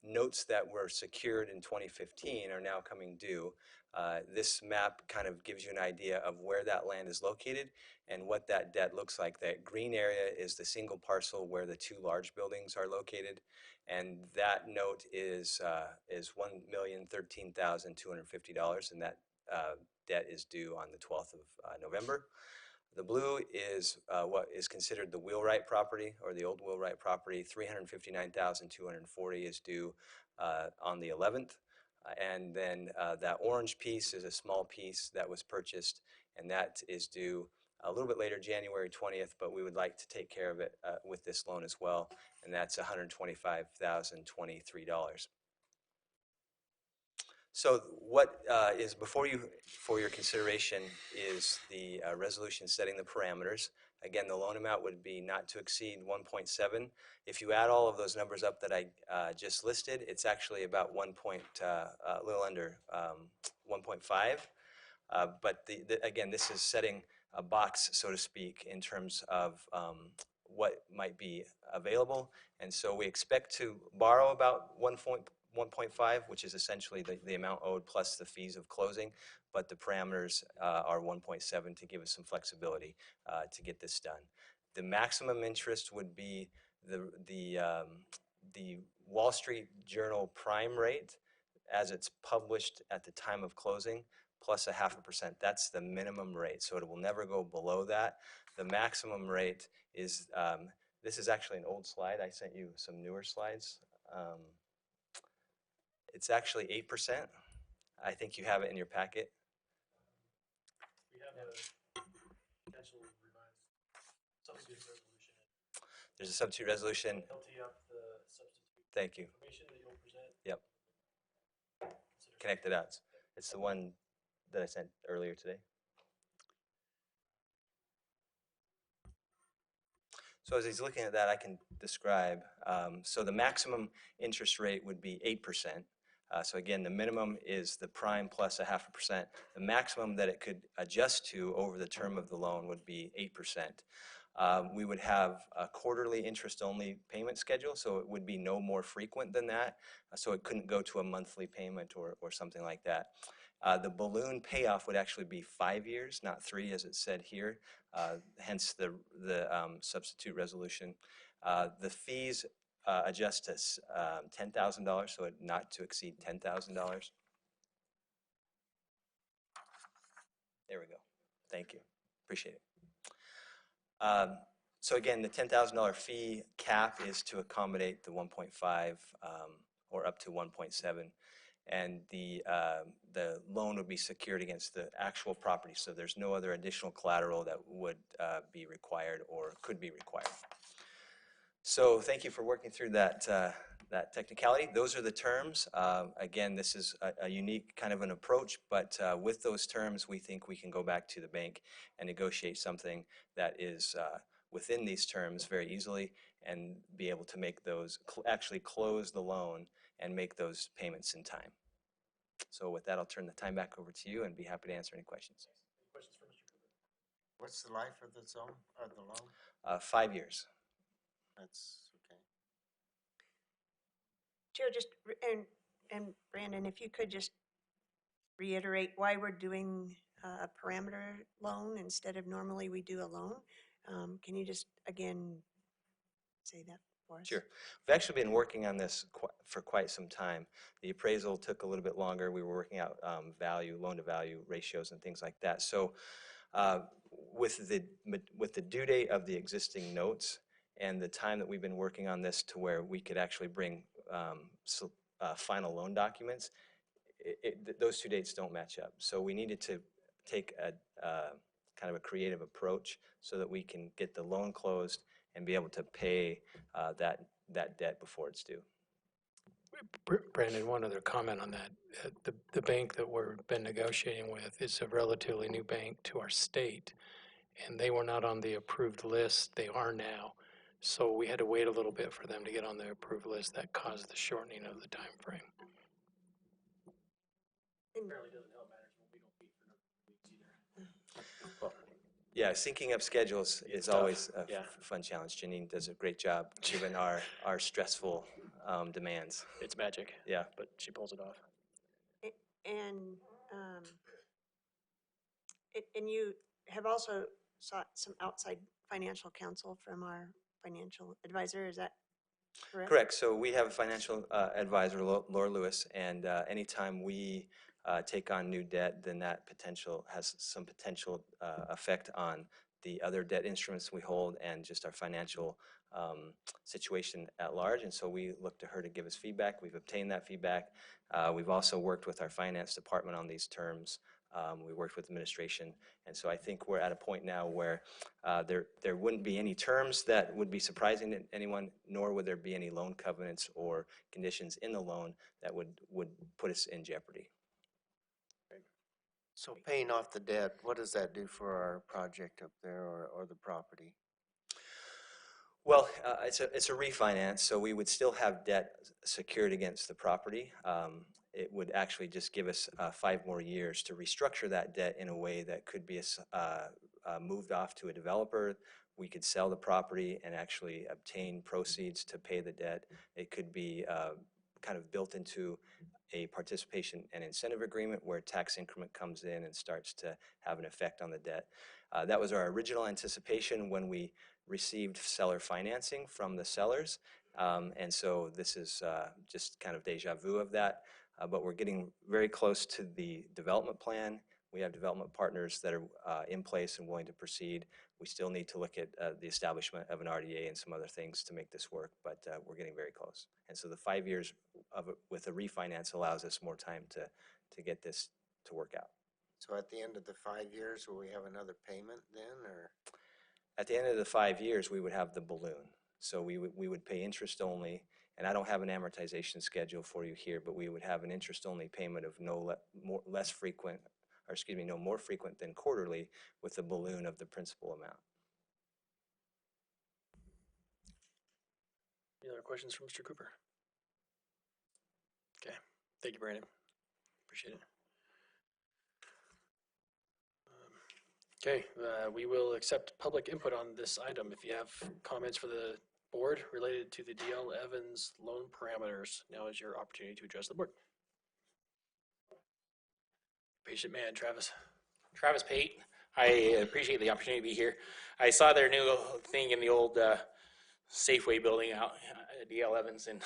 [SPEAKER 16] notes that were secured in 2015 are now coming due. This map kind of gives you an idea of where that land is located and what that debt looks like. That green area is the single parcel where the two large buildings are located, and that note is $1,013,250, and that debt is due on the 12th of November. The blue is what is considered the wheelwright property, or the old wheelwright property. $359,240 is due on the 11th. And then that orange piece is a small piece that was purchased, and that is due a little bit later, January 20th, but we would like to take care of it with this loan as well, and that's $125,023. So what is before you for your consideration is the resolution setting the parameters. Again, the loan amount would be not to exceed 1.7. If you add all of those numbers up that I just listed, it's actually about a little under 1.5. But again, this is setting a box, so to speak, in terms of what might be available. And so we expect to borrow about 1.5, which is essentially the amount owed plus the fees of closing, but the parameters are 1.7 to give us some flexibility to get this done. The maximum interest would be the Wall Street Journal prime rate as it's published at the time of closing, plus 0.5%. That's the minimum rate, so it will never go below that. The maximum rate is, this is actually an old slide. I sent you some newer slides. It's actually 8%. I think you have it in your packet.
[SPEAKER 1] We have a potential revised substitute resolution.
[SPEAKER 16] There's a substitute resolution.
[SPEAKER 1] He'll tee up the substitute
[SPEAKER 16] Thank you.
[SPEAKER 1] information that you'll present.
[SPEAKER 16] Yep. Connected outs. It's the one that I sent earlier today. So as he's looking at that, I can describe. So the maximum interest rate would be 8%. So again, the minimum is the prime plus 0.5%. The maximum that it could adjust to over the term of the loan would be 8%. We would have a quarterly interest-only payment schedule, so it would be no more frequent than that. So it couldn't go to a monthly payment or something like that. The balloon payoff would actually be 5 years, not 3 as it said here, hence the substitute resolution. The fees adjust to $10,000, so not to exceed $10,000. There we go. Thank you. Appreciate it. So again, the $10,000 fee cap is to accommodate the 1.5 or up to 1.7. And the loan would be secured against the actual property, so there's no other additional collateral that would be required or could be required. So thank you for working through that technicality. Those are the terms. Again, this is a unique kind of an approach, but with those terms, we think we can go back to the bank and negotiate something that is within these terms very easily and be able to make those, actually close the loan and make those payments in time. So with that, I'll turn the time back over to you and be happy to answer any questions.
[SPEAKER 1] Any questions for Mr. Cooper?
[SPEAKER 17] What's the life of the zone, or the loan?
[SPEAKER 16] 5 years.
[SPEAKER 17] That's okay.
[SPEAKER 3] Chair, and Brandon, if you could just reiterate why we're doing a parameter loan instead of normally we do a loan. Can you just, again, say that for us?
[SPEAKER 16] Sure. We've actually been working on this for quite some time. The appraisal took a little bit longer. We were working out loan-to-value ratios and things like that. So with the due date of the existing notes and the time that we've been working on this to where we could actually bring final loan documents, those two dates don't match up. So we needed to take a kind of a creative approach so that we can get the loan closed and be able to pay that debt before it's due.
[SPEAKER 24] Brandon, one other comment on that. The bank that we've been negotiating with is a relatively new bank to our state, and they were not on the approved list. They are now. So we had to wait a little bit for them to get on the approved list. That caused the shortening of the time frame.
[SPEAKER 1] Apparently doesn't help matters when we don't meet for another weeks either.
[SPEAKER 16] Well, yeah, syncing up schedules is
[SPEAKER 1] tough.
[SPEAKER 16] always a
[SPEAKER 1] Yeah.
[SPEAKER 16] fun challenge. Janine does a great job given our stressful demands.
[SPEAKER 1] It's magic.
[SPEAKER 16] Yeah.
[SPEAKER 1] But she pulls it off.
[SPEAKER 3] And you have also sought some outside financial counsel from our financial advisor, is that correct?
[SPEAKER 16] Correct. So we have a financial advisor, Laura Lewis, and anytime we take on new debt, then that has some potential effect on the other debt instruments we hold and just our financial situation at large. And so we look to her to give us feedback. We've obtained that feedback. We've also worked with our finance department on these terms. We worked with administration, and so I think we're at a point now where there wouldn't be any terms that would be surprising to anyone, nor would there be any loan covenants or conditions in the loan that would put us in jeopardy.
[SPEAKER 17] So paying off the debt, what does that do for our project up there or the property?
[SPEAKER 16] Well, it's a refinance, so we would still have debt secured against the property. it would actually just give us 5 more years to restructure that debt in a way that could be moved off to a developer. We could sell the property and actually obtain proceeds to pay the debt. It could be kind of built into a participation and incentive agreement where tax increment comes in and starts to have an effect on the debt. That was our original anticipation when we received seller financing from the sellers. And so this is just kind of deja vu of that. But we're getting very close to the development plan. We have development partners that are in place and willing to proceed. We still need to look at the establishment of an RDA and some other things to make this work, but we're getting very close. And so the 5 years of it with a refinance allows us more time to get this to work out.
[SPEAKER 17] So at the end of the 5 years, will we have another payment then, or?
[SPEAKER 16] At the end of the 5 years, we would have the balloon. So we would pay interest only, and I don't have an amortization schedule for you here, but we would have an interest-only payment of no more frequent than quarterly with the balloon of the principal amount.
[SPEAKER 1] Any other questions from Mr. Cooper? Okay, thank you, Brandon. Appreciate it. Okay, we will accept public input on this item. If you have comments for the board related to the DL Evans loan parameters, now is your opportunity to address the board. Patient man, Travis.
[SPEAKER 13] Travis Pate. I appreciate the opportunity to be here. I saw their new thing in the old Safeway building out at DL Evans in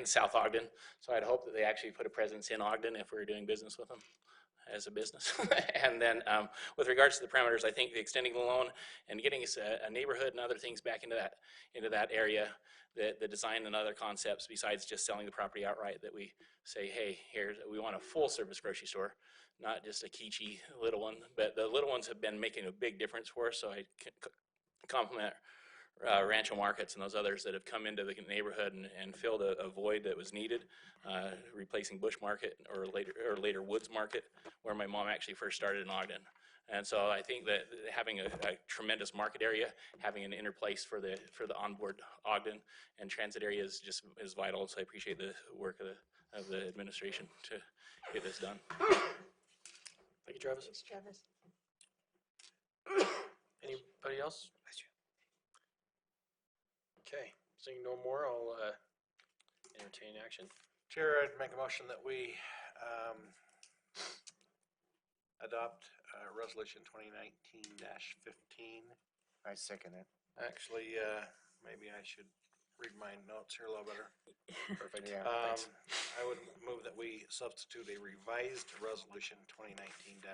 [SPEAKER 13] South Ogden. So I'd hope that they actually put a presence in Ogden if we're doing business with them as a business. And then with regards to the parameters, I think the extending the loan and getting us a neighborhood and other things back into that area, the design and other concepts besides just selling the property outright, that we say, hey, we want a full service grocery store, not just a kitschy little one. But the little ones have been making a big difference for us, so I compliment Rancho Markets and those others that have come into the neighborhood and filled a void that was needed, replacing Bush Market or later Woods Market, where my mom actually first started in Ogden. And so I think that having a tremendous market area, having an inner place for the onboard Ogden and transit area is vital. So I appreciate the work of the administration to get this done.
[SPEAKER 1] Thank you, Travis.
[SPEAKER 3] Thanks, Travis.
[SPEAKER 1] Anybody else? Okay, seeing no more, I'll entertain action.
[SPEAKER 9] Chair, I'd make a motion that we adopt Resolution 2019-15.
[SPEAKER 17] I second it.
[SPEAKER 9] Actually, maybe I should read my notes here a little better.
[SPEAKER 1] Perfect.
[SPEAKER 17] Yeah,
[SPEAKER 1] Thanks.
[SPEAKER 9] I would move that we substitute a revised Resolution 2019-15,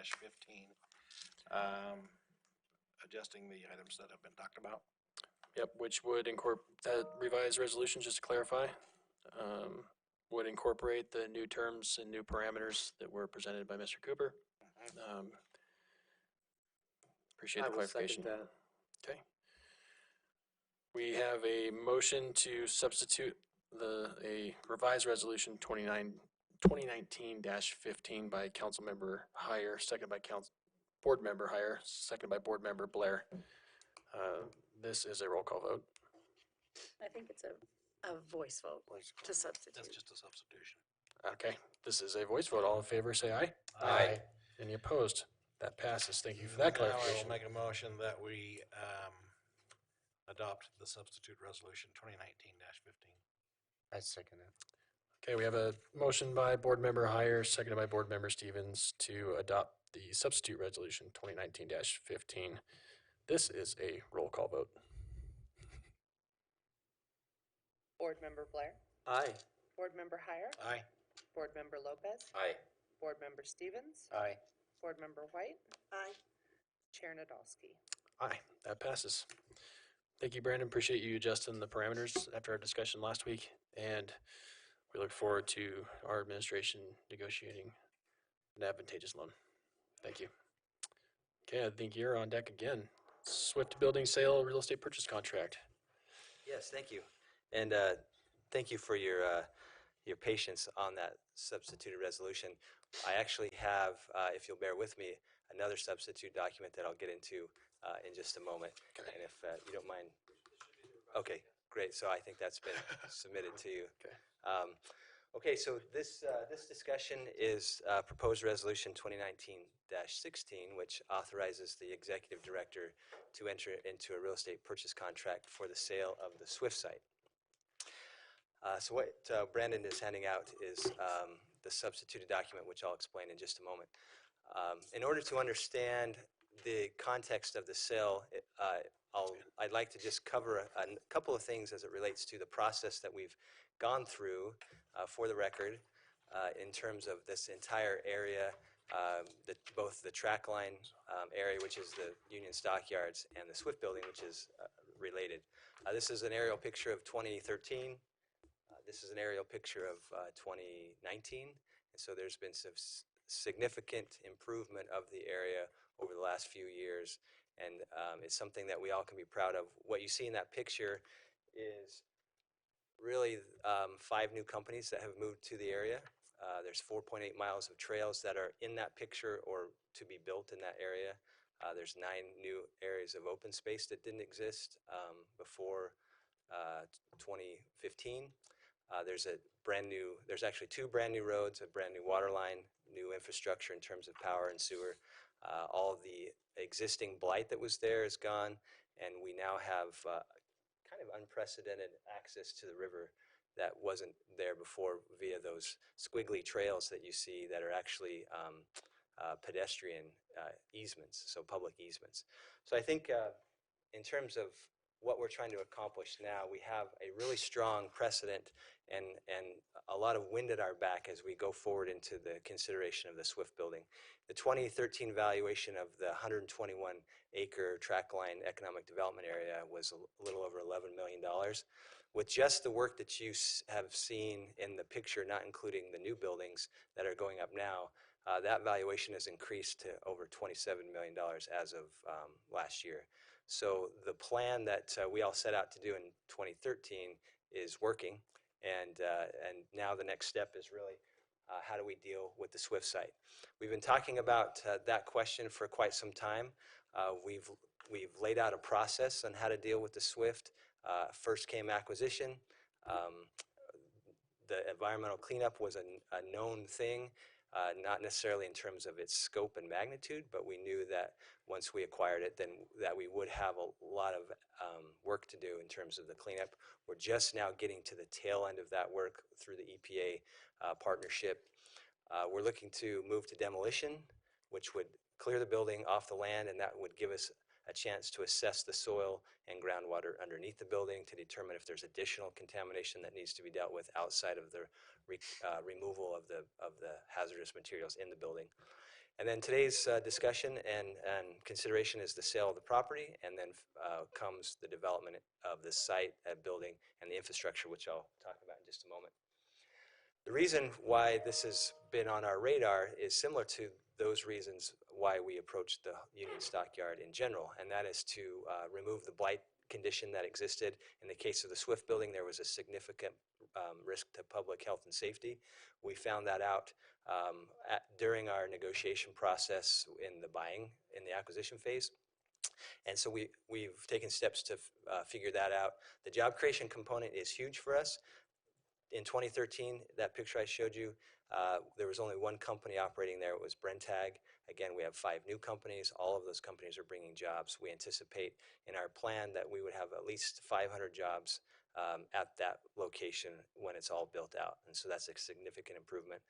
[SPEAKER 9] adjusting the items that have been talked about.
[SPEAKER 1] Yep, which would incorporate that revised resolution, just to clarify, would incorporate the new terms and new parameters that were presented by Mr. Cooper. Appreciate the clarification. Okay. We have a motion to substitute a revised resolution 2019-15 by Councilmember Heyer, second by Board Member Heyer, second by Board Member Blair. This is a roll call vote.
[SPEAKER 12] I think it's a voice vote to substitute.
[SPEAKER 9] That's just a substitution.
[SPEAKER 1] Okay, this is a voice vote. All in favor, say aye.
[SPEAKER 17] Aye.
[SPEAKER 1] Any opposed? That passes. Thank you for that
[SPEAKER 9] Now I
[SPEAKER 1] clarification.
[SPEAKER 9] will make a motion that we adopt the substitute resolution 2019-15.
[SPEAKER 17] I second it.
[SPEAKER 1] Okay, we have a motion by Board Member Heyer, seconded by Board Member Stevens to adopt the substitute resolution 2019-15. This is a roll call vote.
[SPEAKER 12] Board Member Blair.
[SPEAKER 16] Aye.
[SPEAKER 12] Board Member Heyer.
[SPEAKER 9] Aye.
[SPEAKER 12] Board Member Lopez.
[SPEAKER 16] Aye.
[SPEAKER 12] Board Member Stevens.
[SPEAKER 17] Aye.
[SPEAKER 12] Board Member White.
[SPEAKER 3] Aye.
[SPEAKER 12] Chair Nadolski.
[SPEAKER 1] Aye, that passes. Thank you, Brandon. Appreciate you adjusting the parameters after our discussion last week. And we look forward to our administration negotiating an advantageous loan. Thank you. Okay, I think you're on deck again. Swift Building Sale Real Estate Purchase Contract.
[SPEAKER 16] Yes, thank you. And thank you for your patience on that substituted resolution. I actually have, if you'll bear with me, another substitute document that I'll get into in just a moment. Okay. And if you don't mind. Okay, great. So I think that's been submitted to you.
[SPEAKER 1] Okay.
[SPEAKER 16] Okay, so this discussion is proposed resolution 2019-16, which authorizes the executive director to enter into a real estate purchase contract for the sale of the Swift site. So what Brandon is handing out is the substituted document, which I'll explain in just a moment. In order to understand the context of the sale, I'd like to just cover a couple of things as it relates to the process that we've gone through for the record in terms of this entire area, both the track line area, which is the Union Stockyards, and the Swift building, which is related. This is an aerial picture of 2013. This is an aerial picture of 2019, and so there's been some significant improvement of the area over the last few years, and it's something that we all can be proud of. What you see in that picture is really 5 new companies that have moved to the area. There's 4.8 miles of trails that are in that picture or to be built in that area. There's 9 new areas of open space that didn't exist before 2015. There's actually 2 brand new roads, a brand new water line, new infrastructure in terms of power and sewer. All of the existing blight that was there is gone, and we now have kind of unprecedented access to the river that wasn't there before via those squiggly trails that you see that are actually pedestrian easements, so public easements. So I think in terms of what we're trying to accomplish now, we have a really strong precedent and a lot of wind at our back as we go forward into the consideration of the Swift building. The 2013 valuation of the 121-acre track line economic development area was a little over $11 million. With just the work that you have seen in the picture, not including the new buildings that are going up now, that valuation has increased to over $27 million as of last year. So the plan that we all set out to do in 2013 is working, and now the next step is really how do we deal with the Swift site? We've been talking about that question for quite some time. We've laid out a process on how to deal with the Swift. First came acquisition. The environmental cleanup was a known thing. Not necessarily in terms of its scope and magnitude, but we knew that once we acquired it, then that we would have a lot of work to do in terms of the cleanup. We're just now getting to the tail end of that work through the EPA partnership. We're looking to move to demolition, which would clear the building off the land, and that would give us a chance to assess the soil and groundwater underneath the building to determine if there's additional contamination that needs to be dealt with outside of the removal of the hazardous materials in the building. And then today's discussion and consideration is the sale of the property, and then comes the development of the site, building, and the infrastructure, which I'll talk about in just a moment. The reason why this has been on our radar is similar to those reasons why we approached the Union Stockyard in general, and that is to remove the blight condition that existed. In the case of the Swift building, there was a significant risk to public health and safety. We found that out during our negotiation process in the acquisition phase. And so we've taken steps to figure that out. The job creation component is huge for us. In 2013, that picture I showed you, there was only one company operating there. It was Brentag. Again, we have 5 new companies. All of those companies are bringing jobs. We anticipate in our plan that we would have at least 500 jobs at that location when it's all built out. And so that's a significant improvement.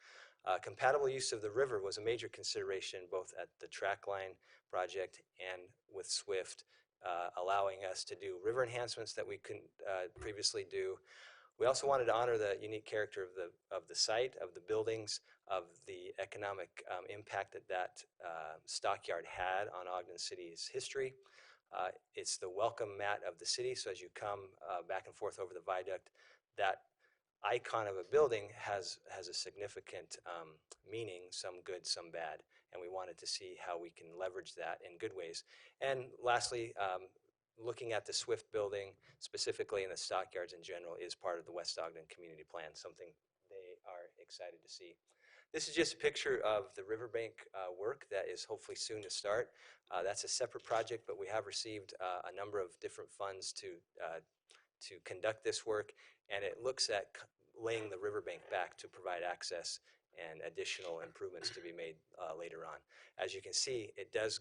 [SPEAKER 16] Compatible use of the river was a major consideration both at the track line project and with Swift, allowing us to do river enhancements that we couldn't previously do. We also wanted to honor the unique character of the site, of the buildings, of the economic impact that stockyard had on Ogden City's history. It's the welcome mat of the city, so as you come back and forth over the viaduct, that icon of a building has a significant meaning, some good, some bad, and we wanted to see how we can leverage that in good ways. And lastly, looking at the Swift building, specifically in the stockyards in general, is part of the West Ogden Community Plan, something they are excited to see. This is just a picture of the riverbank work that is hopefully soon to start. That's a separate project, but we have received a number of different funds to conduct this work, and it looks at laying the riverbank back to provide access and additional improvements to be made later on. As you can see, it does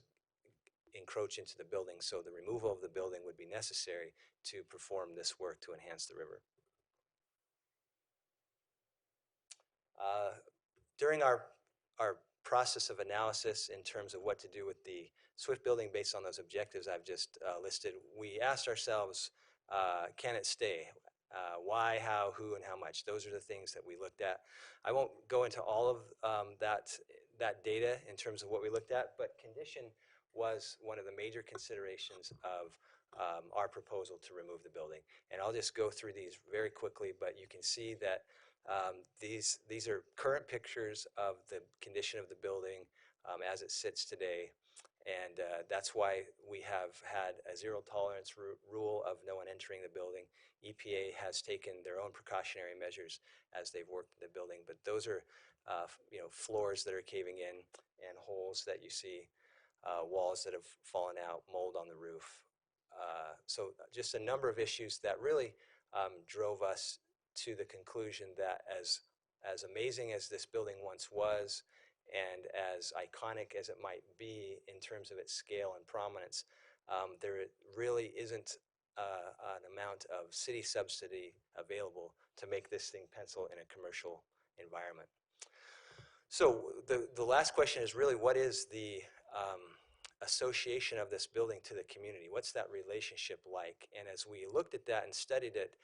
[SPEAKER 16] encroach into the building, so the removal of the building would be necessary to perform this work to enhance the river. During our process of analysis in terms of what to do with the Swift building based on those objectives I've just listed, we asked ourselves, can it stay? Why, how, who, and how much? Those are the things that we looked at. I won't go into all of that data in terms of what we looked at, but condition was one of the major considerations of our proposal to remove the building. And I'll just go through these very quickly, but you can see that these are current pictures of the condition of the building as it sits today. And that's why we have had a zero tolerance rule of no one entering the building. EPA has taken their own precautionary measures as they've worked in the building, but those are floors that are caving in and holes that you see, walls that have fallen out, mold on the roof. So just a number of issues that really drove us to the conclusion that as amazing as this building once was, and as iconic as it might be in terms of its scale and prominence, there really isn't an amount of city subsidy available to make this thing pencil in a commercial environment. So the last question is really, what is the association of this building to the community? What's that relationship like? And as we looked at that and studied it,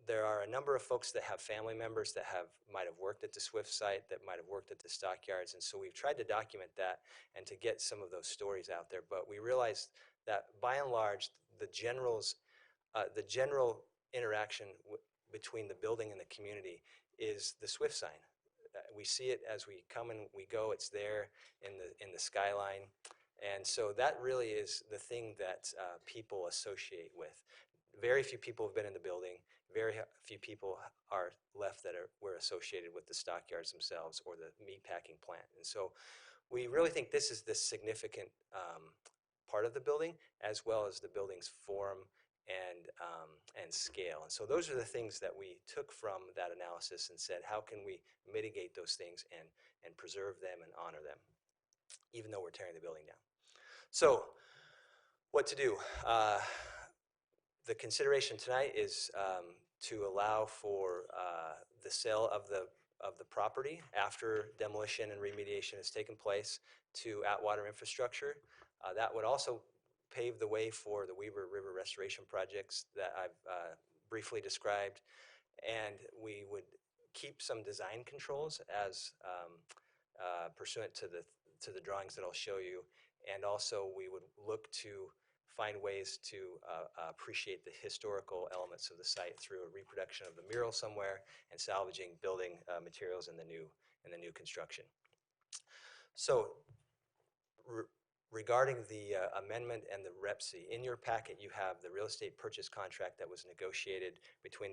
[SPEAKER 16] there are a number of folks that have family members that might have worked at the Swift site, that might have worked at the stockyards, and so we've tried to document that and to get some of those stories out there. But we realized that by and large, the general interaction between the building and the community is the Swift sign. We see it as we come and we go. It's there in the skyline, and so that really is the thing that people associate with. Very few people have been in the building. Very few people are left that were associated with the stockyards themselves or the meatpacking plant. And so we really think this is the significant part of the building, as well as the building's form and scale. And so those are the things that we took from that analysis and said, how can we mitigate those things and preserve them and honor them, even though we're tearing the building down? So what to do? The consideration tonight is to allow for the sale of the property after demolition and remediation has taken place to Atwater Infrastructure. That would also pave the way for the Weaver River restoration projects that I've briefly described, and we would keep some design controls as pursuant to the drawings that I'll show you, and also we would look to find ways to appreciate the historical elements of the site through a reproduction of the mural somewhere and salvaging building materials in the new construction. So regarding the amendment and the REPC, in your packet you have the real estate purchase contract that was negotiated between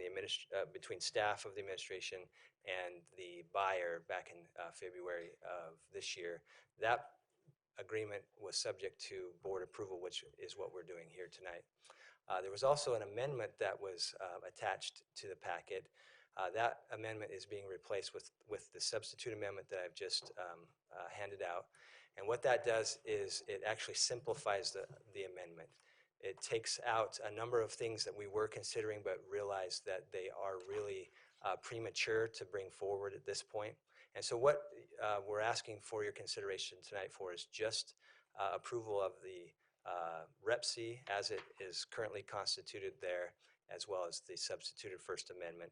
[SPEAKER 16] between staff of the administration and the buyer back in February of this year. That agreement was subject to board approval, which is what we're doing here tonight. There was also an amendment that was attached to the packet. That amendment is being replaced with the substitute amendment that I've just handed out. And what that does is it actually simplifies the amendment. It takes out a number of things that we were considering but realized that they are really premature to bring forward at this point. And so what we're asking for your consideration tonight for is just approval of the REPC as it is currently constituted there, as well as the substituted First Amendment.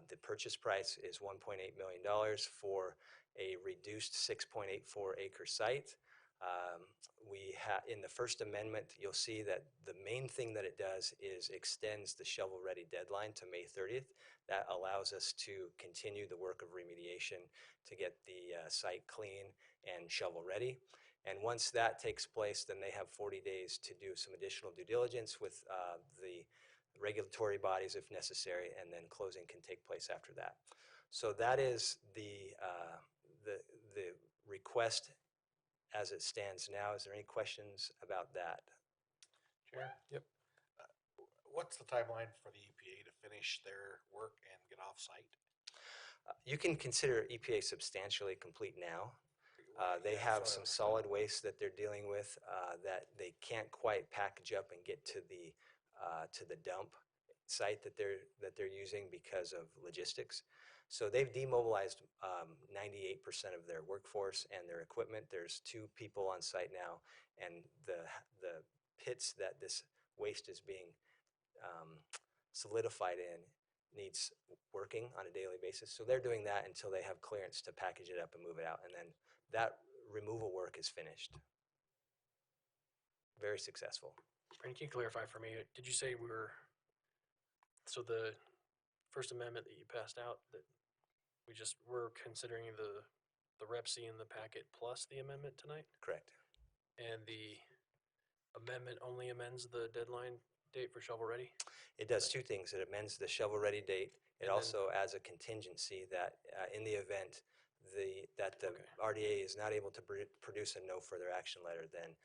[SPEAKER 16] The purchase price is $1.8 million for a reduced 6.84 acre site. In the First Amendment, you'll see that the main thing that it does is extends the shovel-ready deadline to May 30th. That allows us to continue the work of remediation to get the site clean and shovel-ready. And once that takes place, then they have 40 days to do some additional due diligence with the regulatory bodies if necessary, and then closing can take place after that. So that is the request as it stands now. Is there any questions about that?
[SPEAKER 9] Chair? Yep. What's the timeline for the EPA to finish their work and get off-site?
[SPEAKER 16] You can consider EPA substantially complete now. They
[SPEAKER 9] Yeah,
[SPEAKER 16] have
[SPEAKER 9] so-
[SPEAKER 16] some solid waste that they're dealing with that they can't quite package up and get to the dump site that they're using because of logistics. So they've demobilized 98% of their workforce and their equipment. There's 2 people on site now, and the pits that this waste is being solidified in needs working on a daily basis. So they're doing that until they have clearance to package it up and move it out. And then that removal work is finished. Very successful.
[SPEAKER 1] Brandon, can you clarify for me, did you say so the First Amendment that you passed out, that we're considering the Rep C in the packet plus the amendment tonight?
[SPEAKER 16] Correct.
[SPEAKER 1] And the amendment only amends the deadline date for shovel-ready?
[SPEAKER 16] It does 2 things. It amends the shovel-ready date. It
[SPEAKER 1] And then-
[SPEAKER 16] also adds a contingency that in the event that the RDA is not able to produce a no further action letter, then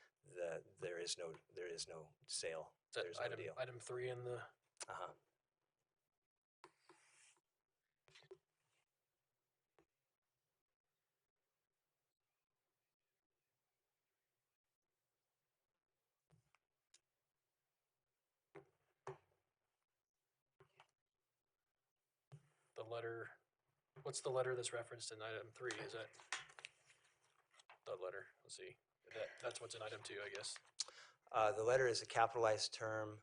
[SPEAKER 16] there is no sale.
[SPEAKER 1] Is that
[SPEAKER 16] There's no deal.
[SPEAKER 1] item 3 in the?
[SPEAKER 16] Uh-huh.
[SPEAKER 1] The letter, what's the letter that's referenced in item 3? Is that the letter? Let's see. That's what's in item 2, I guess.
[SPEAKER 16] The letter is a capitalized term,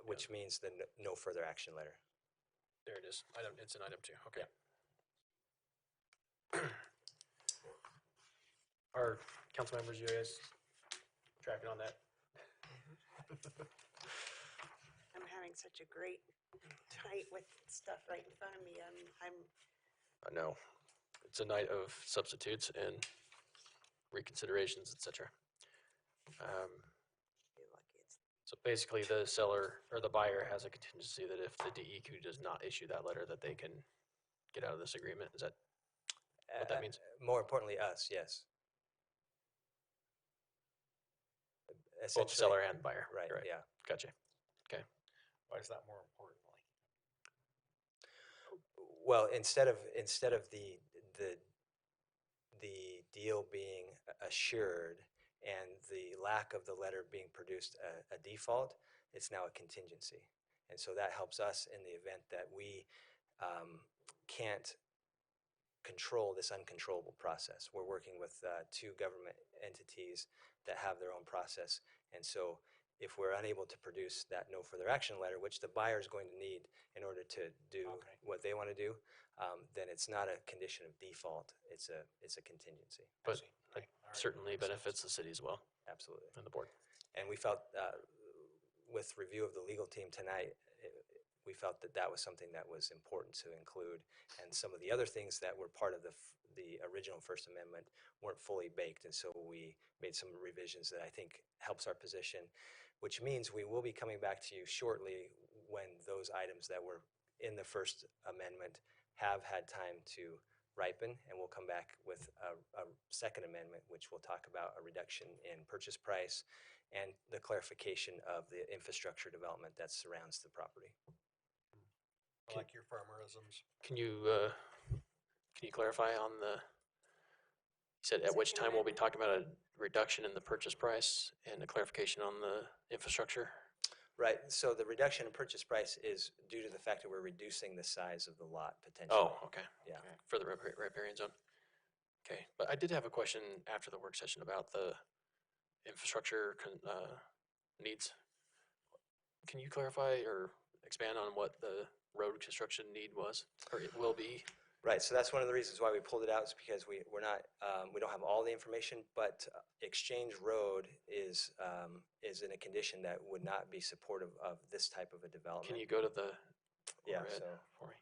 [SPEAKER 16] which means the no further action letter.
[SPEAKER 1] There it is. It's in item 2. Okay. Are council members, you guys tracking on that?
[SPEAKER 3] I'm having such a great night with stuff right in front of me.
[SPEAKER 1] I know. It's a night of substitutes and reconsiderations, etc. So basically, the seller or the buyer has a contingency that if the DEQ does not issue that letter, that they can get out of this agreement. Is that what that means?
[SPEAKER 16] More importantly, us, yes.
[SPEAKER 1] Both seller and buyer.
[SPEAKER 16] Right, yeah.
[SPEAKER 1] Gotcha. Okay.
[SPEAKER 9] Why is that more importantly?
[SPEAKER 16] Well, instead of the deal being assured and the lack of the letter being produced a default, it's now a contingency. And so that helps us in the event that we can't control this uncontrollable process. We're working with 2 government entities that have their own process. And so if we're unable to produce that no further action letter, which the buyer is going to need in order to do what they want to do, then it's not a condition of default. It's a contingency.
[SPEAKER 1] But it certainly benefits the city as well.
[SPEAKER 16] Absolutely.
[SPEAKER 1] And the board.
[SPEAKER 16] And we felt, with review of the legal team tonight, we felt that that was something that was important to include. And some of the other things that were part of the original First Amendment weren't fully baked. And so we made some revisions that I think helps our position, which means we will be coming back to you shortly when those items that were in the First Amendment have had time to ripen, and we'll come back with a Second Amendment, which will talk about a reduction in purchase price and the clarification of the infrastructure development that surrounds the property.
[SPEAKER 9] I like your farmerisms.
[SPEAKER 1] Can you clarify on you said at which time we'll be talking about a reduction in the purchase price and a clarification on the infrastructure?
[SPEAKER 16] Right, so the reduction in purchase price is due to the fact that we're reducing the size of the lot potentially.
[SPEAKER 1] Oh, okay.
[SPEAKER 16] Yeah.
[SPEAKER 1] Okay. For the riparian zone. Okay, but I did have a question after the work session about the infrastructure needs. Can you clarify or expand on what the road construction need was, or it will be?
[SPEAKER 16] Right, so that's one of the reasons why we pulled it out, is because we don't have all the information, but Exchange Road is in a condition that would not be supportive of this type of a development.
[SPEAKER 1] Can you go to the
[SPEAKER 16] Yeah,
[SPEAKER 1] overhead
[SPEAKER 16] so
[SPEAKER 1] for me?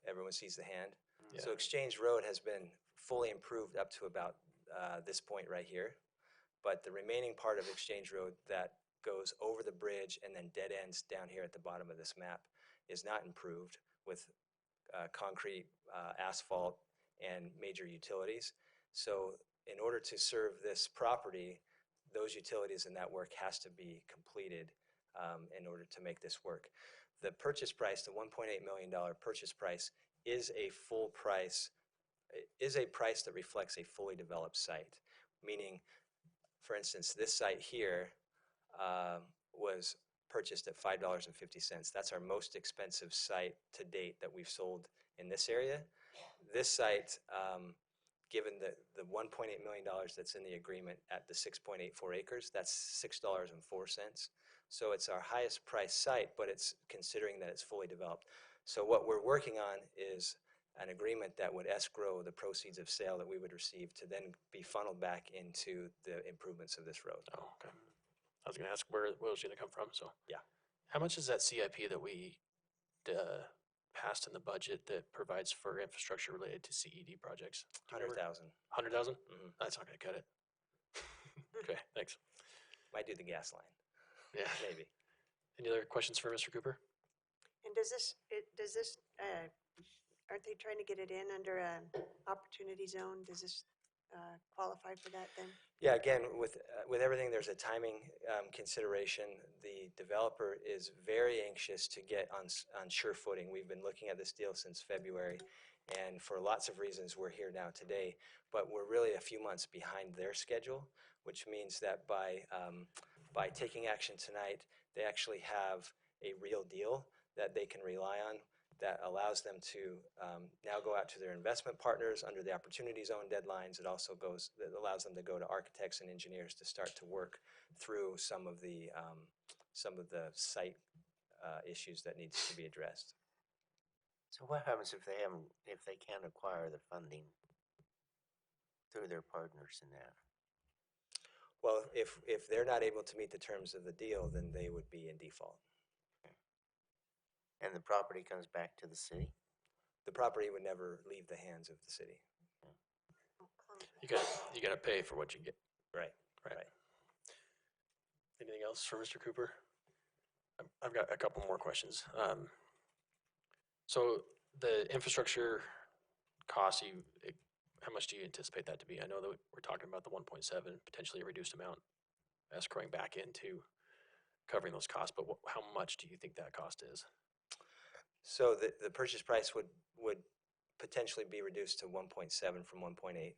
[SPEAKER 16] everyone sees the hand.
[SPEAKER 1] Yeah.
[SPEAKER 16] So Exchange Road has been fully improved up to about this point right here, but the remaining part of Exchange Road that goes over the bridge and then dead ends down here at the bottom of this map is not improved with concrete, asphalt, and major utilities. So in order to serve this property, those utilities and that work has to be completed in order to make this work. The purchase price, the $1.8 million purchase price, is a full price, is a price that reflects a fully developed site. Meaning, for instance, this site here was purchased at $5.50. That's our most expensive site to date that we've sold in this area. This site, given the $1.8 million that's in the agreement at the 6.84 acres, that's $6.04. So it's our highest priced site, but it's considering that it's fully developed. So what we're working on is an agreement that would escrow the proceeds of sale that we would receive to then be funneled back into the improvements of this road.
[SPEAKER 14] Oh, okay. I was going to ask where it was going to come from, so.
[SPEAKER 16] Yeah.
[SPEAKER 14] How much is that CIP that we passed in the budget that provides for infrastructure related to CED projects?
[SPEAKER 16] 100,000.
[SPEAKER 14] 100,000? That's not going to cut it. Okay, thanks.
[SPEAKER 16] Might do the gas line.
[SPEAKER 14] Yeah.
[SPEAKER 16] Maybe.
[SPEAKER 14] Any other questions for Mr. Cooper?
[SPEAKER 3] And aren't they trying to get it in under a opportunity zone? Does this qualify for that then?
[SPEAKER 16] Yeah, again, with everything, there's a timing consideration. The developer is very anxious to get on sure footing. We've been looking at this deal since February, and for lots of reasons, we're here now today. But we're really a few months behind their schedule, which means that by taking action tonight, they actually have a real deal that they can rely on that allows them to now go out to their investment partners under the opportunity zone deadlines. It also allows them to go to architects and engineers to start to work through some of the site issues that needs to be addressed.
[SPEAKER 11] So what happens if they can't acquire the funding through their partners in that?
[SPEAKER 16] Well, if they're not able to meet the terms of the deal, then they would be in default.
[SPEAKER 11] And the property comes back to the city?
[SPEAKER 16] The property would never leave the hands of the city.
[SPEAKER 14] You got to pay for what you get.
[SPEAKER 16] Right.
[SPEAKER 14] Anything else for Mr. Cooper? I've got a couple more questions. So the infrastructure costs, how much do you anticipate that to be? I know that we're talking about the 1.7, potentially a reduced amount escrowing back into covering those costs, but how much do you think that cost is?
[SPEAKER 16] So the purchase price would potentially be reduced to 1.7 from 1.8.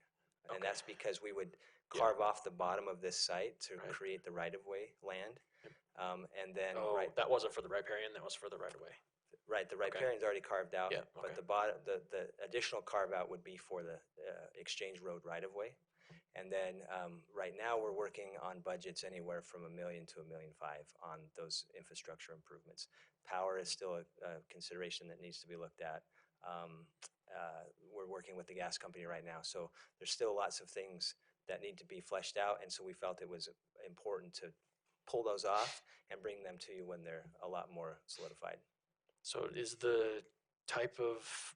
[SPEAKER 16] And that's because we would carve off the bottom of this site to create the right-of-way land. And then
[SPEAKER 14] that wasn't for the riparian, that was for the right-of-way.
[SPEAKER 16] Right, the riparian's already carved out,
[SPEAKER 14] Yeah,
[SPEAKER 16] but the additional carve-out would be for the Exchange Road right-of-way. And then right now, we're working on budgets anywhere from $1 million to $1.5 million on those infrastructure improvements. Power is still a consideration that needs to be looked at. We're working with the gas company right now, so there's still lots of things that need to be fleshed out, and so we felt it was important to pull those off and bring them to you when they're a lot more solidified.
[SPEAKER 14] So is the type of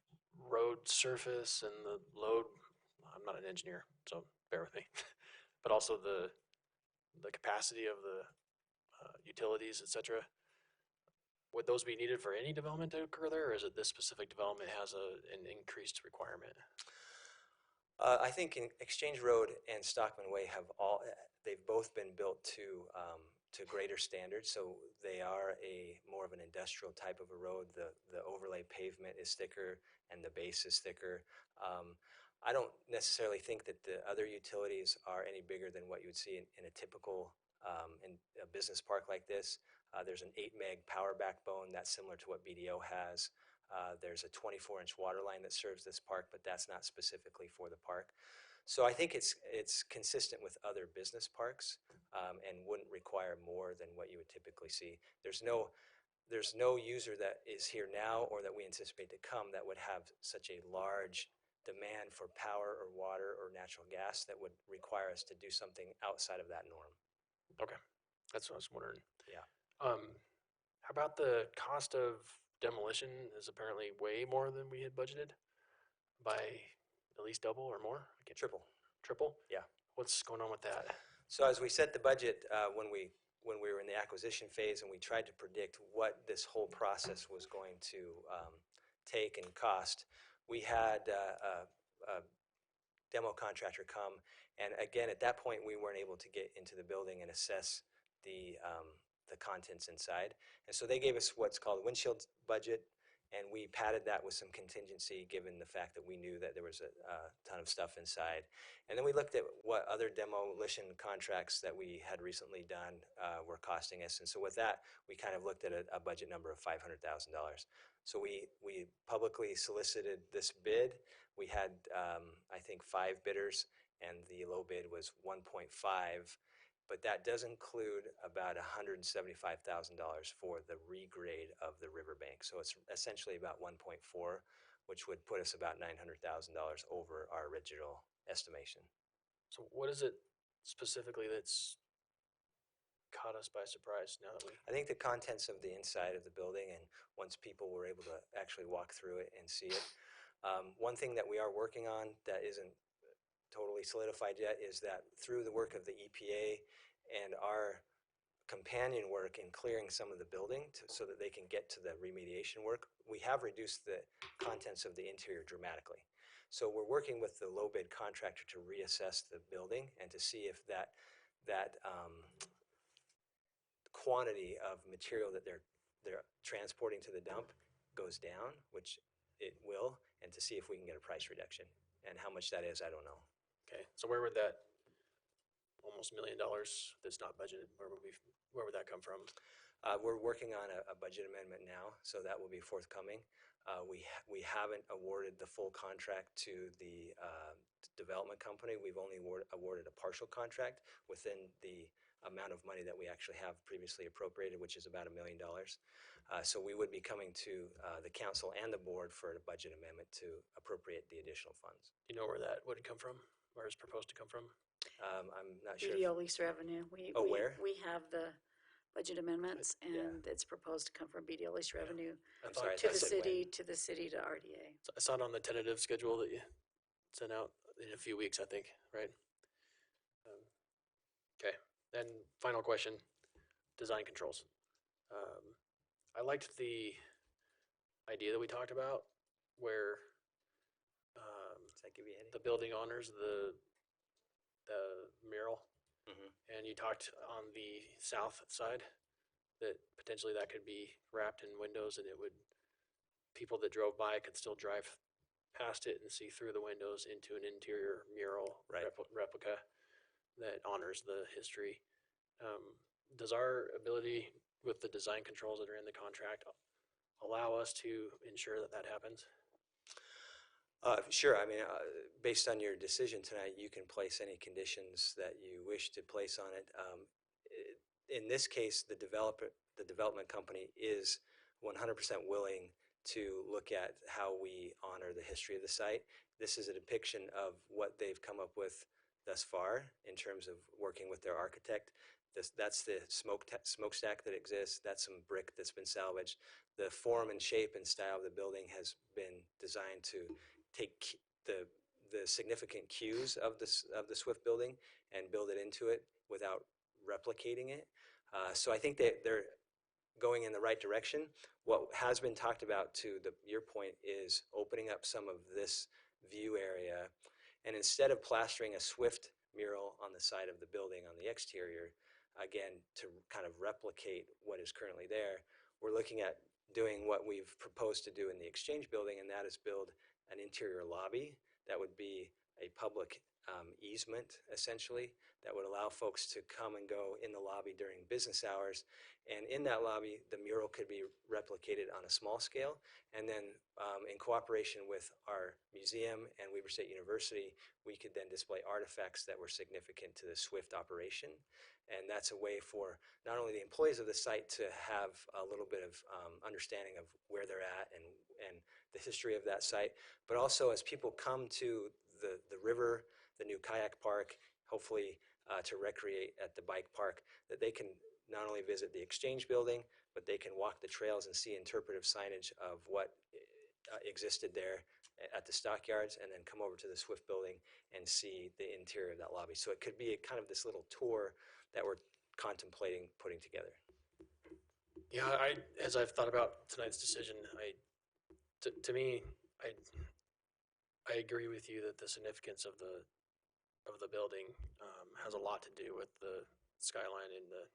[SPEAKER 14] road surface and the load, I'm not an engineer, so bear with me, but also the capacity of the utilities, et cetera, would those be needed for any development to occur there, or is it this specific development has an increased requirement?
[SPEAKER 16] I think in Exchange Road and Stockman Way they've both been built to greater standards, so they are more of an industrial type of a road. The overlay pavement is thicker and the base is thicker. I don't necessarily think that the other utilities are any bigger than what you would see in a typical in a business park like this. There's an 8 meg power backbone that's similar to what BDO has. There's a 24-inch water line that serves this park, but that's not specifically for the park. So I think it's consistent with other business parks and wouldn't require more than what you would typically see. There's no user that is here now or that we anticipate to come that would have such a large demand for power or water or natural gas that would require us to do something outside of that norm.
[SPEAKER 14] Okay, that's what I was wondering.
[SPEAKER 16] Yeah.
[SPEAKER 14] How about the cost of demolition is apparently way more than we had budgeted by at least double or more?
[SPEAKER 16] Triple.
[SPEAKER 14] Triple?
[SPEAKER 16] Yeah.
[SPEAKER 14] What's going on with that?
[SPEAKER 16] So as we set the budget when we were in the acquisition phase and we tried to predict what this whole process was going to take and cost, we had a demo contractor come And again, at that point, we weren't able to get into the building and assess the contents inside. And so they gave us what's called a windshield budget, and we padded that with some contingency given the fact that we knew that there was a ton of stuff inside. And then we looked at what other demolition contracts that we had recently done were costing us. And so with that, we kind of looked at a budget number of $500,000. So we publicly solicited this bid. We had, I think, 5 bidders, and the low bid was 1.5. But that does include about $175,000 for the regrade of the riverbank. So it's essentially about 1.4, which would put us about $900,000 over our original estimation.
[SPEAKER 14] So what is it specifically that's caught us by surprise now that we?
[SPEAKER 16] I think the contents of the inside of the building, and once people were able to actually walk through it and see it. One thing that we are working on that isn't totally solidified yet is that through the work of the EPA and our companion work in clearing some of the building so that they can get to the remediation work, we have reduced the contents of the interior dramatically. So we're working with the low bid contractor to reassess the building and to see if that quantity of material that they're transporting to the dump goes down, which it will, and to see if we can get a price reduction. And how much that is, I don't know.
[SPEAKER 14] Okay, so where would that almost $1 million that's not budgeted, where would that come from?
[SPEAKER 16] We're working on a budget amendment now, so that will be forthcoming. We haven't awarded the full contract to the development company. We've only awarded a partial contract within the amount of money that we actually have previously appropriated, which is about $1 million. So we would be coming to the council and the board for a budget amendment to appropriate the additional funds.
[SPEAKER 14] Do you know where that would come from? Where it's proposed to come from?
[SPEAKER 16] I'm not sure.
[SPEAKER 12] BDO lease revenue.
[SPEAKER 16] Where?
[SPEAKER 12] We have the budget amendments, and it's proposed to come from BDO lease revenue
[SPEAKER 16] I'm sorry,
[SPEAKER 12] to the
[SPEAKER 16] that's
[SPEAKER 12] city, to RDA.
[SPEAKER 14] I saw it on the tentative schedule that you sent out in a few weeks, I think, right? Okay, then final question, design controls. I liked the idea that we talked about where
[SPEAKER 16] Does that give you any?
[SPEAKER 14] the building honors the mural,
[SPEAKER 16] Mhm.
[SPEAKER 14] and you talked on the south side that potentially that could be wrapped in windows, and it would, people that drove by could still drive past it and see through the windows into an interior mural replica that honors the history. Does our ability with the design controls that are in the contract allow us to ensure that that happens?
[SPEAKER 16] Sure. I mean, based on your decision tonight, you can place any conditions that you wish to place on it. In this case, the development company is 100% willing to look at how we honor the history of the site. This is a depiction of what they've come up with thus far in terms of working with their architect. That's the smokestack that exists. That's some brick that's been salvaged. The form and shape and style of the building has been designed to take the significant cues of the Swift building and build it into it without replicating it. So I think that they're going in the right direction. What has been talked about, to your point, is opening up some of this view area, and instead of plastering a Swift mural on the side of the building on the exterior, again, to kind of replicate what is currently there, we're looking at doing what we've proposed to do in the Exchange building, and that is build an interior lobby that would be a public easement, essentially, that would allow folks to come and go in the lobby during business hours. And in that lobby, the mural could be replicated on a small scale. And then in cooperation with our museum and Weber State University, we could then display artifacts that were significant to the Swift operation. And that's a way for not only the employees of the site to have a little bit of understanding of where they're at and the history of that site, but also as people come to the river, the new kayak park, hopefully to recreate at the bike park, that they can not only visit the Exchange building, but they can walk the trails and see interpretive signage of what existed there at the stockyards, and then come over to the Swift building and see the interior of that lobby. So it could be a kind of this little tour that we're contemplating putting together.
[SPEAKER 14] Yeah, as I've thought about tonight's decision, to me, I agree with you that the significance of the of the building has a lot to do with the skyline and the,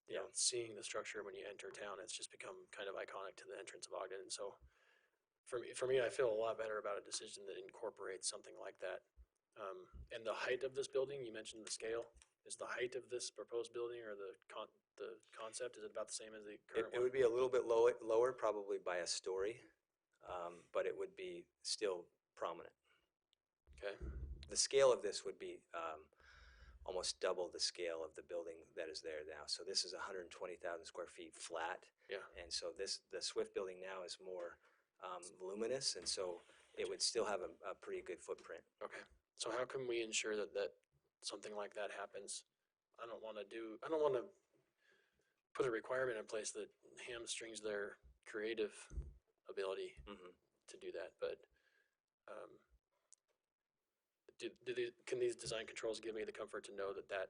[SPEAKER 14] you know, seeing the structure when you enter town. It's just become kind of iconic to the entrance of Ogden. And so for me, I feel a lot better about a decision that incorporates something like that. And the height of this building, you mentioned the scale. Is the height of this proposed building or the concept, is it about the same as the current
[SPEAKER 16] It
[SPEAKER 14] one?
[SPEAKER 16] would be a little bit lower, probably by a story, but it would be still prominent.
[SPEAKER 14] Okay.
[SPEAKER 16] The scale of this would be almost double the scale of the building that is there now. So this is 120,000 square feet flat.
[SPEAKER 14] Yeah.
[SPEAKER 16] And so the Swift building now is more luminous, and so it would still have a pretty good footprint.
[SPEAKER 14] Okay. So how can we ensure that something like that happens? I don't want to put a requirement in place that hamstrings their creative ability to do that. But can these design controls give me the comfort to know that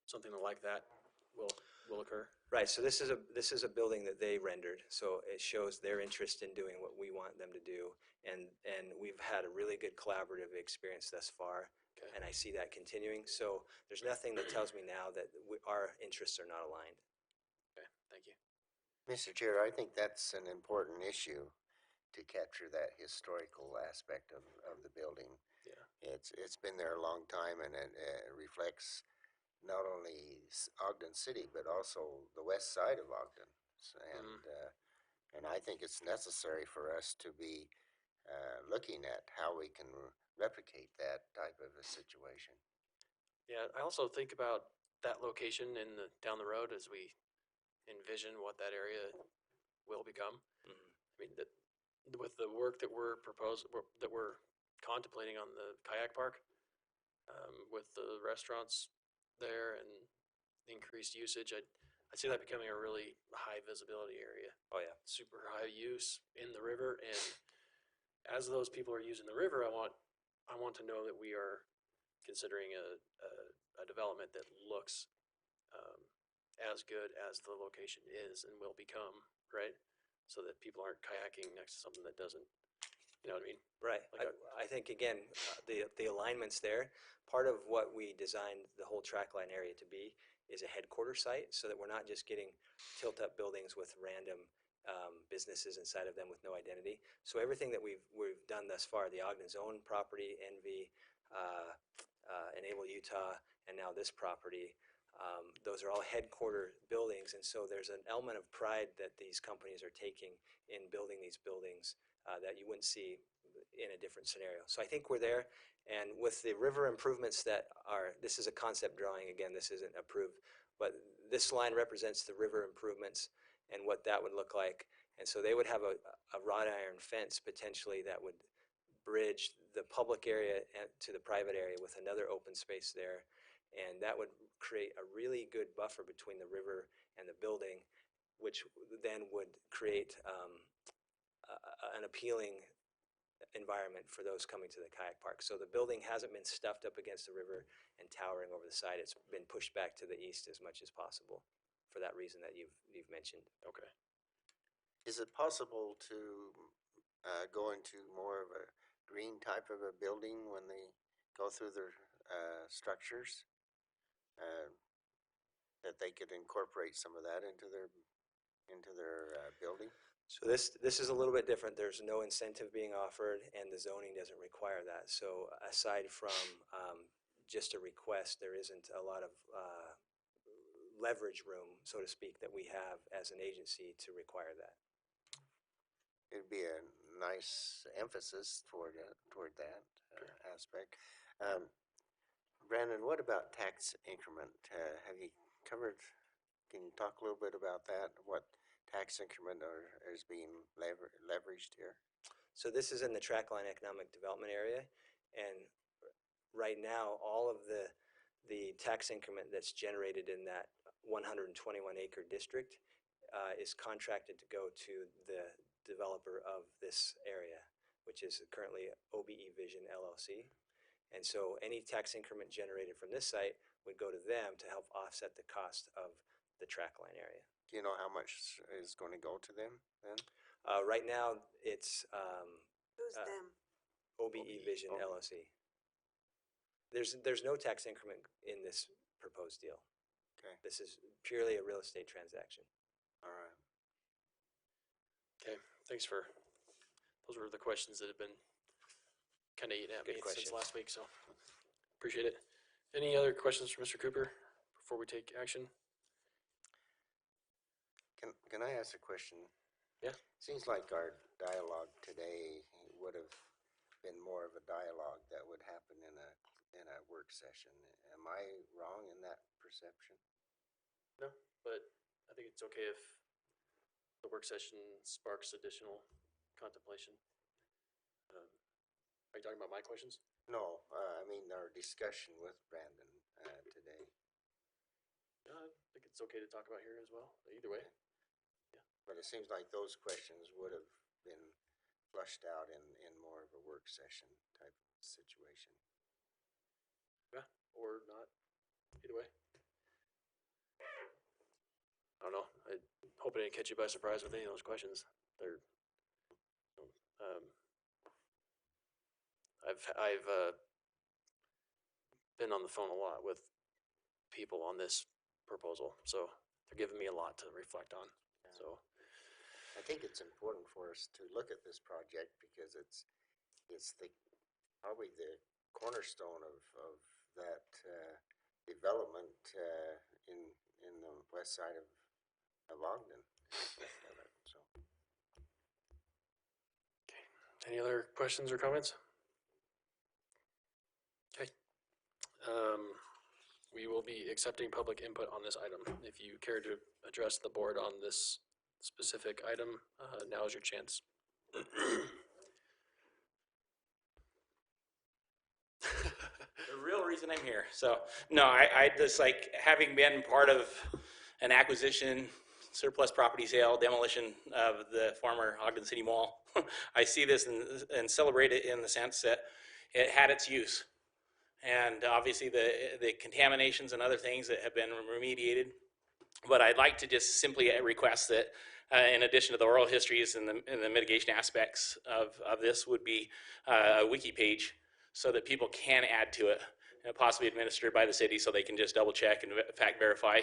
[SPEAKER 14] something like that will occur?
[SPEAKER 16] Right. So this is a building that they rendered. So it shows their interest in doing what we want them to do, and we've had a really good collaborative experience thus far.
[SPEAKER 14] Okay.
[SPEAKER 16] And I see that continuing. So there's nothing that tells me now that our interests are not aligned.
[SPEAKER 14] Okay. Thank you.
[SPEAKER 17] Mr. Chair, I think that's an important issue to capture that historical aspect of the building.
[SPEAKER 14] Yeah.
[SPEAKER 17] It's been there a long time, and it reflects not only Ogden City, but also the west side of Ogden. And I think it's necessary for us to be looking at how we can replicate that type of a situation.
[SPEAKER 14] Yeah. I also think about that location down the road as we envision what that area will become. I mean, with the work that we're contemplating on the kayak park, with the restaurants there and increased usage, I see that becoming a really high visibility area.
[SPEAKER 16] Oh yeah.
[SPEAKER 14] Super high use in the river, and as those people are using the river, I want to know that we are considering a development that looks as good as the location is and will become, right? So that people aren't kayaking next to something that doesn't, you know what I mean?
[SPEAKER 16] Right. I think, again, the alignment's there. Part of what we designed the whole trackline area to be is a headquarters site, so that we're not just getting tilt-up buildings with random businesses inside of them with no identity. So everything that we've done thus far, the Ogden's own property, Envy, Enable Utah, and now this property, those are all headquarter buildings, and so there's an element of pride that these companies are taking in building these buildings that you wouldn't see in a different scenario. So I think we're there, and with the river improvements this is a concept drawing, again, this isn't approved, but this line represents the river improvements and what that would look like. And so they would have a wrought iron fence potentially that would bridge the public area to the private area with another open space there. And that would create a really good buffer between the river and the building, which then would create an appealing environment for those coming to the kayak park. So the building hasn't been stuffed up against the river and towering over the side. It's been pushed back to the east as much as possible for that reason that you've mentioned.
[SPEAKER 14] Okay.
[SPEAKER 17] Is it possible to go into more of a green type of a building when they go through their structures? That they could incorporate some of that into their building?
[SPEAKER 16] So this is a little bit different. There's no incentive being offered, and the zoning doesn't require that. So aside from just a request, there isn't a lot of leverage room, so to speak, that we have as an agency to require that.
[SPEAKER 17] It'd be a nice emphasis toward that aspect. Brandon, what about tax increment? Have you covered? Can you talk a little bit about that? What tax increment is being leveraged here?
[SPEAKER 16] So this is in the Trackline Economic Development Area, and right now all of the tax increment that's generated in that 121 acre district is contracted to go to the developer of this area, which is currently OBE Vision LLC. And so any tax increment generated from this site would go to them to help offset the cost of the trackline area.
[SPEAKER 17] Do you know how much is going to go to them then?
[SPEAKER 16] Right now, it's
[SPEAKER 3] Who's them?
[SPEAKER 16] OBE Vision LLC. There's no tax increment in this proposed deal.
[SPEAKER 17] Okay.
[SPEAKER 16] This is purely a real estate transaction.
[SPEAKER 17] All right.
[SPEAKER 14] Okay, thanks for, those were the questions that have been kind of eating at me
[SPEAKER 16] Good
[SPEAKER 14] since
[SPEAKER 16] questions.
[SPEAKER 14] last week, so appreciate it. Any other questions for Mr. Cooper before we take action?
[SPEAKER 17] Can I ask a question?
[SPEAKER 14] Yeah.
[SPEAKER 17] Seems like our dialogue today would have been more of a dialogue that would happen in a work session. Am I wrong in that perception?
[SPEAKER 14] No, but I think it's okay if the work session sparks additional contemplation. Are you talking about my questions?
[SPEAKER 17] No, I mean our discussion with Brandon today.
[SPEAKER 14] I think it's okay to talk about here as well, either way.
[SPEAKER 17] But it seems like those questions would have been flushed out in more of a work session type situation.
[SPEAKER 14] Yeah, or not, either way. I don't know, I hope I didn't catch you by surprise with any of those questions. They're, I've been on the phone a lot with people on this proposal, so they're giving me a lot to reflect on, so.
[SPEAKER 17] I think it's important for us to look at this project because it's probably the cornerstone of that development in the west side of Ogden. So.
[SPEAKER 14] Any other questions or comments? Okay. We will be accepting public input on this item. If you care to address the board on this specific item, now is your chance.
[SPEAKER 13] The real reason I'm here. So, no, I just like having been part of an acquisition, surplus property sale, demolition of the former Ogden City Mall. I see this and celebrate it in the sense that it had its use. And obviously the contaminations and other things that have been remediated. But I'd like to just simply request that in addition to the oral histories and the mitigation aspects of this would be a wiki page so that people can add to it, and possibly administered by the city so they can just double check and fact verify.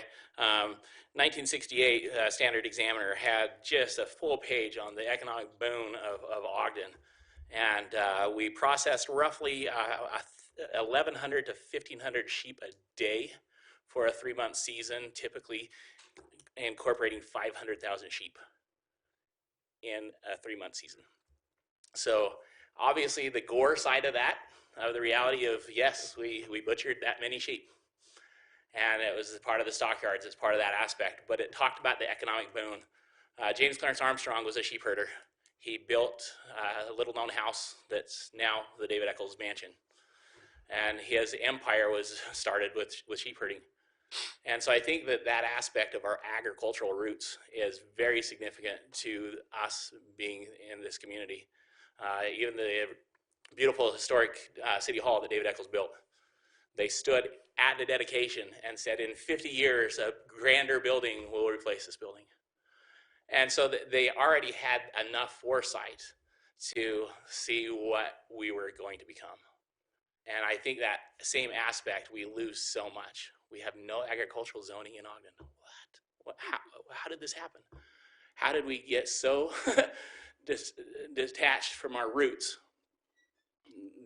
[SPEAKER 13] 1968 Standard Examiner had just a full page on the economic boon of Ogden. And we processed roughly 1,100 to 1,500 sheep a day for a 3-month season, typically incorporating 500,000 sheep in a 3-month season. So obviously the gore side of that, the reality of, yes, we butchered that many sheep. And it was part of the stockyards, it's part of that aspect, but it talked about the economic boon. James Clarence Armstrong was a sheep herder. He built a little known house that's now the David Eccles Mansion. And his empire was started with sheep herding. And so I think that that aspect of our agricultural roots is very significant to us being in this community. Even the beautiful historic City Hall that David Eccles built, they stood at the dedication and said, in 50 years, a grander building will replace this building. And so they already had enough foresight to see what we were going to become. And I think that same aspect we lose so much. We have no agricultural zoning in Ogden. What? How did this happen? How did we get so detached from our roots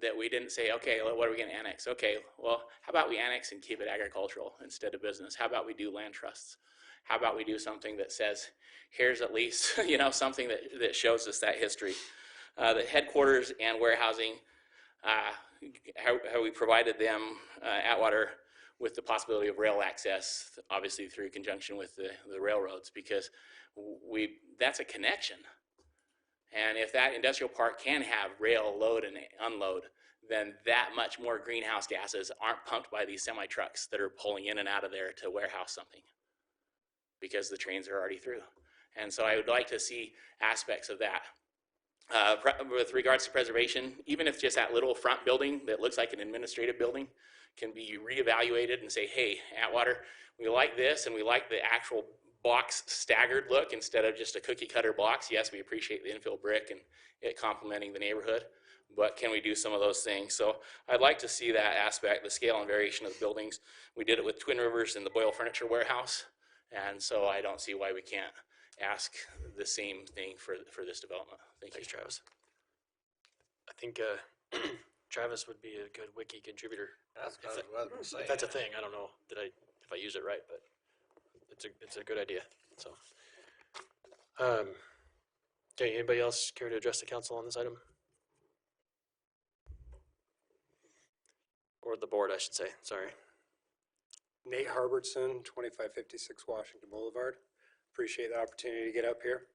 [SPEAKER 13] that we didn't say, okay, what are we going to annex? Okay, well, how about we annex and keep it agricultural instead of business? How about we do land trusts? How about we do something that says, here's at least, something that shows us that history. The headquarters and warehousing, how we provided them, Atwater, with the possibility of rail access, obviously through conjunction with the railroads, because that's a connection. And if that industrial park can have rail load and unload, then that much more greenhouse gases aren't pumped by these semi-trucks that are pulling in and out of there to warehouse something, because the trains are already through. And so I would like to see aspects of that. With regards to preservation, even if just that little front building that looks like an administrative building can be reevaluated and say, hey, Atwater, we like this and we like the actual box staggered look instead of just a cookie cutter box. Yes, we appreciate the infill brick and it complementing the neighborhood, but can we do some of those things? So I'd like to see that aspect, the scale and variation of the buildings. We did it with Twin Rivers and the Boyle Furniture Warehouse, and so I don't see why we can't ask the same thing for this development.
[SPEAKER 14] Thanks, Travis. I think Travis would be a good wiki contributor.
[SPEAKER 9] That's what I was gonna say.
[SPEAKER 14] If that's a thing, I don't know if I use it right, but it's a good idea. So, okay, anybody else care to address the council on this item? Or the board, I should say, sorry.
[SPEAKER 15] Nate Harbertson, 2556 Washington Boulevard. Appreciate the opportunity to get up here.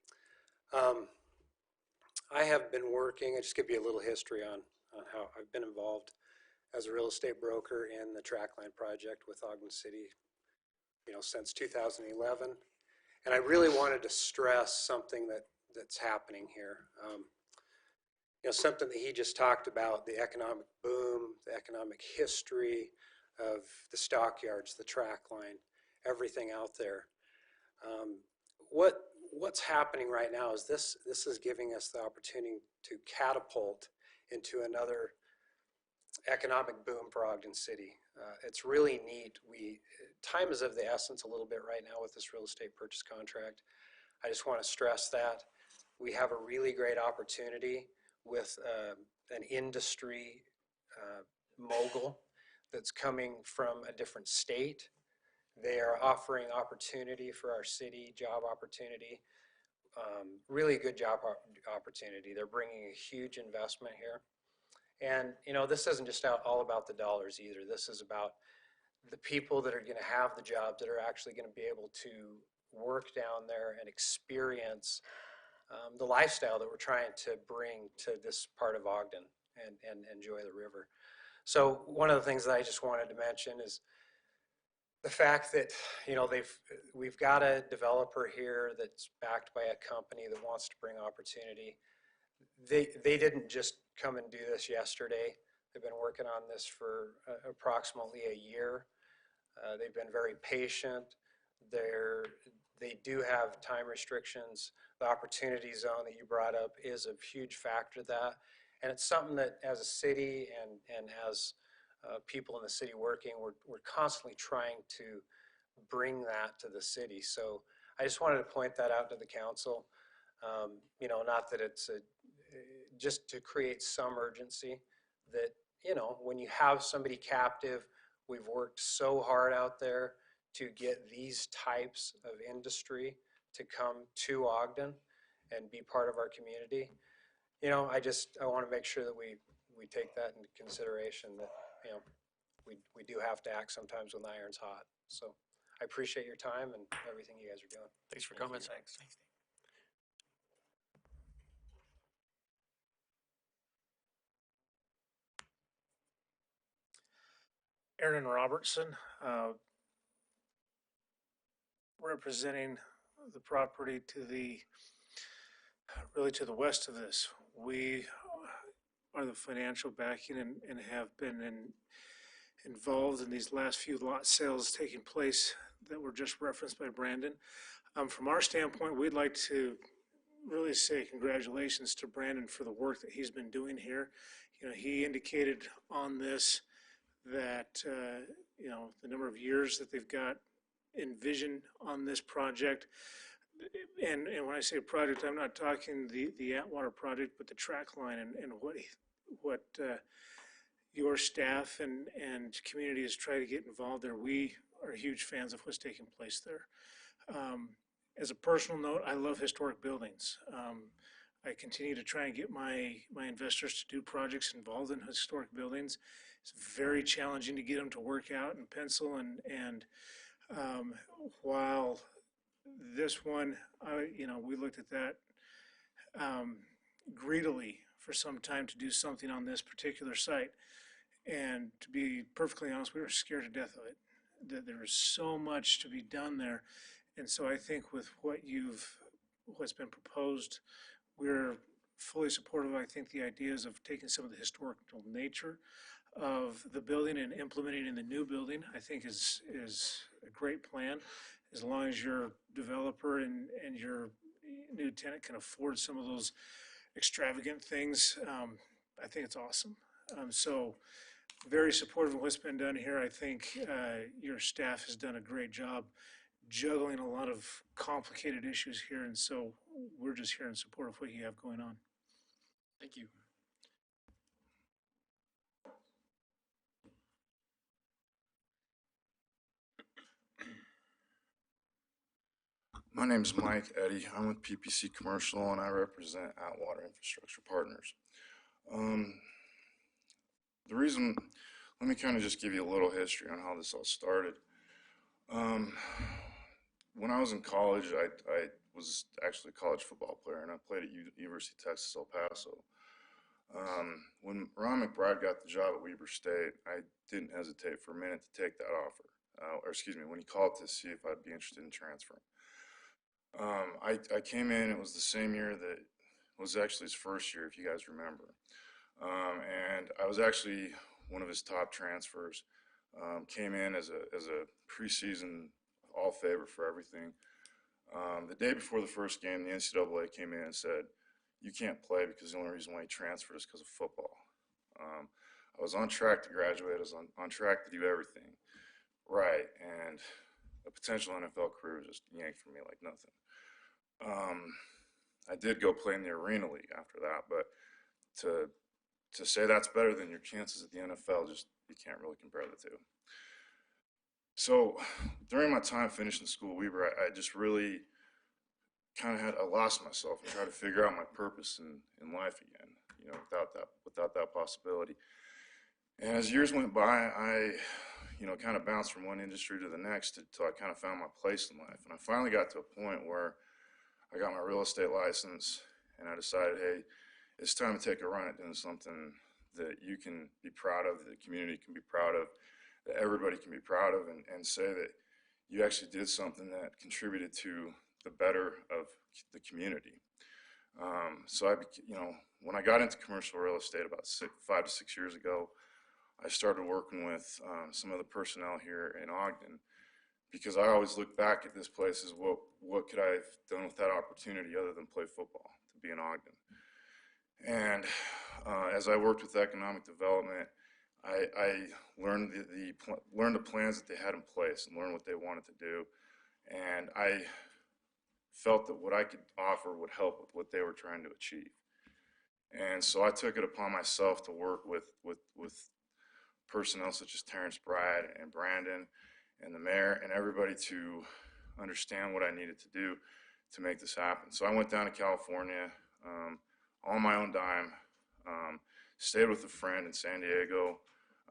[SPEAKER 15] I have been working, I'll just give you a little history on how I've been involved as a real estate broker in the Trackline project with Ogden City, since 2011. And I really wanted to stress something that's happening here. Something that he just talked about, the economic boom, the economic history of the stockyards, the track line, everything out there. What's happening right now is this is giving us the opportunity to catapult into another economic boom for Ogden City. It's really neat. Time is of the essence a little bit right now with this real estate purchase contract. I just want to stress that we have a really great opportunity with an industry mogul that's coming from a different state. They are offering opportunity for our city, job opportunity, really good job opportunity. They're bringing a huge investment here. And, this isn't just all about the dollars either. This is about the people that are going to have the jobs, that are actually going to be able to work down there and experience the lifestyle that we're trying to bring to this part of Ogden and enjoy the river. So one of the things that I just wanted to mention is the fact that, we've got a developer here that's backed by a company that wants to bring opportunity. They didn't just come and do this yesterday. They've been working on this for approximately a year. They've been very patient. They do have time restrictions. The opportunity zone that you brought up is a huge factor to that. And it's something that as a city and as people in the city working, we're constantly trying to bring that to the city. So I just wanted to point that out to the council. Not that it's just to create some urgency that, when you have somebody captive, we've worked so hard out there to get these types of industry to come to Ogden and be part of our community. I want to make sure that we take that into consideration, that, we do have to act sometimes when the iron's hot. So I appreciate your time and everything you guys are doing.
[SPEAKER 14] Thanks for comments.
[SPEAKER 4] Thanks.
[SPEAKER 18] Aaron Robertson, representing the property to the west of this. We are the financial backing and have been involved in these last few lot sales taking place that were just referenced by Brandon. From our standpoint, we'd like to really say congratulations to Brandon for the work that he's been doing here. He indicated on this that, the number of years that they've got in vision on this project. And when I say project, I'm not talking the Atwater project, but the track line and what your staff and community is trying to get involved there. We are huge fans of what's taking place there. As a personal note, I love historic buildings. I continue to try and get my investors to do projects involved in historic buildings. It's very challenging to get them to work out and pencil. And while this one, we looked at that greedily for some time to do something on this particular site. And to be perfectly honest, we were scared to death of it. That there is so much to be done there. And so I think with what's been proposed, we're fully supportive. I think the ideas of taking some of the historical nature of the building and implementing in the new building, I think is a great plan, as long as your developer and your new tenant can afford some of those extravagant things. I think it's awesome. So very supportive of what's been done here. I think your staff has done a great job juggling a lot of complicated issues here, and so we're just here in support of what you have going on. Thank you.
[SPEAKER 6] My name is Mike Eddy. I'm with PPC Commercial, and I represent Atwater Infrastructure Partners. The reason, let me kind of just give you a little history on how this all started. When I was in college, I was actually a college football player, and I played at University of Texas, El Paso. When Ron McBride got the job at Weber State, I didn't hesitate for a minute to take that offer. Or excuse me, when he called to see if I'd be interested in transferring. I came in, it was the same year that was actually his first year, if you guys remember. And I was actually one of his top transfers. Came in as a preseason all favor for everything. The day before the first game, the NCAA came in and said, you can't play because the only reason why you transferred is because of football. I was on track to graduate. I was on track to do everything right. And a potential NFL career was just yanked from me like nothing. I did go play in the Arena League after that, but to say that's better than your chances at the NFL, just you can't really compare the two. So during my time finishing school at Weber, I just really kind of I lost myself and tried to figure out my purpose in life again, you know, without that possibility. And as years went by, I kind of bounced from one industry to the next until I kind of found my place in life. And I finally got to a point where I got my real estate license, and I decided, hey, it's time to take a run at doing something that you can be proud of, that the community can be proud of, that everybody can be proud of, and say that you actually did something that contributed to the better of the community. So when I got into commercial real estate about 5 to 6 years ago, I started working with some of the personnel here in Ogden, because I always look back at this place as what could I have done with that opportunity other than play football, to be in Ogden. And as I worked with economic development, I learned learned the plans that they had in place and learned what they wanted to do. And I felt that what I could offer would help with what they were trying to achieve. And so I took it upon myself to work with personnel such as Terrence Brad and Brandon and the mayor and everybody to understand what I needed to do to make this happen. So I went down to California on my own dime, stayed with a friend in San Diego.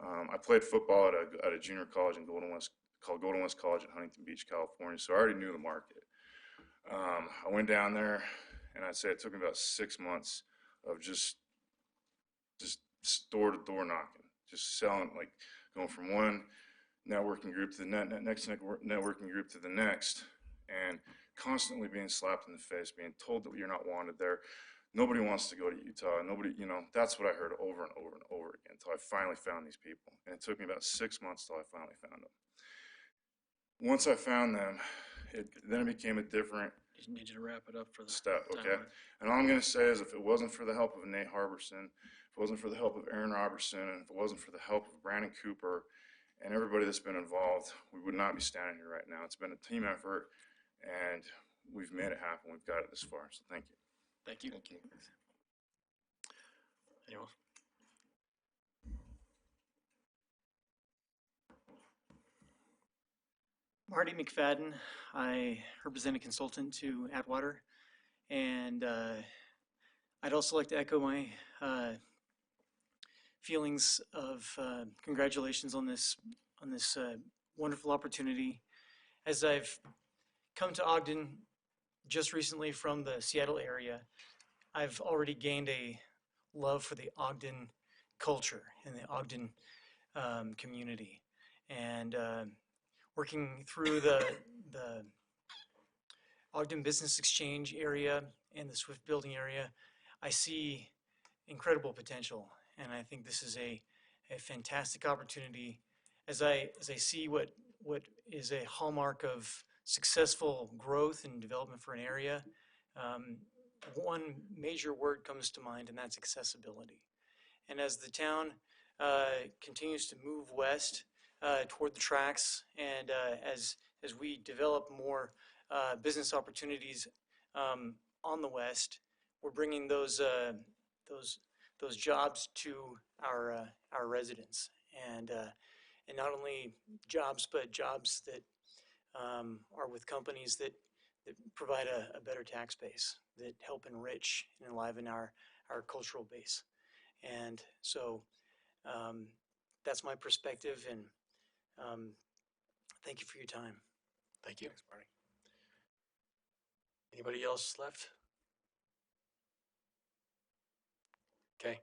[SPEAKER 6] I played football at a junior college in called Golden West College in Huntington Beach, California, so I already knew the market. I went down there, and I'd say it took me about 6 months of just door-to-door knocking, just selling, like going from one networking group to the next networking group to the next, and constantly being slapped in the face, being told that you're not wanted there. Nobody wants to go to Utah. Nobody, that's what I heard over and over and over again until I finally found these people. And it took me about 6 months till I finally found them. Once I found them, then it became a different
[SPEAKER 1] Just need you to wrap it up for the
[SPEAKER 6] step, okay?
[SPEAKER 1] timeline.
[SPEAKER 6] And all I'm going to say is if it wasn't for the help of Nate Harbison, if it wasn't for the help of Aaron Robertson, and if it wasn't for the help of Brandon Cooper and everybody that's been involved, we would not be standing here right now. It's been a team effort, and we've made it happen. We've got it this far, so thank you.
[SPEAKER 1] Thank you. Thank you. Anyone else?
[SPEAKER 20] Marty McFadden. I represent a consultant to Atwater, and I'd also like to echo my feelings of congratulations on this wonderful opportunity. As I've come to Ogden just recently from the Seattle area, I've already gained a love for the Ogden culture and the Ogden community, and working through the Ogden Business Exchange area and the Swift Building area, I see incredible potential, and I think this is a fantastic opportunity as I see what is a hallmark of successful growth and development for an area. One major word comes to mind, and that's accessibility. And as the town continues to move west toward the tracks, and as we develop more business opportunities on the west, we're bringing those jobs to our residents, and not only jobs, but jobs that are with companies that provide a better tax base, that help enrich and enliven our cultural base. And so that's my perspective, and thank you for your time.
[SPEAKER 14] Thank you. Thanks, Marty. Anybody else left? Okay.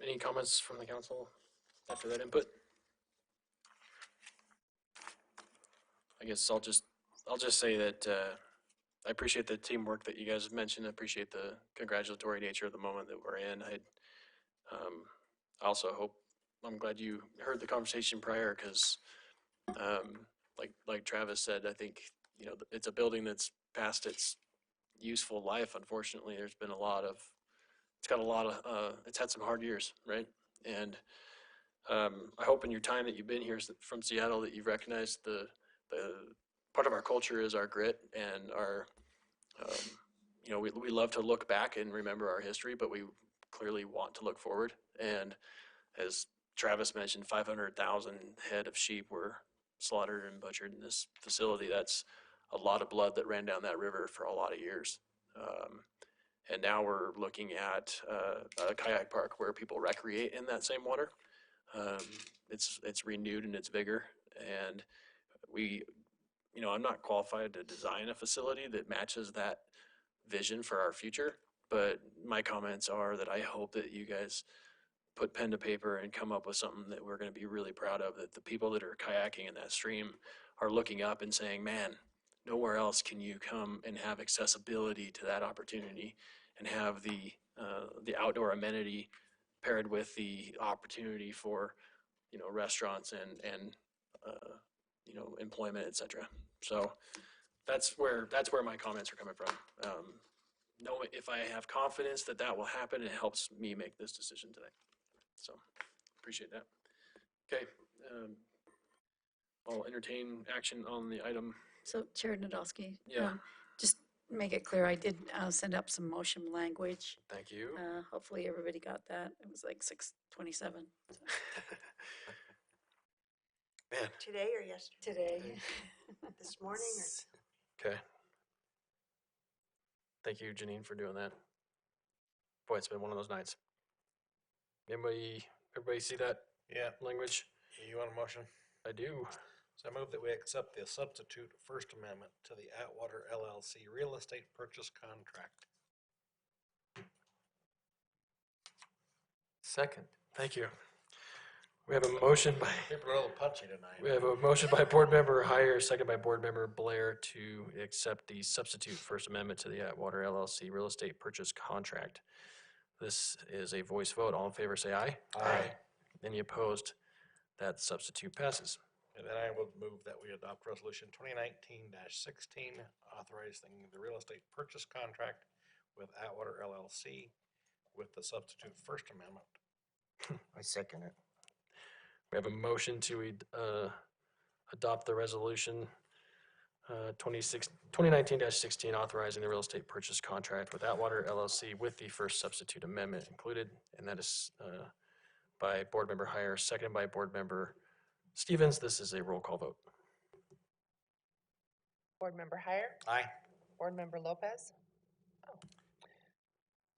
[SPEAKER 14] Any comments from the council after that input? I guess I'll just say that I appreciate the teamwork that you guys have mentioned. I appreciate the congratulatory nature of the moment that we're in. I also hope, I'm glad you heard the conversation prior, because like Travis said, I think, you know, it's a building that's past its useful life. Unfortunately, there's been it's had some hard years, right? And I hope in your time that you've been here from Seattle that you've recognized the part of our culture is our grit and our, you know, we love to look back and remember our history, but we clearly want to look forward. And as Travis mentioned, 500,000 head of sheep were slaughtered and butchered in this facility. That's a lot of blood that ran down that river for a lot of years. And now we're looking at a kayak park where people recreate in that same water. It's renewed in its vigor, and we, you know, I'm not qualified to design a facility that matches that vision for our future, but my comments are that I hope that you guys put pen to paper and come up with something that we're going to be really proud of, that the people that are kayaking in that stream are looking up and saying, man, nowhere else can you come and have accessibility to that opportunity and have the outdoor amenity paired with the opportunity for, you know, restaurants and you know, employment, et cetera. So that's where my comments are coming from. Know if I have confidence that that will happen, it helps me make this decision today. So appreciate that. Okay. I'll entertain action on the item.
[SPEAKER 12] So Chair Nadolski.
[SPEAKER 14] Yeah.
[SPEAKER 12] Just make it clear, I did send up some motion language.
[SPEAKER 14] Thank you.
[SPEAKER 12] Hopefully everybody got that. It was like 6:27.
[SPEAKER 14] Man.
[SPEAKER 3] Today or yesterday?
[SPEAKER 12] Today.
[SPEAKER 3] This morning or?
[SPEAKER 14] Okay. Thank you, Janine, for doing that. Boy, it's been one of those nights. Everybody see that?
[SPEAKER 9] Yeah.
[SPEAKER 14] Language?
[SPEAKER 9] You want a motion?
[SPEAKER 14] I do.
[SPEAKER 9] So I move that we accept the substitute First Amendment to the Atwater LLC real estate purchase contract.
[SPEAKER 14] Second. Thank you. We have a motion by.
[SPEAKER 9] People are a little punchy tonight.
[SPEAKER 14] We have a motion by Board Member Heyer, second by Board Member Blair to accept the substitute First Amendment to the Atwater LLC real estate purchase contract. This is a voice vote. All in favor, say aye.
[SPEAKER 9] Aye.
[SPEAKER 14] Any opposed? That substitute passes.
[SPEAKER 9] And then I will move that we adopt resolution 2019-16, authorizing the real estate purchase contract with Atwater LLC with the substitute First Amendment.
[SPEAKER 11] I second it.
[SPEAKER 14] We have a motion to adopt the resolution 2019-16, authorizing the real estate purchase contract with Atwater LLC with the first substitute amendment included, and that is by Board Member Heyer, seconded by Board Member Stevens. This is a roll call vote.
[SPEAKER 5] Board Member Heyer?
[SPEAKER 9] Aye.
[SPEAKER 5] Board Member Lopez? Oh.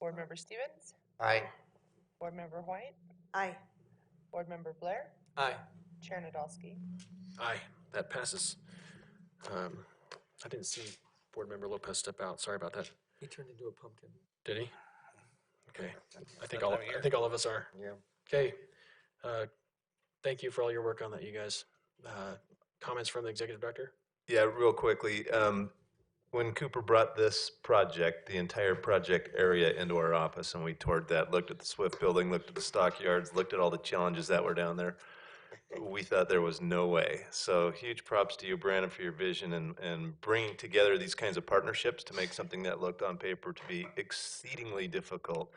[SPEAKER 5] Board Member Stevens?
[SPEAKER 11] Aye.
[SPEAKER 5] Board Member White?
[SPEAKER 3] Aye.
[SPEAKER 5] Board Member Blair?
[SPEAKER 14] Aye.
[SPEAKER 5] Chair Nadolski?
[SPEAKER 14] Aye, that passes. I didn't see Board Member Lopez step out. Sorry about that.
[SPEAKER 10] He turned into a pumpkin.
[SPEAKER 14] Did he? Okay. I think all of us are.
[SPEAKER 11] Yeah.
[SPEAKER 14] Okay. Thank you for all your work on that, you guys. Comments from the executive director?
[SPEAKER 23] Yeah, real quickly. When Cooper brought this project, the entire project area into our office, and we toured that, looked at the Swift building, looked at the stockyards, looked at all the challenges that were down there, we thought there was no way. So huge props to you, Brandon, for your vision and bringing together these kinds of partnerships to make something that looked on paper to be exceedingly difficult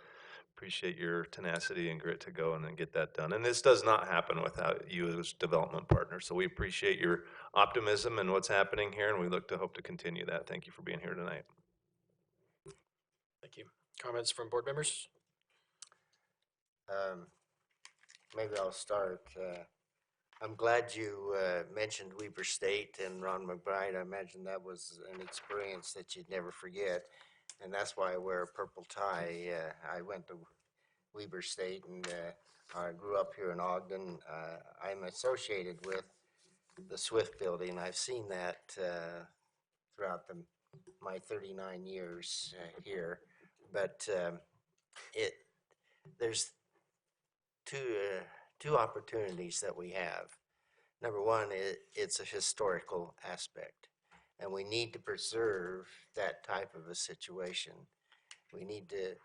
[SPEAKER 23] appreciate your tenacity and grit to go and then get that done. And this does not happen without you as development partners. So we appreciate your optimism and what's happening here, and we hope to continue that. Thank you for being here tonight.
[SPEAKER 14] Thank you. Comments from board members?
[SPEAKER 11] Maybe I'll start. I'm glad you mentioned Weber State and Ron McBride. I imagine that was an experience that you'd never forget, and that's why I wear a purple tie. I went to Weber State, and I grew up here in Ogden. I'm associated with the Swift Building. I've seen that throughout my 39 years here, but there's two opportunities that we have. Number one, it's a historical aspect, and we need to preserve that type of a situation. We need to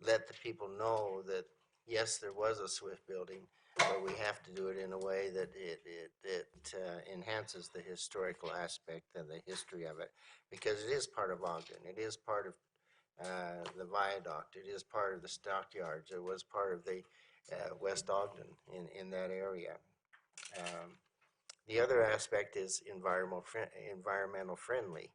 [SPEAKER 11] let the people know that, yes, there was a Swift building, but we have to do it in a way that it enhances the historical aspect and the history of it, because it is part of Ogden. It is part of the viaduct. It is part of the stockyards. It was part of the West Ogden in that area. The other aspect is environmental friendly.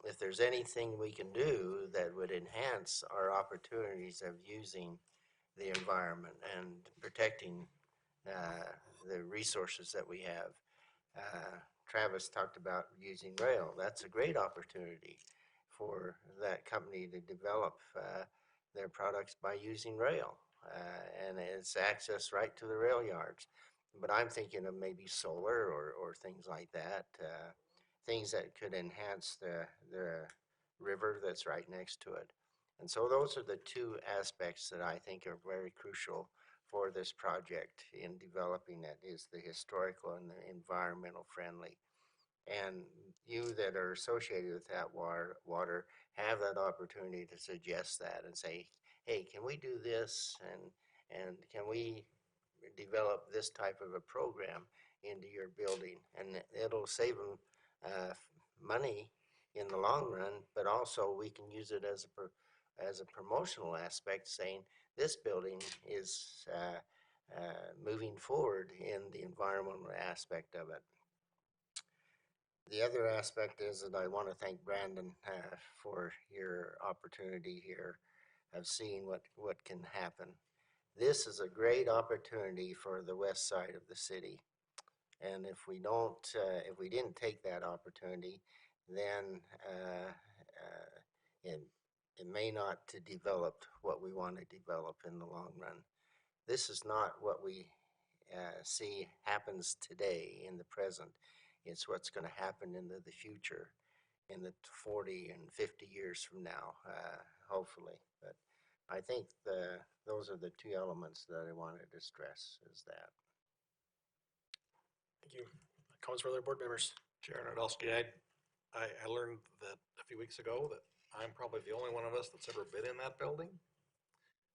[SPEAKER 11] If there's anything we can do that would enhance our opportunities of using the environment and protecting the resources that we have. Travis talked about using rail. That's a great opportunity for that company to develop their products by using rail. And it's access right to the rail yards. But I'm thinking of maybe solar or things like that, things that could enhance the river that's right next to it. And so those are the two aspects that I think are very crucial for this project in developing it, is the historical and the environmental friendly. And you that are associated with that water have that opportunity to suggest that and say, hey, can we do this, and can we develop this type of a program into your building? And it'll save them money in the long run, but also we can use it as a promotional aspect, saying this building is moving forward in the environmental aspect of it. The other aspect is that I want to thank Brandon for your opportunity here of seeing what can happen. This is a great opportunity for the west side of the city. And if we didn't take that opportunity, then it may not develop what we want to develop in the long run. This is not what we see happens today in the present. It's what's going to happen into the future in the 40 and 50 years from now, hopefully. But I think those are the two elements that I wanted to stress, is that.
[SPEAKER 14] Thank you. Comments from other board members?
[SPEAKER 9] Chair Nadolski, I learned that a few weeks ago that I'm probably the only one of us that's ever been in that building,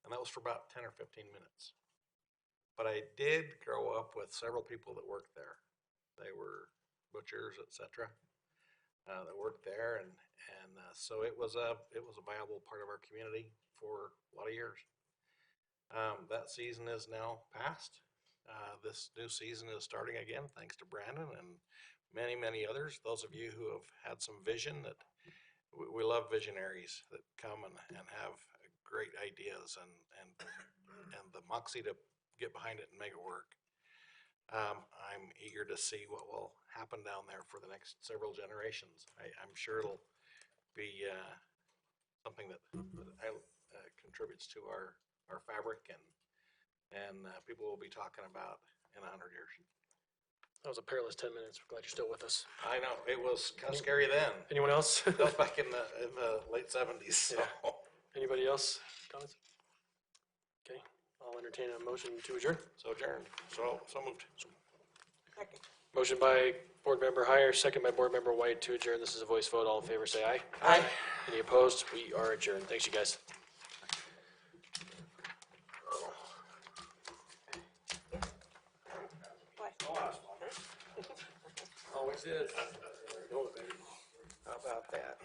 [SPEAKER 9] and that was for about 10 or 15 minutes. But I did grow up with several people that worked there. They were butchers, etc., that worked there, and so it was a viable part of our community for a lot of years. That season is now past. This new season is starting again, thanks to Brandon and many others. Those of you who have had some vision, that we love visionaries that come and have great ideas and the moxie to get behind it and make it work. I'm eager to see what will happen down there for the next several generations. I'm sure it'll be something that contributes to our fabric, and people will be talking about in 100 years.
[SPEAKER 14] That was a perilous 10 minutes. We're glad you're still with us.
[SPEAKER 9] I know, it was kind of scary then.
[SPEAKER 14] Anyone else?
[SPEAKER 9] That was back in the late 70s. So.
[SPEAKER 14] Yeah. Anybody else? Comments? Okay, I'll entertain a motion to adjourn.
[SPEAKER 9] So adjourned. So moved.
[SPEAKER 3] Second.
[SPEAKER 14] Motion by Board Member Heyer, second by Board Member White to adjourn. This is a voice vote. All in favor, say aye.
[SPEAKER 3] Aye.
[SPEAKER 14] Any opposed? We are adjourned. Thanks, you guys.
[SPEAKER 11] Always is. How about that?